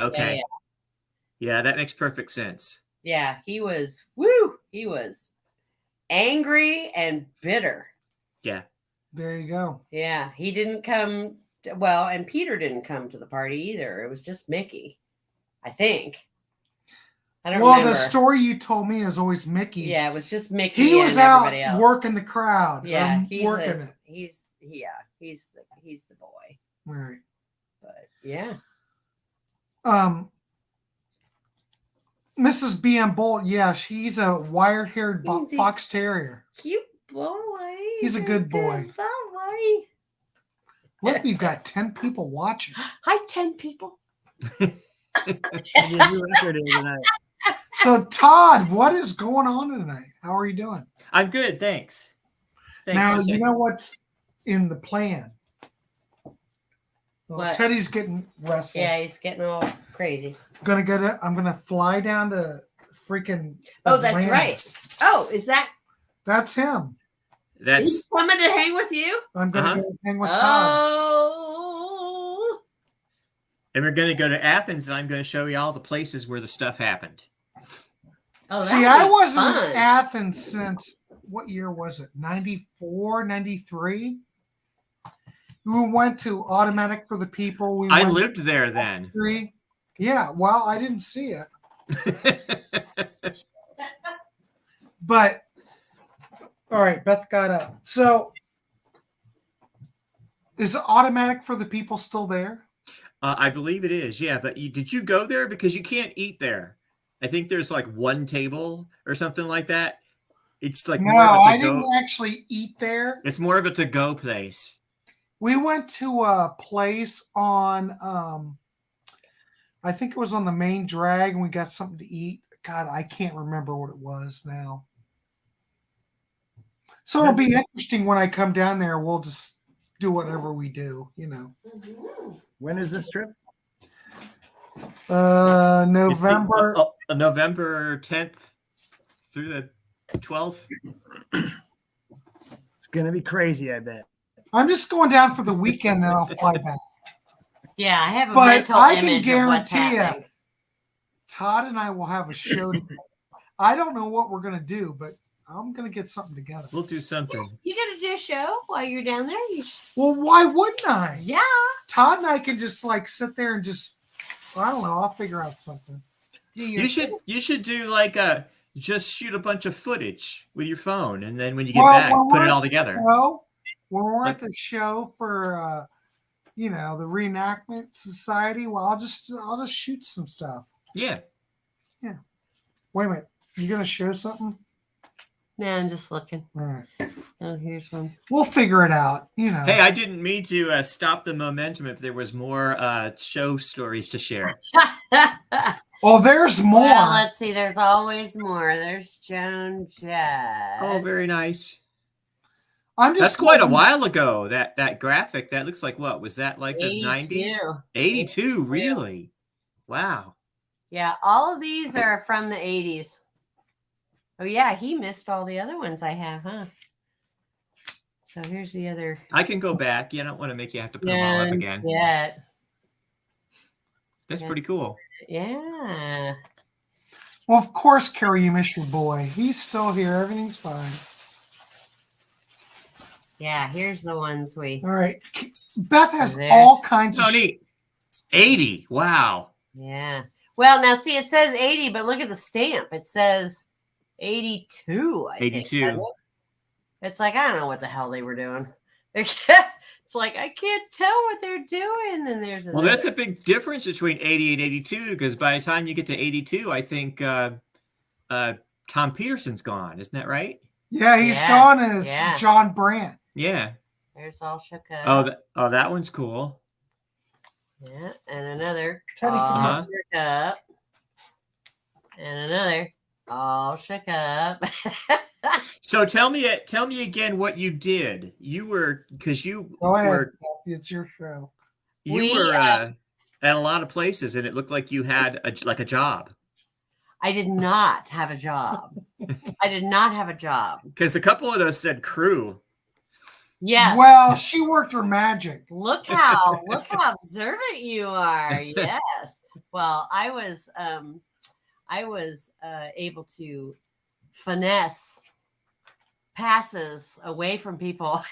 Okay. Yeah. Yeah, that makes perfect sense. Yeah, he was angry and bitter. Yeah. There you go. Yeah, he didn't come. Well, and Peter didn't come to the party either. It was just Mickey, I think. I don't Well, remember. the story you told me is always Mickey. Yeah, it was just Mickey. He was and everybody out else. working the crowd. Yeah, working it. He's the boy. Right. But yeah, Mrs. BM Bolt. Yeah, he's a wire-haired He's a- fox terrier. cute boy. He's a good boy. boy. Look, we've got 10 people watching. Hi, 10 people. Maybe a new record here tonight. So, Todd, what is going on tonight? How are you doing? I'm good. Thanks. Now, Just you like- know what's in the plan? Well, What? Teddy's getting restless. Yeah, he's getting all crazy. I'm gonna fly down to freaking. Oh, that's Atlanta. right. Oh, is that That's him. he's That's coming to hang with you? I'm gonna Uh-huh. go hang with Todd. Oh, and we're going to go to Athens, and I'm going to show you all the places where the stuff happened. oh See, that'd I be wasn't fun. in Athens since what year was it? 94, 93? We went to Automatic for the People. We I went lived there then. to 3. Yeah, well, I didn't see it, but all right, Beth got up. So, is Automatic for the People still there? I believe it is. Yeah, but did you go there? Because you can't eat there. I think there's like one table or something like that. It's like No, more of a I to-go. didn't actually eat there. It's more of a to-go place. We went to a place on, I think it was on the main drag, and we got something to eat. God, I can't remember what it was now. So it'll be interesting when I come down there. We'll just do whatever we do, you know. When is this trip? It's the- November. November 10th through the 12th. It's gonna be crazy, I bet. I'm just going down for the weekend, then I'll fly back. Yeah, I have a But mental I can image of what's guarantee you, happening. Todd and I will have a show together. I don't know what we're gonna do, but I'm gonna get something together. We'll do something. You gonna do a show while you're down there? Well, why wouldn't I? Yeah. Todd and I can just like sit there and just, I don't know. I'll figure out something. Do your You should do like just shoot a bunch of footage with your phone, and then when you get Well, back, when put we're it all at the together. show- when we're at the show for, the Reenactment Society, well, I'll just shoot some stuff. Yeah. Wait a minute, you gonna show something? No, I'm just looking. All right, Oh, here's one. we'll figure it out. Hey, I didn't mean to stop the momentum if there was more show stories to share. Oh, there's more. Well, let's see. There's always more. There's Joan Jett. Oh, very nice. I'm just That's quite a looking- while ago. That graphic, that looks like what? Was that like the 90s? 82, really? Wow. Yeah, all of these are from the 80s. Oh, yeah, he missed all the other ones I have, huh? So here's the other. I can go back. Yeah, I don't want to make you have to put them all up Joan again. Jett. That's Yeah. pretty cool. Yeah. Well, of course, Carrie, you miss your boy. He's still here. Everything's fine. Yeah, here's the ones we. All right. Beth has There's- all kinds So of neat. 80. Wow. Yeah. Well, now see, it says 80, but look at the stamp. It says 82. I think, 82. doesn't it? It's like, I don't know what the hell they were doing. It's like, I can't tell what they're doing. And there's Well, that's a big difference between 80 and 82 because by the time you get to 82, I think Tom Peterson's gone. Isn't that right? Yeah, he's Yeah, gone, and it's yeah. John Brandt. Yeah. There's all shook up. That one's cool. Yeah, and another Teddy all Uh-huh. shook up. And another all shook up. So tell me again what you did. You were because you Go ahead. were It's your show. you were at a lot of places, and it looked like you had a job. I did not have a job. I did not have a job. Because a couple of those said crew. Yes. Well, she worked her magic. Look how observant you are. Yes. Well, I was able to finesse passes away from people.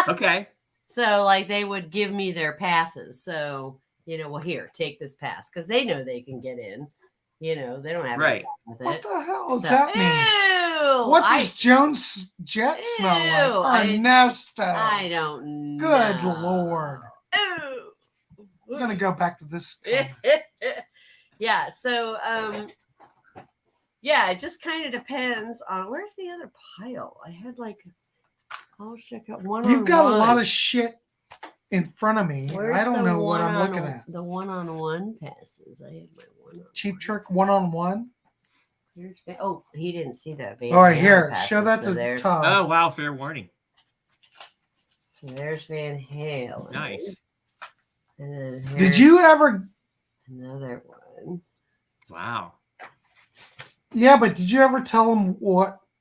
Okay. So like they would give me their passes. So, well, here, take this pass because they know they can get in. They don't have Right. any problem with What it. the hell does So- that mean? Ew, What does Jones Jet smell Ew, like? Ernesto. I don't know. Good Lord. Ew. I'm gonna go back to this. Yeah, so yeah, it just kind of depends on where's the other pile. I had like check out one. You've got a lot of shit in front of me. Where's I don't the know what I'm one-on- looking at. The one-on-one passes. I had my one-on-one. Cheap Trick 1-on-1. Here's he didn't see that. All right, here, show that to there's, Todd. Oh wow, fair warning. There's Van Halen. Nice. And then Did here's you ever? another one? Wow. Yeah, but did you ever tell them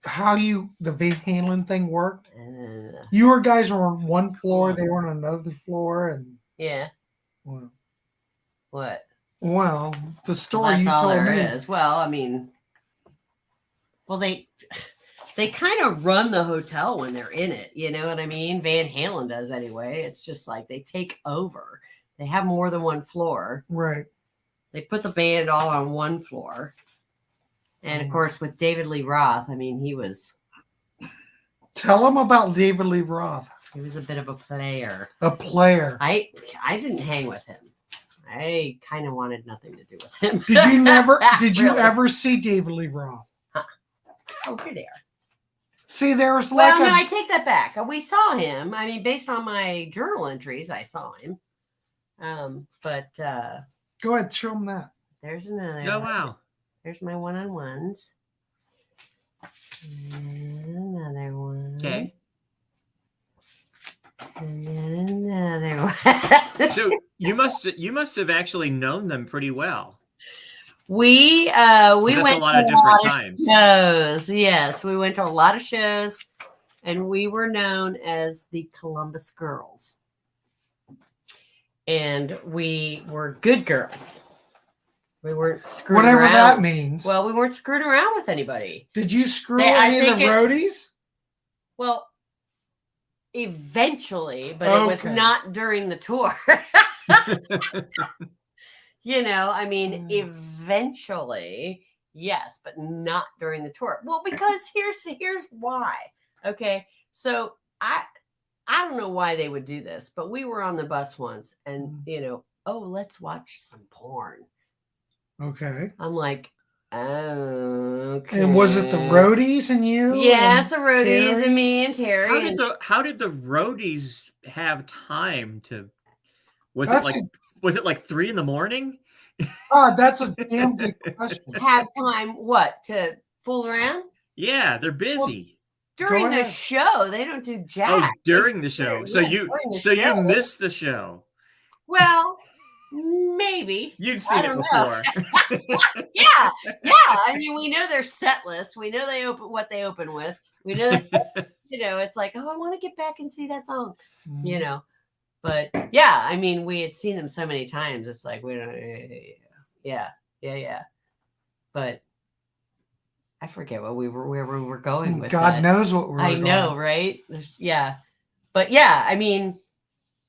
how the Van Halen thing worked? And then, You guys were on one floor, they were on another floor, and yeah. well, What? the Well, story that's you all told there me. is. Well, I mean, they kind of run the hotel when they're in it. You know what I mean? Van Halen does anyway. It's just like they take over. They have more than one floor. Right. They put the band all on one floor. And of course, with David Lee Roth, I mean, he was Tell them about David Lee Roth, a bit of a player. a player. I didn't hang with him. I kind of wanted nothing to do with him. Did you never? Did you Really? ever see David Lee Roth? Oh, you're there. See, there was Well, like no, I take that back. We saw him. I mean, based on my journal entries, I saw him. But Go ahead, show them that. there's another. Oh one. wow. There's my one-on-ones. And another one. Okay. And then another one. So you must have actually known them pretty well. We That's went a lot to of a different lot of times. shows. Yes, we went to a lot of shows, and we were known as the Columbus Girls. And we were good girls. We weren't screwing Whatever around. that means. Well, we weren't screwing around with anybody. Did you screw I any of the think roadies? Well, eventually, but it was Okay. not during the tour. I mean, eventually, yes, but not during the tour. Well, because here's why. Okay, so I don't know why they would do this, but we were on the bus once, and oh, let's watch some porn. Okay. I'm like, okay. And was it the roadies and you? Yes, the roadies Terry? and me and Terry. How did the roadies have time to? Was That's it like 3 a.m? that's a damn good question. Have time what to fool around? Yeah, they're busy. During the ahead. show, they don't do jack. Oh, during the show. So you missed the show. Well, maybe. You'd seen it before. Yeah. I mean, we know their set list. We know what they open with. We know, it's like, oh, I want to get back and see that song. But yeah, I mean, we had seen them so many times. It's like we don't. Yeah. But I forget where we were going with God that. knows what we're I know, going. right? Yeah. But yeah, I mean,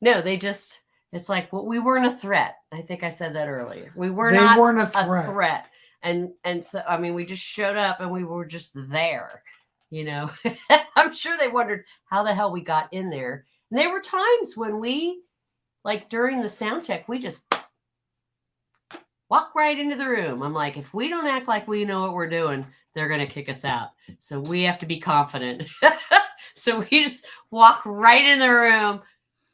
no, they just, it's like, well, we weren't a threat. I think I said that earlier. We were They not weren't a threat. threat. And so, I mean, we just showed up and we were just there, I'm sure they wondered how the hell we got in there. And there were times when we, like during the sound check, we just walk right into the room. I'm like, if we don't act like we know what we're doing, they're going to kick us out. So we have to be confident. So we just walk right in the room.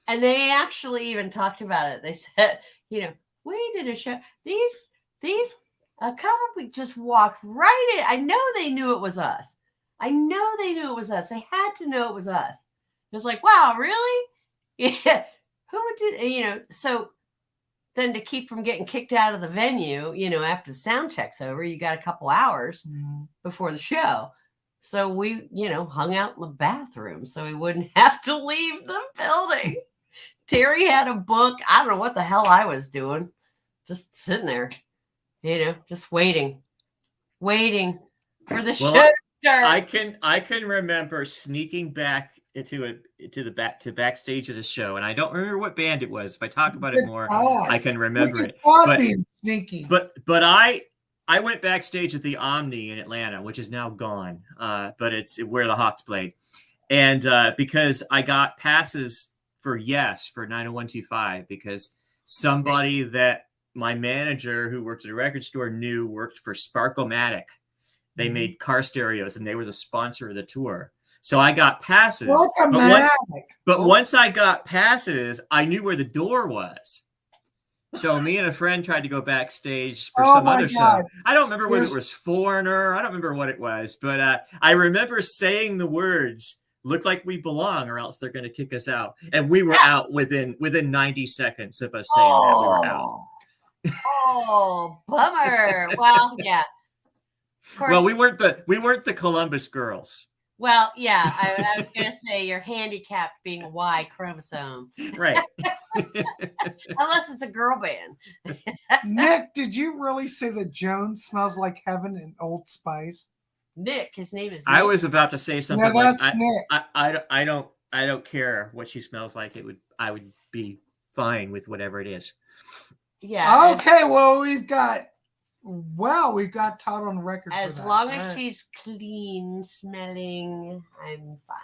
And they actually even talked about it. They said, we did a show. These a couple we just walked right in. I know they knew it was us. They had to know it was us. It was like, wow, really? Yeah. Who would do, so then to keep from getting kicked out of the venue, after the sound check's over, you got a couple hours before the show. So we, hung out in the bathroom so we wouldn't have to leave the building. Terry had a book. I don't know what the hell I was doing. Just sitting there, just waiting for the show to start. I can remember sneaking back to backstage at a show, and I don't remember what band it was. If I talk about it more, I can remember it. Being sneaky. But I went backstage at the Omni in Atlanta, which is now gone. But it's where the Hawks played, and because I got passes for 90125 because somebody that my manager who worked at a record store knew worked for Sparkomatic. They made car stereos and they were the sponsor of the tour. So I got passes. But once I got passes, I knew where the door was. So me and a friend tried to go backstage for some other show. I don't remember whether it was Foreigner. I don't remember what it was. But I remember saying the words, "Look like we belong or else they're going to kick us out." And we were out within 90 seconds of us saying that we were out. Oh, bummer. Well, yeah. Well, we weren't the Columbus Girls. Well, yeah, I was going to say you're handicapped being Y chromosome. Right. Unless it's a girl band. Nick, did you really say that Jones smells like heaven in Old Spice? Nick, his name is Nick. I was about to say something like Nick. I don't care what she smells like. I would be fine with whatever it is. Yeah. Okay, well, we've got Todd on record. As long as she's clean smelling, I'm fine.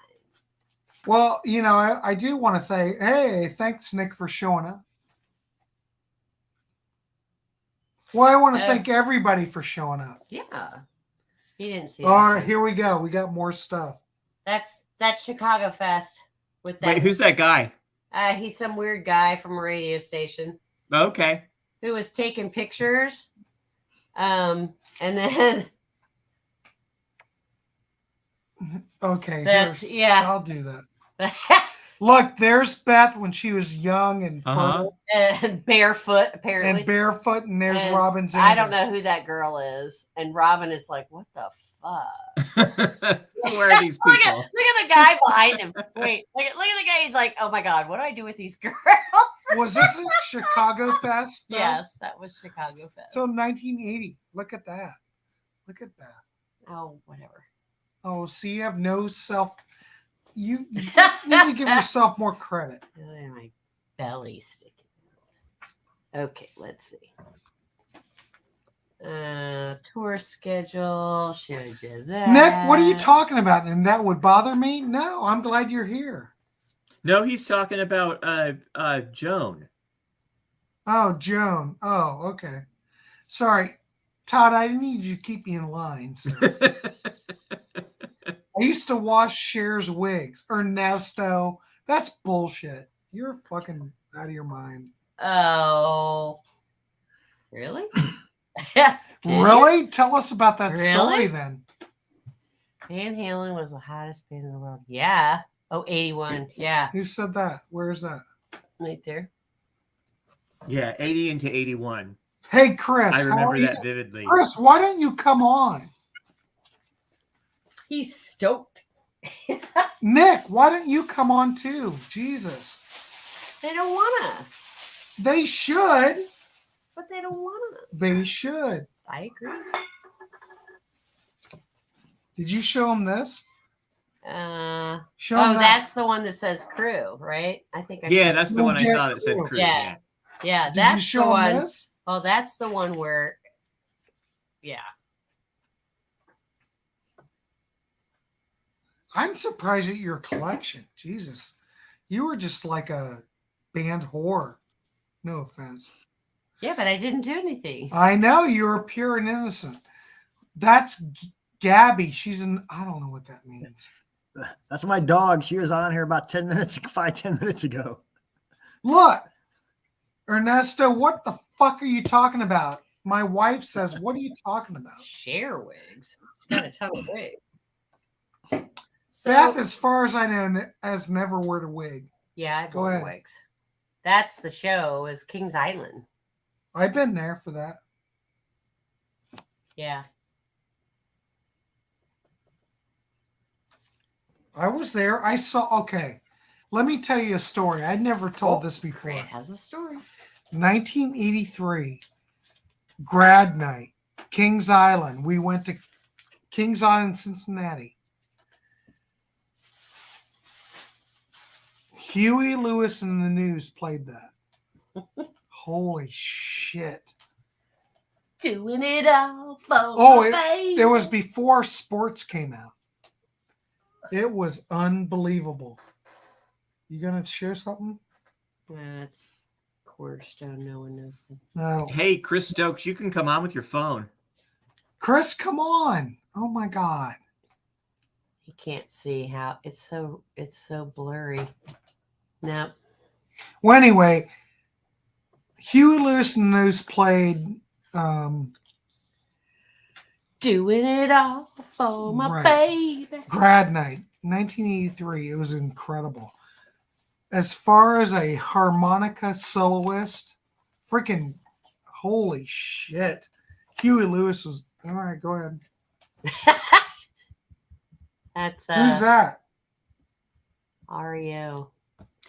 Well, I do want to say, thanks, Nick, for showing up. Well, I want to thank everybody for showing up. Yeah. He didn't see All right, here we go. We got more stuff. That's Chicago Fest with that. Wait, who's that guy? He's some weird guy from a radio station. Okay. Who was taking pictures. And then okay, I'll do that. Look, there's Beth when she was young and fertile And barefoot, apparently. and barefoot, and there's And Robin's. I don't know who that girl is. And Robin is like, what the fuck? Where are these Look people? at the guy behind him. Wait, look at the guy. He's like, oh my God, what do I do with these girls? Was this a Chicago Fest? though? Yes, that was Chicago Fest. So 1980. Look at that. Look at that. Oh, whatever. Oh, see, you have no self. You need to give yourself more credit. Look at my belly sticking. Okay, let's see. Tour schedule. Showed you that. Nick, what are you talking about? And that would bother me? No, I'm glad you're here. No, he's talking about Joan. Oh, Joan. Oh, okay. Sorry. Todd, I need you to keep me in line. So. I used to wash Cher's wigs. Ernesto. That's bullshit. You're fucking out of your mind. Oh, really? Really? Tell us about that Really? story then. Van Halen was the hottest band in the world. Yeah. Oh, 81. Yeah. Who said that? Where is that? Right there. Yeah, 80 into 81. Hey, Chris. I how remember are you? that vividly. Chris, why don't you come on? He's stoked. Nick, why don't you come on too? Jesus. They don't wanna. They should. But they don't wanna. They should. I agree. Did you show them this? Show 'em Oh, that. that's the one that says crew, right? I think I Yeah, that's the one I Yeah, saw that said cool. crew. Yeah. Yeah, Did you that's the show them one. this? Oh, that's the one where yeah. I'm surprised at your collection. Jesus. You were just like a band whore. No offense. Yeah, but I didn't do anything. I know you were pure and innocent. That's Gabby. She's an, I don't know what that means. That's my dog. She was on here about 10 minutes, 5-10 minutes ago. Look, Ernesto, what the fuck are you talking about? My wife says, what are you talking about? Share wigs. It's got a ton of wigs. So, Beth, as far as I know, has never worn a wig. yeah, I Go bought ahead. wigs. That's the show is Kings Island. I've been there for that. Yeah. I was there. I saw, okay. Let me tell you a story. I'd never told this before. It has a story. 1983, grad night, Kings Island. We went to Kings Island, Cincinnati. Huey Lewis and the News played that. Holy shit. Doing it all for Oh, my baby. it was before sports came out. It was unbelievable. You gonna share something? That's Cornerstone. No one knows them. No. Hey, Chris Stokes, you can come on with your phone. Chris, come on. Oh my God. You can't see how it's so blurry. Nope. Well, anyway, Huey Lewis and the News played Doing it all for my Right. baby. grad night, 1983. It was incredible. As far as a harmonica soloist, freaking holy shit. Huey Lewis was, all right, go ahead. That's Who's that? REO.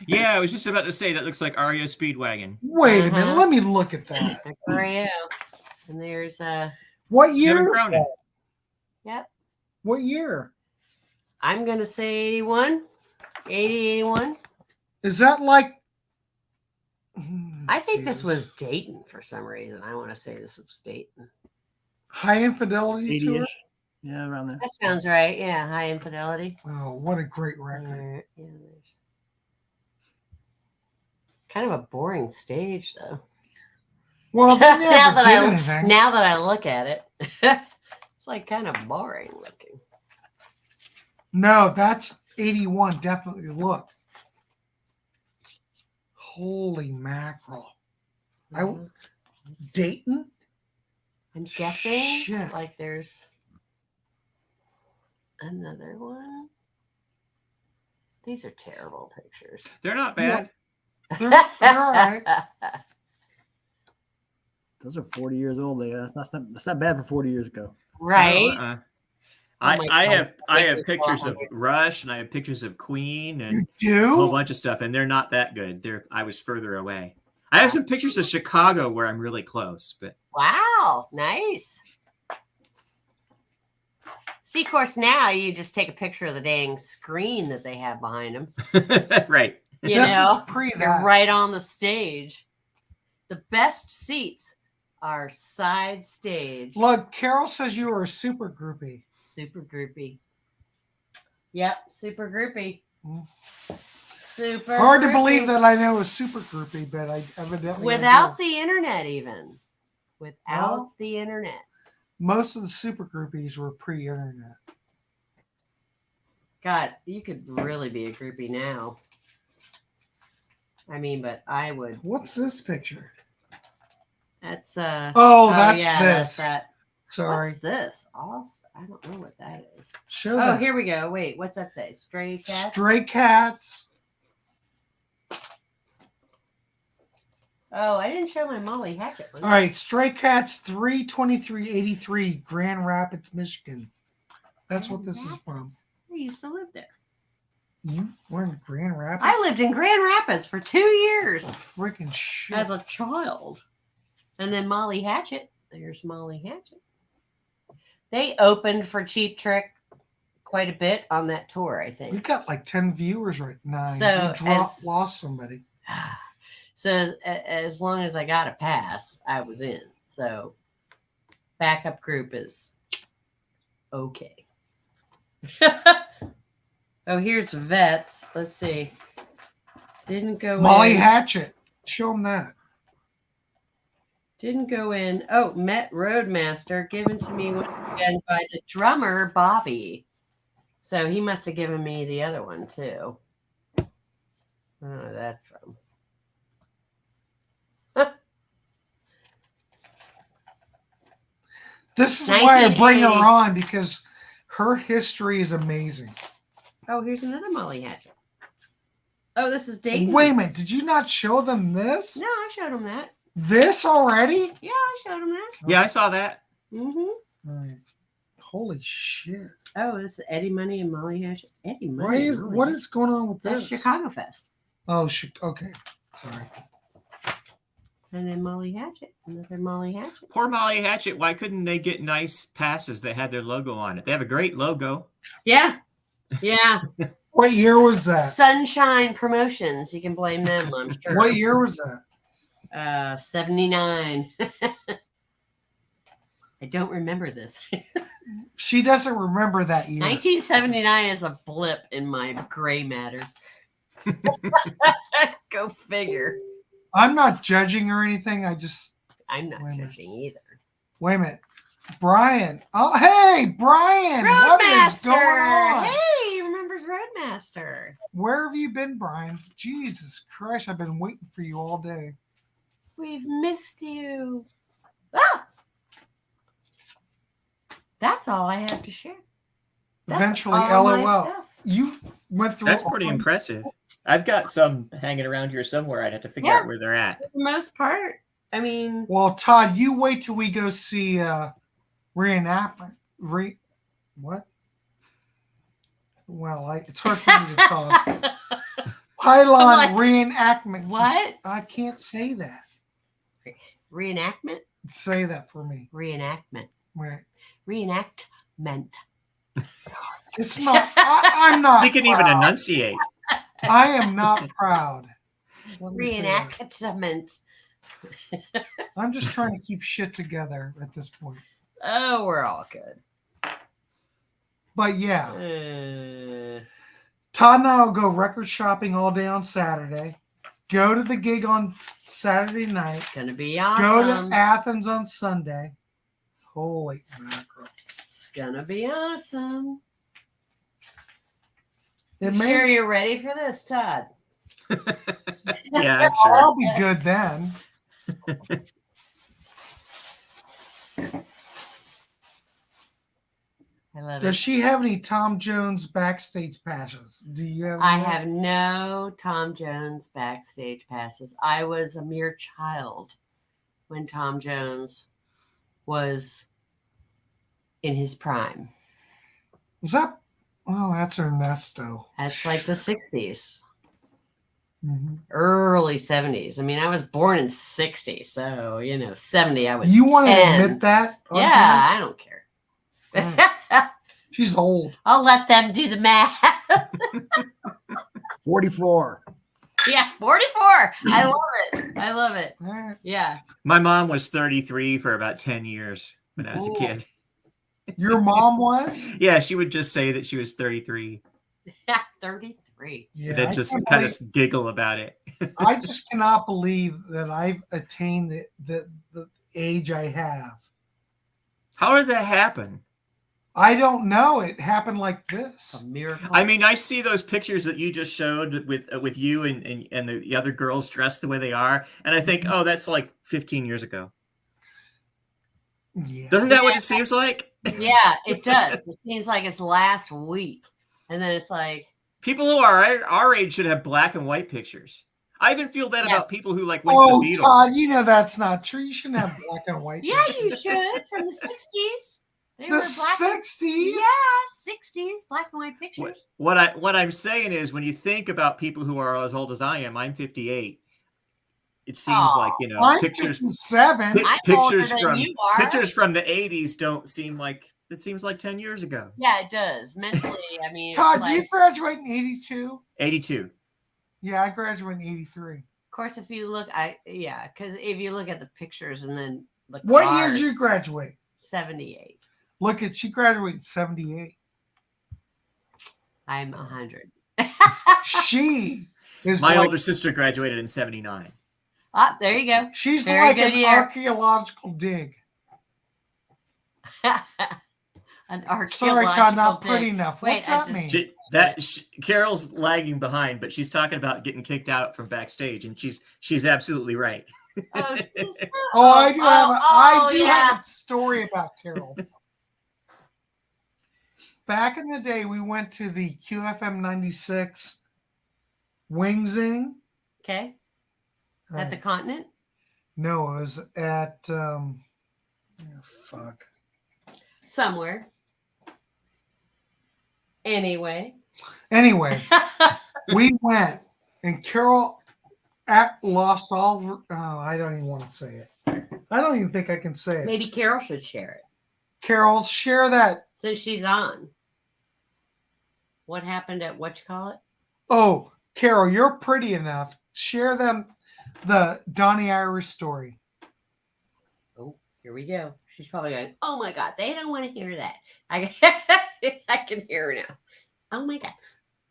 Yeah, I was just about to say that looks like REO Speedwagon. Wait a minute. Uh-huh. Let me look at that. That's REO. And there's What year? Kevin is Cronin. that? yep. What year? I'm gonna say 81. 80, 81. Is that like? I think this Jesus. was Dayton for some reason. I want to say this was Dayton. High Infidelity Tour. 80-ish. Yeah, around there. That sounds right. Yeah, High Infidelity. Oh, what a great record! Alright, yeah, there's kind of a boring stage though. Well, they never now that did I anything. now that I look at it, it's like kind of boring looking. No, that's 81. Definitely look. Holy mackerel! Mhm. Dayton. I'm guessing Shit. like there's another one. These are terrible pictures. They're not bad. They're all right. Those are 40 years old. That's not bad for 40 years ago. Right? No, Oh I my I God, have Christmas pictures of song. Rush and I have pictures of Queen and You a whole do? bunch of stuff, and they're not that good. I was further away. I have some pictures of Chicago where I'm really close, but Wow, nice. See, of course, now you just take a picture of the dang screen that they have behind them. right. You This know, is pre you're that. right on the stage. The best seats are side stage. Look, Carol says you were a super groupie. Super groupie. Yep, super groupie. Mm. Super Hard to groupie. believe that I know a super groupie, but I evidently Without I do. the internet, even. Without Well, the internet. Most of the super groupies were pre-internet. God, you could really be a groupie now. I mean, but I would. What's this picture? That's Oh, that's yeah, this. that's that. Sorry. What's this? I don't know what that is. Show Oh, that. here we go. Wait, what's that say? Stray cats. Stray cats. Oh, I didn't show my Molly Hatchet one. All right, Stray Cats 32383, Grand Rapids, Michigan. That's what this is from. I used to live there. You were in Grand Rapids? I lived in Grand Rapids for 2 years Freaking shit. as a child. And then Molly Hatchet. There's Molly Hatchet. They opened for Cheap Trick quite a bit on that tour, I We've think. got like 10 viewers right now. So, Lost somebody. So as long as I got a pass, I was in. So backup group is okay. Oh, here's Vets. Let's see. Didn't go Molly in. Hatchet. Show them that. Didn't go in. Oh, Met Roadmaster given to me once again by the drummer Bobby. So he must have given me the other one too. I don't know where that's from. This is why I bring her 1980. on, because her history is amazing. Oh, here's another Molly Hatchet. Oh, this is Dayton. Wait a minute. Did you not show them this? No, I showed him that. This already? Yeah, I showed him that. Yeah, I saw that. Mm-hmm. All right. Holy shit. Oh, this is Eddie Money and Molly Hatchet. Eddie Money. Why and is Molly what Hatchet. is going on with That's this? Chicago Fest. Oh, okay. Sorry. And then Molly Hatchet. Another Molly Hatchet. Poor Molly Hatchet. Why couldn't they get nice passes that had their logo on it? They have a great logo. Yeah. Yeah. What year was that? Sunshine Promotions. You can blame them, I'm sure. What year was that? 79. I don't remember this. She doesn't remember that year. 1979 is a blip in my gray matter. Go figure. I'm not judging or anything. I'm not Wait a minute. judging either. Wait a minute. Brian. Oh, hey, Brian. What is going on? Hey, he remembers Roadmaster. Where have you been, Brian? Jesus Christ, I've been waiting for you all day. We've missed you. Ah! That's all I have to share. That's Eventually, all my LOL. stuff. You went through That's all pretty of- impressive. I've got some hanging around here somewhere. I'd have to figure Yeah. out where they're at. For the most part, I mean, Well, Todd, you wait till we go see reenactment. What? Well, it's hard for me to talk. Pylon Like, reenactment. what? I can't say that. reenactment? Say that for me. Reenactment. Right. Reenactment. It's not. I'm not. We can even proud. enunciate. I am not proud. Let me say that. Reenactments. I'm just trying to keep shit together at this point. Oh, we're all good. But yeah, Todd and I will go record shopping all day on Saturday. Go to the gig on Saturday night. Gonna be Go awesome. to Athens on Sunday. Holy mackerel! It's gonna be awesome. It You may. sure you're ready for this, Todd? Yeah, I'm sure. I'll be good then. I love Does it. she have any Tom Jones backstage passes? Do you have? I any? have no Tom Jones backstage passes. I was a mere child when Tom Jones was in his prime. Was that? Oh, that's Ernesto. That's like the 60s, Mm-hmm. early 70s. I mean, I was born in 60, so 70. I was. You want to 10. admit that? on here? Yeah, I don't care. She's old. I'll let them do the math. 44. Yeah, 44. I love it. I love it. All right. Yeah. My mom was 33 for about 10 years when I was a Ooh. kid. Your mom was? Yeah, she would just say that she was 33. 33. Yeah. And then I just can't kind believe- of giggle about it. I just cannot believe that I've attained the age I have. How did that happen? I don't know. It happened like this. A miracle. I mean, I see those pictures that you just showed with you and the other girls dressed the way they are, and I think, oh, that's like 15 years ago. Yeah. Doesn't that what it seems like? Yeah, it does. It seems like it's last week. And then it's like, People who are our age should have black and white pictures. I even feel that Yeah. about people who like went to Oh, the Beatles. Todd, you know that's not true. You shouldn't have black and white. yeah, pictures. you should. From the 60s. They The were black. 60s? Yeah, 60s, black and white pictures. What I'm saying is, when you think about people who are as old as I am, I'm 58. It seems like I'm pictures 57. I'm older pictures than from you are. pictures from the 80s don't seem like it seems like 10 years ago. Yeah, it does. Mentally, I mean, Todd, it's did you like, graduate in 82? 82. Yeah, I graduated in 83. of course, if you look, because if you look at the pictures and then the What year cars, did you graduate? 78. Look at, she graduated in 78. I'm 100. She is My like, older sister graduated in 79. Ah, there you go. she's Very like good an year. archaeological dig. An Sorry, archaeological Todd, not dig. pretty enough. Wait, What's I that just- mean? Carol's lagging behind, but she's talking about getting kicked out from backstage, and she's absolutely right. Oh, she's- Oh, I do have yeah. have a story about Carol. Back in the day, we went to the QFM 96 Wing Zing. Okay. At the continent. No, it was at fuck. Somewhere. Anyway. Anyway, we went, and Carol lost all. I don't even want to say it. I don't even think I can say it. Maybe Carol should share it Carol, share that. since she's on. What happened at what you call it? Oh, Carol, you're pretty enough. Share them the Donnie Irish story. Oh, here we go. She's probably going, oh my God, they don't want to hear that. I can hear her now. Oh my God.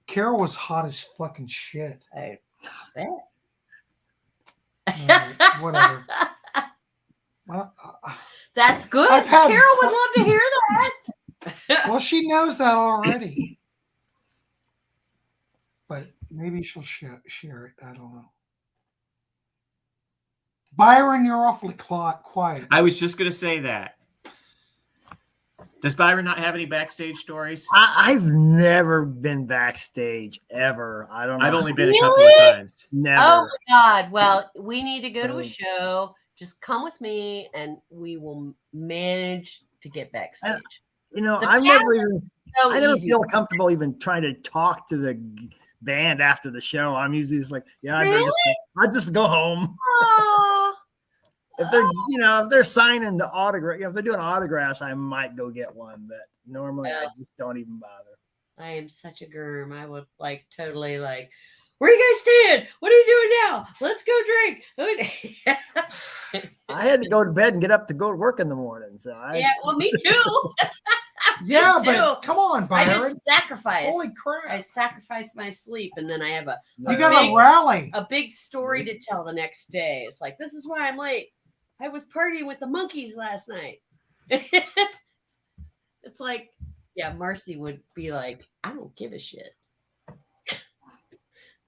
Carol was hot as fucking shit. I bet. Whatever. That's good. I've had- Carol would love to hear that. Well, she knows that already. But maybe she'll share it. I don't know. Byron, you're awfully quiet. I was just gonna say that. Does Byron not have any backstage stories? I've never been backstage ever. I don't know. I've only been a Really? couple of times. Never. Oh my God. Well, we need to go to a So- show. Just come with me and we will manage to get backstage. You know, The I've never even. So I never easy. feel comfortable even trying to talk to the band after the show. I'm usually just like, yeah, I just go home. Aw. If they're, if they're signing the autograph, if they're doing autographs, I might go get one. But normally, I Yeah. just don't even bother. I am such a germ. I would totally where you guys stand? What are you doing now? Let's go drink. I had to go to bed and get up to go to work in the morning. So Yeah, well, me too. Yeah, Me but too. come on, I Byron. just sacrifice. Holy I crap. sacrifice my sleep, and then I have You got to big- rally. a big story to tell the next day. It's like, this is why I'm late. I was partying with the monkeys last night. It's like, yeah, Marcy would be like, I don't give a shit.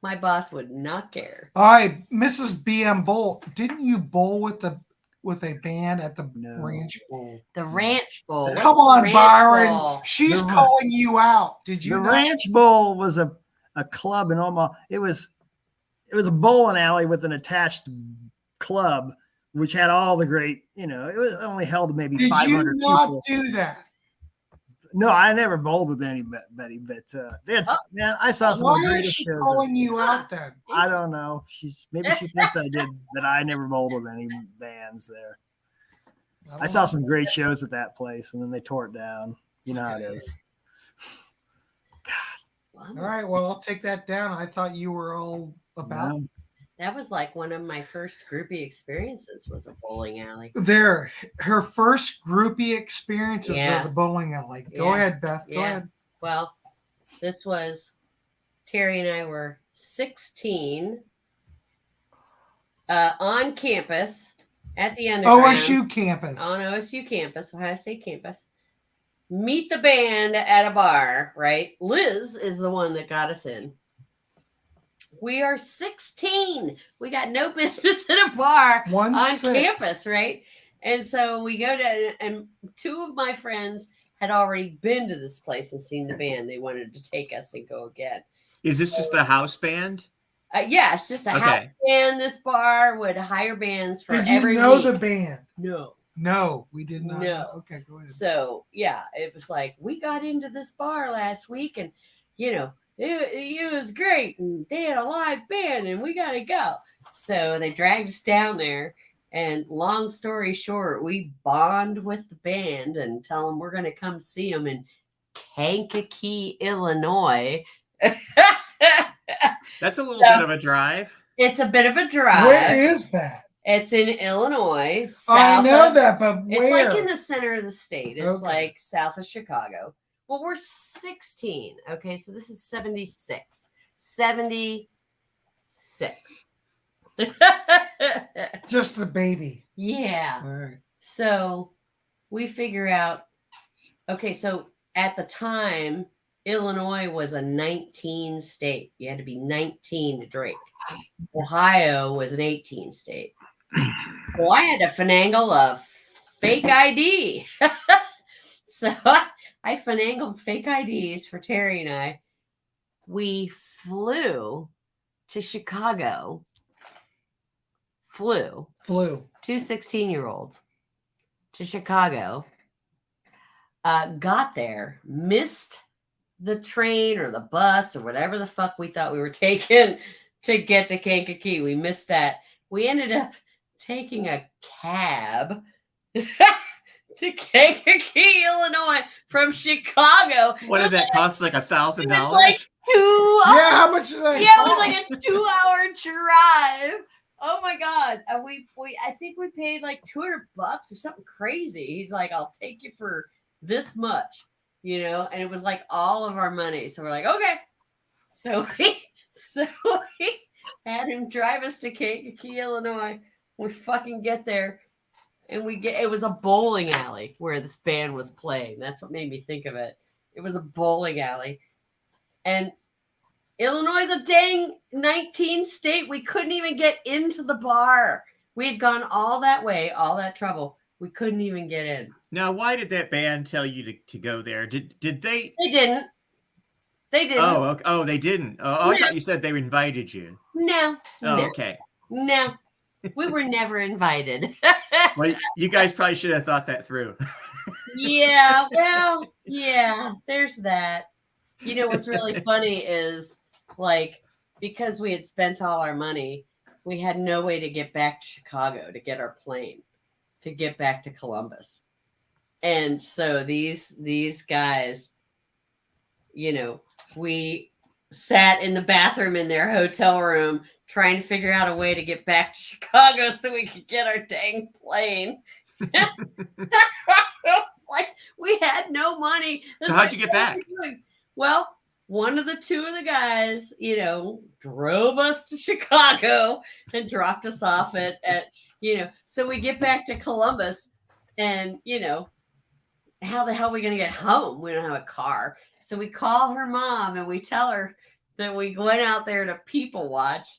My boss would not care. All right, Mrs. BM Bolt, didn't you bowl with the with a band at the No. Ranch Bowl? The Ranch Bowl. What's Come the on, Ranch Byron. Bowl? She's The- calling you out. Did you The know? Ranch Bowl was a club in Omaha. It was a bowling alley with an attached club, which had all the great, it was only held maybe Did 500 you not people. do that? No, I never bowled with anybody, but man, I saw some of Why the is greatest she shows. calling you out then? I don't know. Maybe she thinks I did, but I never bowled with any bands there. I saw some great shows at that place, and then they tore it down. You know how it is. All right, well, I'll take that down. I thought you were all about No. That was like one of my first groupie experiences was a bowling alley. there. Her first groupie experiences Yeah. at the bowling alley. Go Yeah. ahead, Beth. Go Yeah. ahead. Well, this was Terry and I were 16 on campus at the underground. OSU campus. On OSU campus, Ohio State campus. Meet the band at a bar, right? Liz is the one that got us in. We are 16. We got no business in a bar on 1-6. campus, right? And so we go to, and two of my friends had already been to this place and seen the band. They wanted to take us and go again. Is this just the house band? Yeah, it's just a house Okay. band. This bar would hire bands for Did you every know week. the band? No. No, we did not. No. Know. Okay, go ahead. So yeah, it was like we got into this bar last week, and it was great, and they had a live band, and we gotta go. So they dragged us down there, and long story short, we bond with the band and tell them we're gonna come see them in Kankakee, Illinois. That's a little So- bit of a drive. It's a bit of a drive. Where is that? It's in Illinois. I south know of- that, but It's where? like in the center of the state. It's Okay. like south of Chicago. Well, we're 16. Okay, so this is 76. 76. Just a baby. Yeah. All right. So we figure out, okay, so at the time, Illinois was a 19 state. You had to be 19 to drink. Ohio was an 18 state. Well, I had to finagle a fake ID. So I finagled fake IDs for Terry and I. We flew to Chicago. Flew Flu. two 16-year-olds to Chicago. Got there, missed the train or the bus or whatever the fuck we thought we were taking to get to Kankakee. We missed that. We ended up taking a cab to Kankakee, Illinois from Chicago. What did that cost? Like $1,000? It was like 2 hours. Yeah, how much did that Yeah, it was like cost? a 2-hour drive. Oh my god! We I think we paid like $200 or something crazy. He's like, "I'll take you for this much," and it was like all of our money. So we're like, "Okay." So we had him drive us to Kankakee, Illinois. We fucking get there, and it was a bowling alley where this band was playing. That's what made me think of it. It was a bowling alley, and Illinois is a dang 19 state. We couldn't even get into the bar. We had gone all that way, all that trouble. We couldn't even get in. Now, why did that band tell you to go there? Did they? They didn't. They didn't. Oh, okay. Oh, they didn't. Oh, I thought you said they invited you. No. Oh, No. okay. No. We were never invited. Well, you guys probably should have thought that through. Yeah. Well, yeah, there's that. What's really funny is because we had spent all our money, we had no way to get back to Chicago to get our plane, to get back to Columbus. And so these guys, we sat in the bathroom in their hotel room trying to figure out a way to get back to Chicago so we could get our dang plane. We had no money. So how'd you get back? Well, one of the two of the guys, drove us to Chicago and dropped us off at so we get back to Columbus and, how the hell are we going to get home? We don't have a car. So we call her mom and we tell her that we went out there to people watch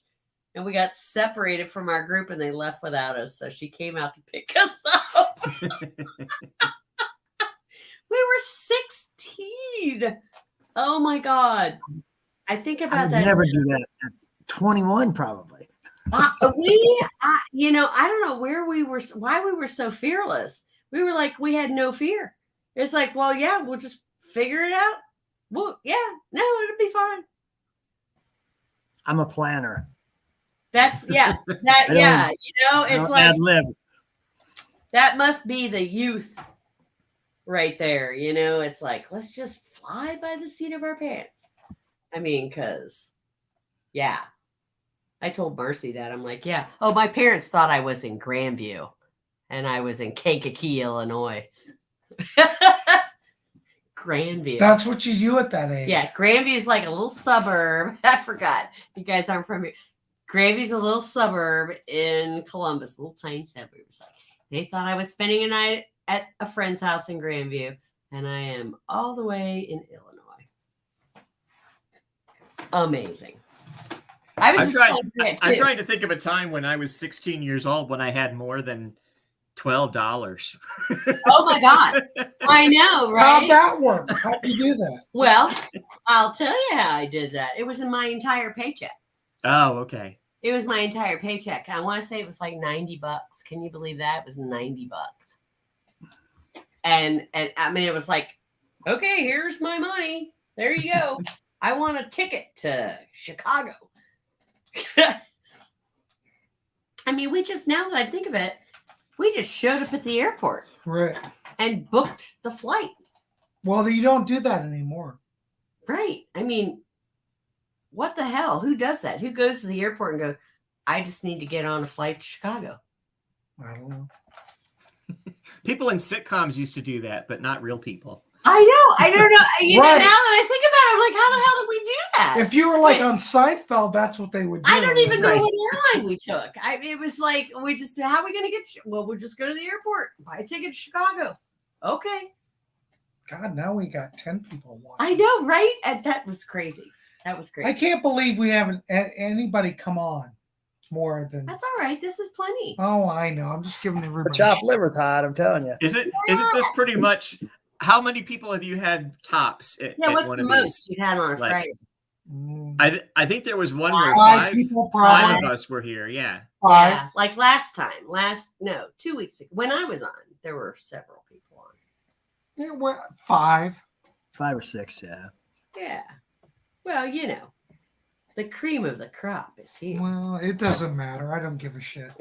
and we got separated from our group and they left without us. So she came out to pick us up. We were 16. Oh my God. I think I about would that. never do that. That's 21 probably. I don't know why we were so fearless. We were like, we had no fear. It's like, well, yeah, we'll just figure it out. Well, yeah, no, it'll be fine. I'm a planner. That's I don't- it's Don't like ad lib. that must be the youth right there. It's like, let's just fly by the seat of our pants. I mean, because, yeah. I told Marcy that. I'm like, yeah. Oh, my parents thought I was in Grandview and I was in Kankakee, Illinois. Grandview. That's what you do at that age. Yeah, Grandview is like a little suburb. I forgot. You guys aren't from here. Grandview's a little suburb in Columbus, a little tiny suburb. So they thought I was spending a night at a friend's house in Grandview, and I am all the way in Illinois. Amazing. I was I'm trying to think of a time when I was 16 years old when I had more than $12. Oh my God. I know, right? How'd that work? How'd you do that? Well, I'll tell you how I did that. It was in my entire paycheck. Oh, okay. It was my entire paycheck. I want to say it was like $90. Can you believe that? It was $90. And I mean, it was like, okay, here's my money. There you go. I want a ticket to Chicago. I mean, now that I think of it, we just showed up at the airport Right. and booked the flight. Well, you don't do that anymore. Right. I mean, what the hell? Who does that? Who goes to the airport and goes, I just need to get on a flight to Chicago? I don't know. People in sitcoms used to do that, but not real people. I know. I don't know. Right. Now that I think about it, I'm like, how the hell did we do that? If you were like Wait. on Seinfeld, that's what they would do. I don't even know Right. what airline we took. It was like, how are we going to get, well, we'll just go to the airport, buy a ticket to Chicago. Okay. God, now we got 10 people watching. I know, right? And that was crazy. That was crazy. I can't believe we haven't had anybody come on more than. That's all right. This is plenty. Oh, I know. I'm just giving The everybody. chopped liver, Todd. I'm telling you. Isn't this pretty much? How many people have you had tops at What's one the of most these? you had on a Like, Friday? I think there was one where Five people, five probably. of us were here. Yeah. Five. Yeah, like 2 weeks ago, when I was on, there were several people on. Yeah, well, 5. 5 or 6, yeah. Yeah. Well, the cream of the crop is here. Well, it doesn't matter. I don't give a shit.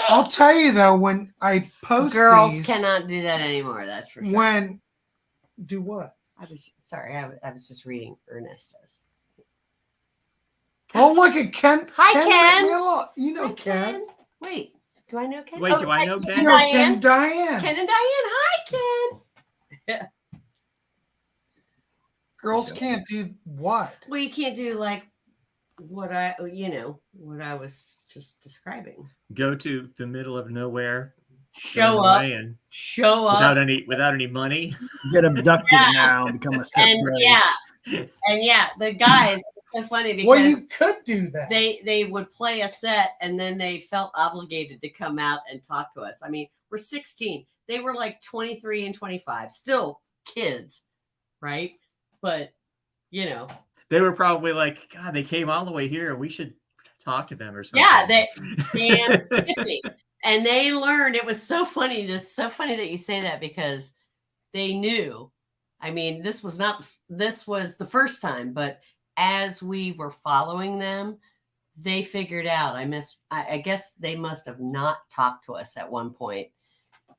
I'll tell you though, when I post Girls these, cannot do that anymore. That's for sure. Do what? I was just reading Ernesto's. Oh, look at Ken. Hi, Ken. McMillan. You know Hi, Ken. Wait, do I know Ken? Wait, do I know Ken? Ken? You know Ken Diane. Diane. Ken and Diane. Hi, Ken. Girls can't do what? Well, you can't do like what I was just describing. Go to the middle of nowhere. Show up. and Show up. without any money. Get abducted Yeah. now and become a sex And slave. the guys, it's so funny because Well, you could do that. they would play a set and then they felt obligated to come out and talk to us. I mean, we're 16. They were like 23 and 25, still kids, right? But They were probably like, God, they came all the way here. We should talk to them or something. yeah, and they learned. It was so funny. It's so funny that you say that because they knew. I mean, this was the first time, but as we were following them, they figured out. I guess they must have not talked to us at one point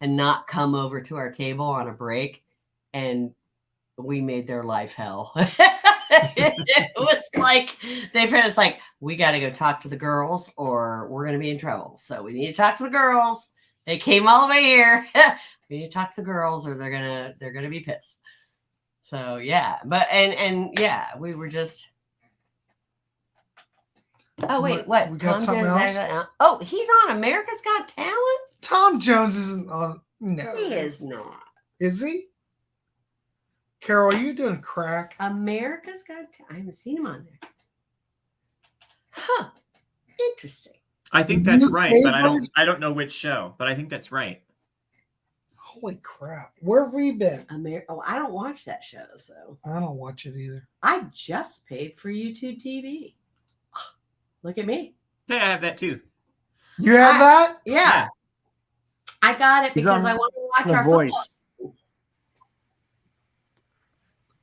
and not come over to our table on a break, and we made their life hell. It was like it's like, we got to go talk to the girls or we're going to be in trouble. So we need to talk to the girls. They came all the way here. We need to talk to the girls or they're going to be pissed. So yeah, but and yeah, we were just. Oh wait, what? We got Tom something Jones else? Oh, he's on America's Got Talent? Tom Jones isn't on. No, He is not. Is he? Carol, are you doing crack? America's Got Talent. I haven't seen him on there. Huh. Interesting. I think that's You right, but favors- I don't know which show, but I think that's right. Holy crap. Where have we been? Oh, I don't watch that show, so I don't watch it either. I just paid for YouTube TV. Look at me. Hey, I have that too. You have that? Yeah. Yeah. I got it He's because on I want to watch The our football. Voice.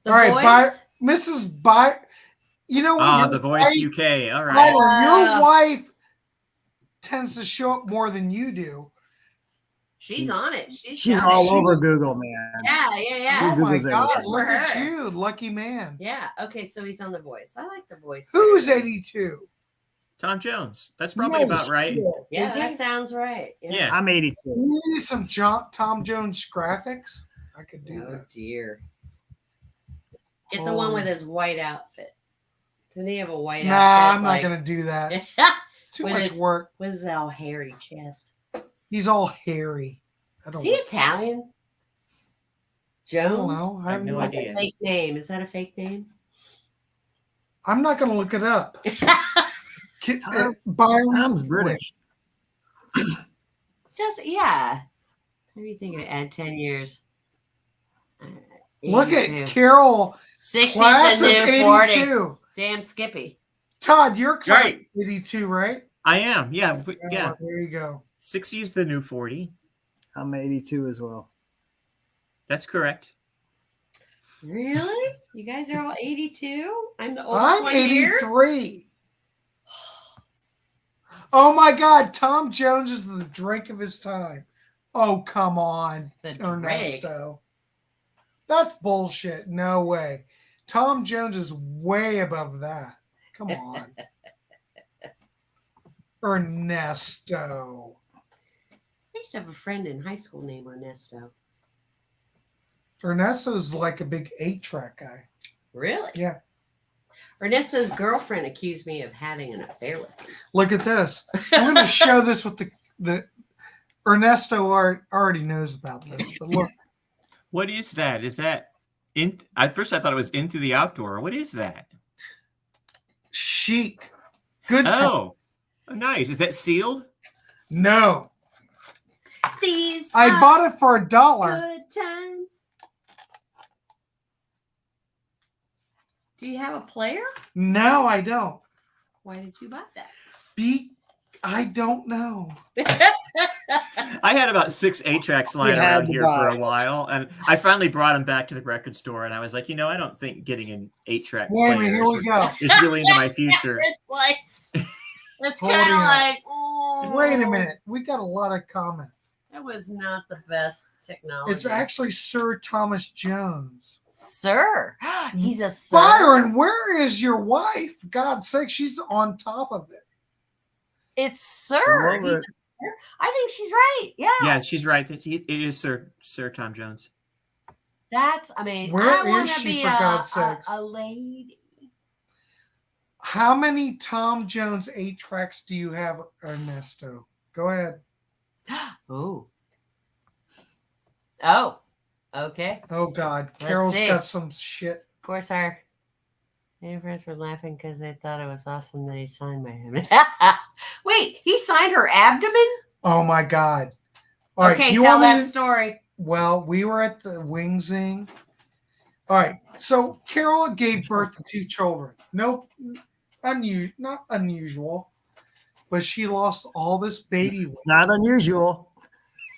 The All right, Voice? Mrs. By, you know what? Oh, The Voice UK. All right. Your wife tends to show up more than you do. She's on it. She's She's got all it. over Google, man. Yeah, yeah, yeah. She Oh my Googles God! everything. Look at For her. you, lucky man. Yeah. Okay, so he's on The Voice. I like The Voice. Who's 82? Tom Jones. That's probably No about right. shit. Yeah, Is that he? sounds right. Yeah. I'm 82. You need some Tom Jones graphics. I could do Oh that. dear. Get the one with his white outfit. Didn't he have a white Nah, outfit? I'm not gonna do that. It's too With much his- work. With his all hairy chest. He's all hairy. I Is don't. he Italian? I don't Jones? know. I have no That's idea. a fake name. Is that a fake name? I'm not gonna look it up. Byron, Tom's British. Just yeah. What do you think of add 10 years? look 82. at Carol, 60's class a of new 40. 82. Damn Skippy. Todd, you're class Right. of 82, right? I am. Yeah. But, yeah. Oh, there you go. 60 is the new 40. I'm 82 as well. That's correct. Really? You guys are all 82? I'm the oldest I'm one here? 83. Oh my God, Tom Jones is the drink of his time. Oh, come on, The Drake. Ernesto. That's bullshit. No way. Tom Jones is way above that. Come on. Ernesto. I used to have a friend in high school named Ernesto. Ernesto's like a big 8-track guy. Really? Yeah. Ernesto's girlfriend accused me of having an affair with him. Look at this. I'm going to show this with the Ernesto already knows about this. But look, What is that? Is that in? At first, I thought it was Into the Outdoor. What is that? chic. Good. Oh, nice. Is that sealed? No. These I are bought it for $1. good times. Do you have a player? No, I don't. Why did you buy that? I don't know. I had about 6 8-tracks lying You had around to here for buy a while, and I finally brought them back to the record store, and I was like, I don't think getting an 8-track Wait a player minute, here we go. is really into my future. It's like it's Hold kind of on. like oh, Wait a minute. We got a lot of comments. That was not the best technology. It's actually Sir Thomas Jones. Sir. He's a sir. Byron, where is your wife? God's sake, she's on top of it. It's sir. Love He's a it. sir. I think she's right. Yeah. Yeah, she's right. It is Sir Tom Jones. That's. I mean, Where I is want to she, be for God's sakes? a lady. How many Tom Jones 8-tracks do you have, Ernesto? Go ahead. Oh. Oh. Okay. Oh, God. Let's Carol's see. got some shit. Of course, our neighbors were laughing because they thought it was awesome that he signed my abdomen. Wait, he signed her abdomen? Oh, my God. All right. Okay, you tell want me that to- story. Well, we were at the Wing Zing. All right. So Carol gave birth to 2 children. Nope. Not unusual. But she lost all this baby weight. It's not unusual.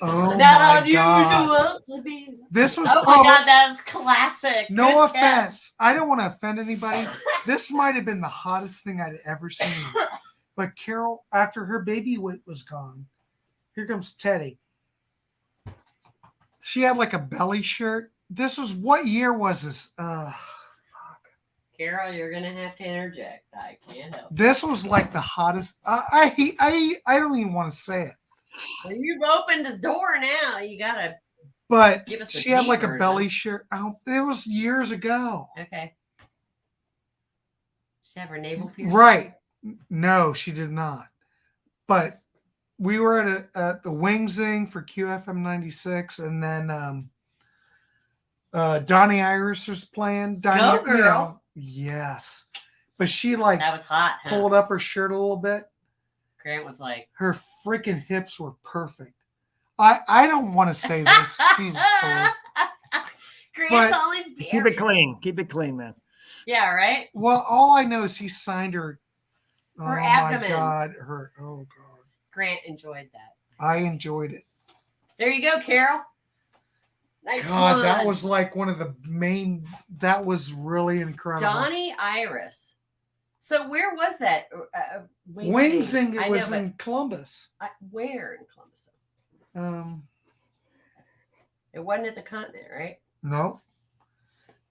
Oh Not my God. unusual to be. This was Oh my probably, God, that's classic. no Good catch. offense. I don't want to offend anybody. This might have been the hottest thing I'd ever seen. But Carol, after her baby weight was gone, here comes Teddy. She had like a belly shirt. This was, what year was this? Carol, you're gonna have to interject. I can't help. This was like the hottest. I don't even want to say it, Well, you've opened the door now. You gotta. but Give us a she had deep like a version. belly shirt. Oh, it was years ago. Okay. She have her navel pierced. Right? No, she did not. But we were at the Wing Zing for QFM 96, and then Donnie Iris was playing. Donnie, Go, girl. yes. but she like That was hot. Huh? pulled up her shirt a little bit. Grant was like, Her freaking hips were perfect. I don't want to say this. Jesus Lord. Grant's But only Keep it clean. Keep it clean, man. Yeah, right. Well, all I know is he signed her. Her oh abdomen. my God, her. Oh God, Grant enjoyed that. I enjoyed it. There you go, Carol. Nice God, that one. was like one of the main. That was really incredible. Donnie Iris. So where was that? Wing Zing. It I was know, in Columbus. but where in Columbus? It wasn't at the Continent, right? No.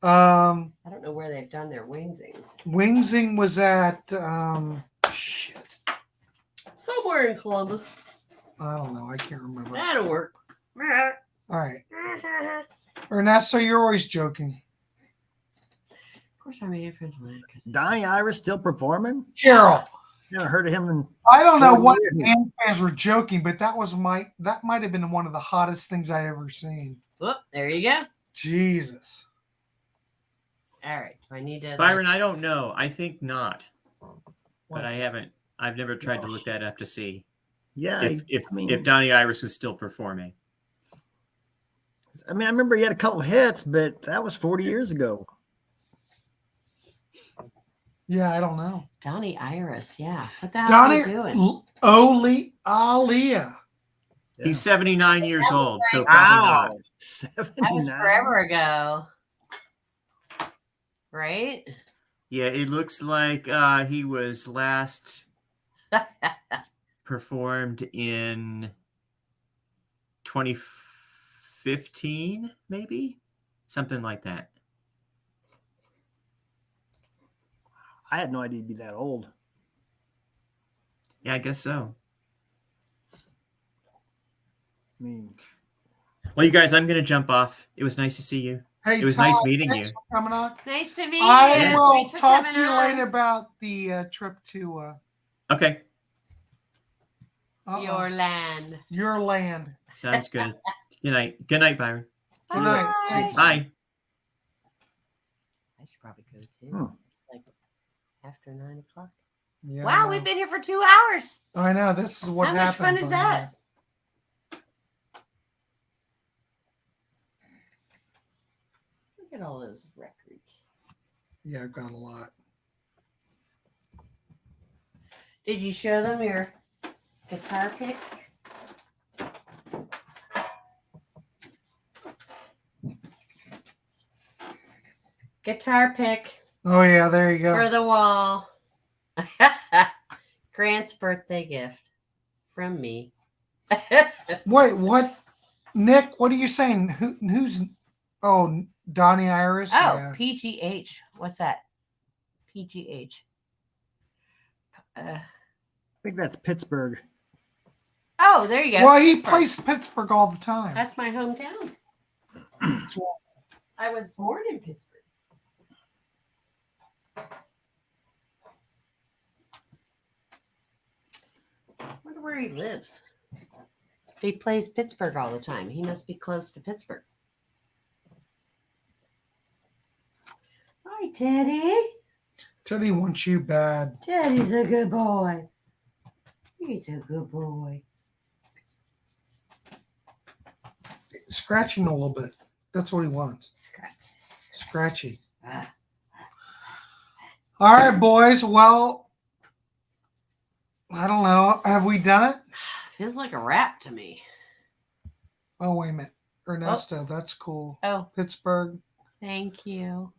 I don't know where they've done their wing zings. Wing Zing was at shit. Somewhere in Columbus. I don't know. I can't remember. That'll work. All right. Ernesto, you're always joking. Of course, I'm here for the Donnie Iris still performing? Carol. You haven't heard of him in I don't know 40 what years. band fans were joking, but that might have been one of the hottest things I'd ever seen. Whoop, there you go. Jesus. All right. Do I need to Byron, I don't know. I think not, What? but I haven't. I've never tried to look that up to see Yeah. if Donnie Iris was still performing. I remember he had a couple hits, but that was 40 years ago. Yeah, I don't know. Donnie Iris, yeah. What the hell are Donnie you doing? Aaliyah. He's 79 years That was old, so right. probably Wow. not. 79. That was forever ago. Right? Yeah, it looks like he was last performed in 2015, maybe something like that. I had no idea he'd be that old. Yeah, I guess so. I mean, Well, you guys, I'm going to jump off. It was nice to see you. Hey, It was Todd, nice meeting thanks you. for coming on. Nice to meet I you. will Thanks for talk coming to you on. later about the trip to Okay, Your land. your land. sounds good. Good night. Good night, Byron. Good night. Bye. Thanks. Bye. I should probably go too. Hmm. Like after 9 o'clock. Yeah, Wow, I know. we've been here for 2 hours. I know. This is what How much happens. fun is on that? Look at all those records. here. Yeah, I've got a lot. Did you show them your guitar pick? Guitar pick Oh yeah, there you for go. the wall. Grant's birthday gift from me. Wait, what? Nick, what are you saying? Who's? Oh, Donnie Iris. Oh, Yeah. PGH. What's that? PGH. I think that's Pittsburgh. Oh, there you go. Well, he Pittsburgh. plays Pittsburgh all the time. That's my hometown. I was born in Pittsburgh. I wonder where he lives. If he plays Pittsburgh all the time, he must be close to Pittsburgh. Hi, Teddy. Teddy wants you bad. Teddy's a good boy. He's a good boy. Scratching a little bit. That's what he wants. Scratchy. Ah. All right, boys. Well, I don't know. Have we done it? Feels like a wrap to me. Oh, wait a minute. Ernesto, that's cool. Oh, Pittsburgh. thank you.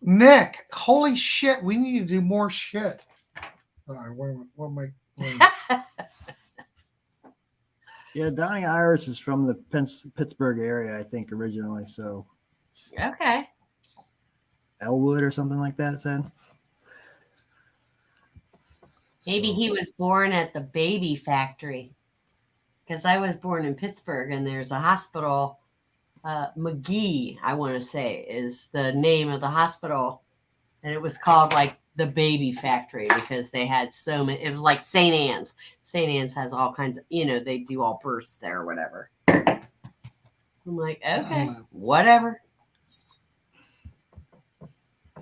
Nick, holy shit. We need to do more shit. All right, where am I? Yeah, Donnie Iris is from the Pittsburgh area, I think, originally. So Okay. Elwood or something like that, it said. Maybe So- he was born at the baby factory. Because I was born in Pittsburgh and there's a hospital. McGee, I want to say, is the name of the hospital. And it was called like the baby factory because they had so many. It was like St. Anne's. St. Anne's has all kinds of, they do all births there or whatever. I'm like, okay, know. whatever.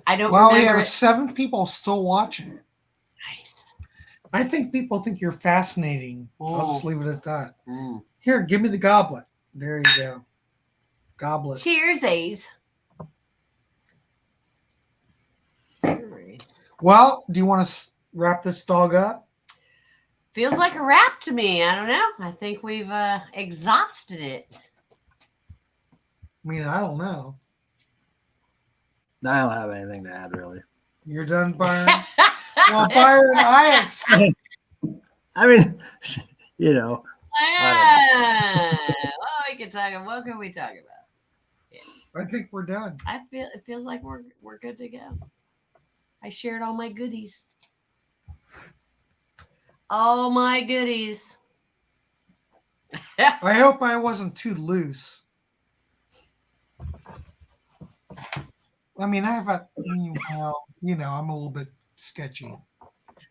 I don't Well, we remember have it. 7 people still watching it. Nice. I think people think you're fascinating. I'll just leave it at that. Mm. Here, give me the goblet. There you go. Goblet. Cheersies. All right. Well, do you want to wrap this dog up? Feels like a wrap to me. I don't know. I think we've exhausted it. I mean, I don't know. I don't have anything to add, really. You're done, Byron? Well, Byron, I mean, you know, Well, we can talk. What can we talk about? think we're done. I feel it feels like we're good to go. I shared all my goodies. All my goodies. I hope I wasn't too loose. I mean, I'm a little bit sketchy.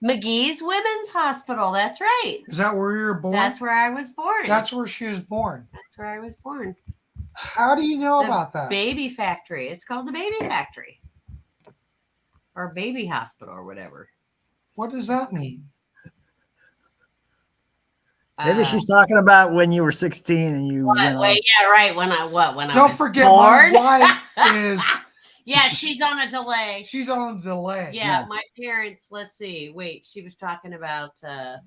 McGee's Women's Hospital. That's right. Is that where you were born? That's where I was born. That's where she was born. That's where I was born. How do you know The about that? Baby Factory. It's called the Baby Factory. Or Baby Hospital or whatever. What does that mean? maybe she's talking about when you were 16 and you. What? went on- Wait, yeah, right. When I Don't was forget, born. my wife is. Yeah, she's on a delay. She's on a delay. Yeah, my parents. Let's see. Wait, she was talking about. That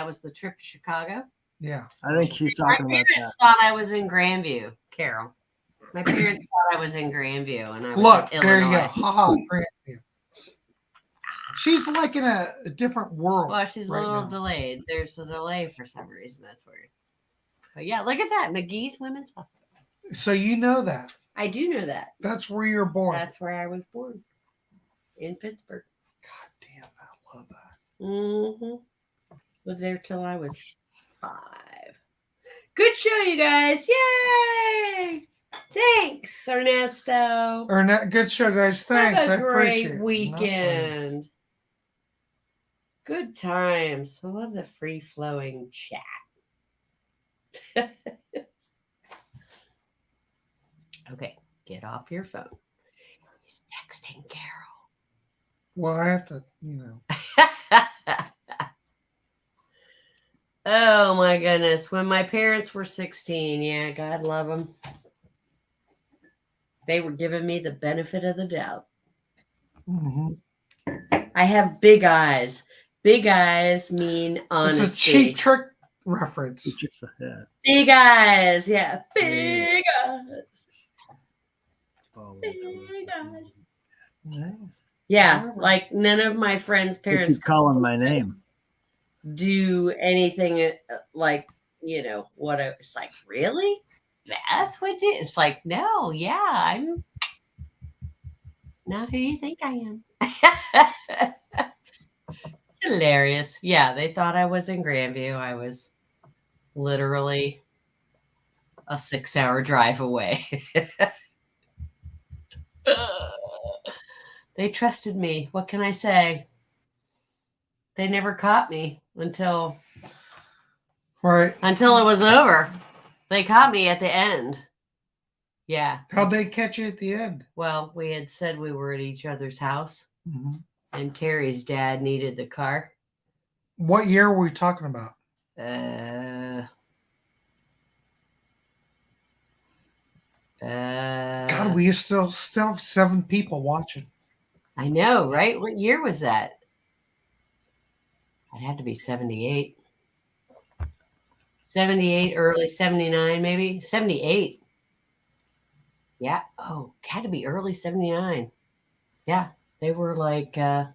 was the trip to Chicago. Yeah. I think she's My talking about parents that. thought I was in Grandview, Carol. My parents thought I was in Grandview, and I was Look, in there you go. Illinois. Haha, Grandview. She's like in a different world. Well, she's right a little now. delayed. There's a delay for some reason. That's weird. But yeah, look at that. McGee's Women's Hospital. So you know that. I do know that. That's where you're born. That's where I was born. In Pittsburgh. God damn, I love that. Mm-hmm. Lived there till I was 5. Good show, you guys. Yay! Thanks, Ernesto. Good show, guys. Thanks. Have I a appreciate great it. weekend. Good times. I love the free-flowing chat. Okay, get off your phone. He's texting Carol. Well, I have to, Oh my goodness. When my parents were 16, yeah, God love them. They were giving me the benefit of the doubt. Mhm. I have big eyes. Big eyes mean honesty. It's a cheap trick reference. Yeah. Big eyes. Yeah. Big eyes. Big eyes. Nice. Yeah. Like none of my friends' They parents keep calling my name. do anything like, what it's like, really? Beth, would you? It's like, no, yeah, I'm not who you think I am. Hilarious. Yeah, they thought I was in Grandview. I was literally a 6-hour drive away. They trusted me. What can I say? They never caught me until Right. it was over. They caught me at the end. Yeah. How'd they catch you at the end? Well, we had said we were at each other's house, Mm-hmm. and Terry's dad needed the car. What year were we talking about? God, we still have 7 people watching. I know, right? What year was that? It had to be 78. 78, early 79, maybe 78. Yeah. Oh, had to be early 79. Yeah. They were like, yeah.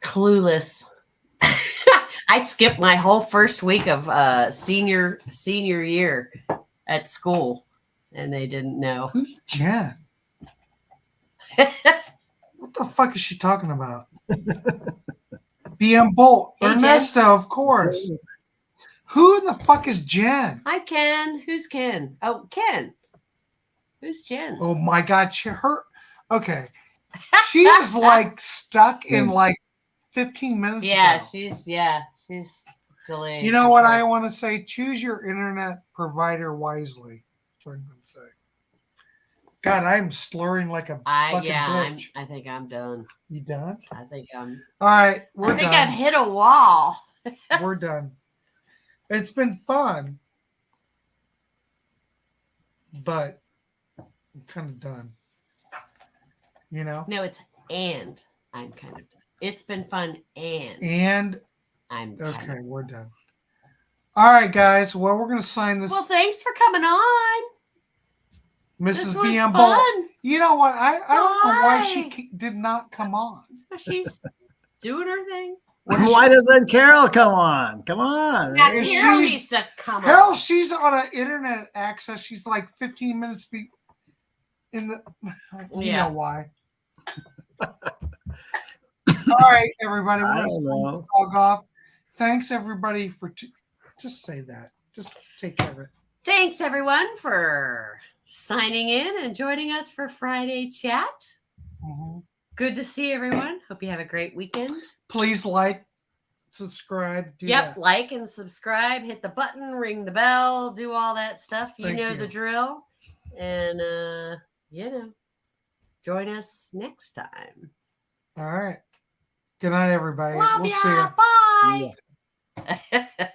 Clueless. I skipped my whole first week of senior year at school, and they didn't know. Who's Jen? What the fuck is she talking about? BM Bolt. Hey, Ernesto, of course. Who in the fuck is Jen? Hi, Ken. Who's Ken? Oh, Ken. Who's Jen? Oh my God. Okay. She is like stuck in like 15 minutes Yeah, ago. she's delayed. You know for what sure. I want to say? Choose your internet provider wisely. That's what I'm going to say. God, I'm slurring like a fucking bitch. I think I'm done. You done? I think I'm. All right, we're I think done. I've hit a wall. We're done. It's been fun, but I'm kind of done. You know? No, it's and I'm kind of done. It's been fun and I'm kind okay, of. we're done. All right, guys. Well, we're gonna sign this. Well, thanks for coming on. This Mrs. was BM Bolt. fun. You know what? I don't know why Why? she did not come on. She's doing her thing. Why doesn't Carol come on? Come on. Now, Is Carol she's- needs to come Hell, on. she's on an internet access. She's like 15 minutes in the. You Yeah. know why. All right, everybody. We're I gonna don't sign know. this dog off. Thanks, everybody, for just say that. Just take care of it. Thanks, everyone, for signing in and joining us for Friday chat. Mhm. Good to see everyone. Hope you have a great weekend. Please like, subscribe. Do Yep, that. like and subscribe, hit the button, ring the bell, do all that stuff. You Thank know you. the drill. And join us next time. All right. Good night, everybody. Love We'll ya. see you. Bye.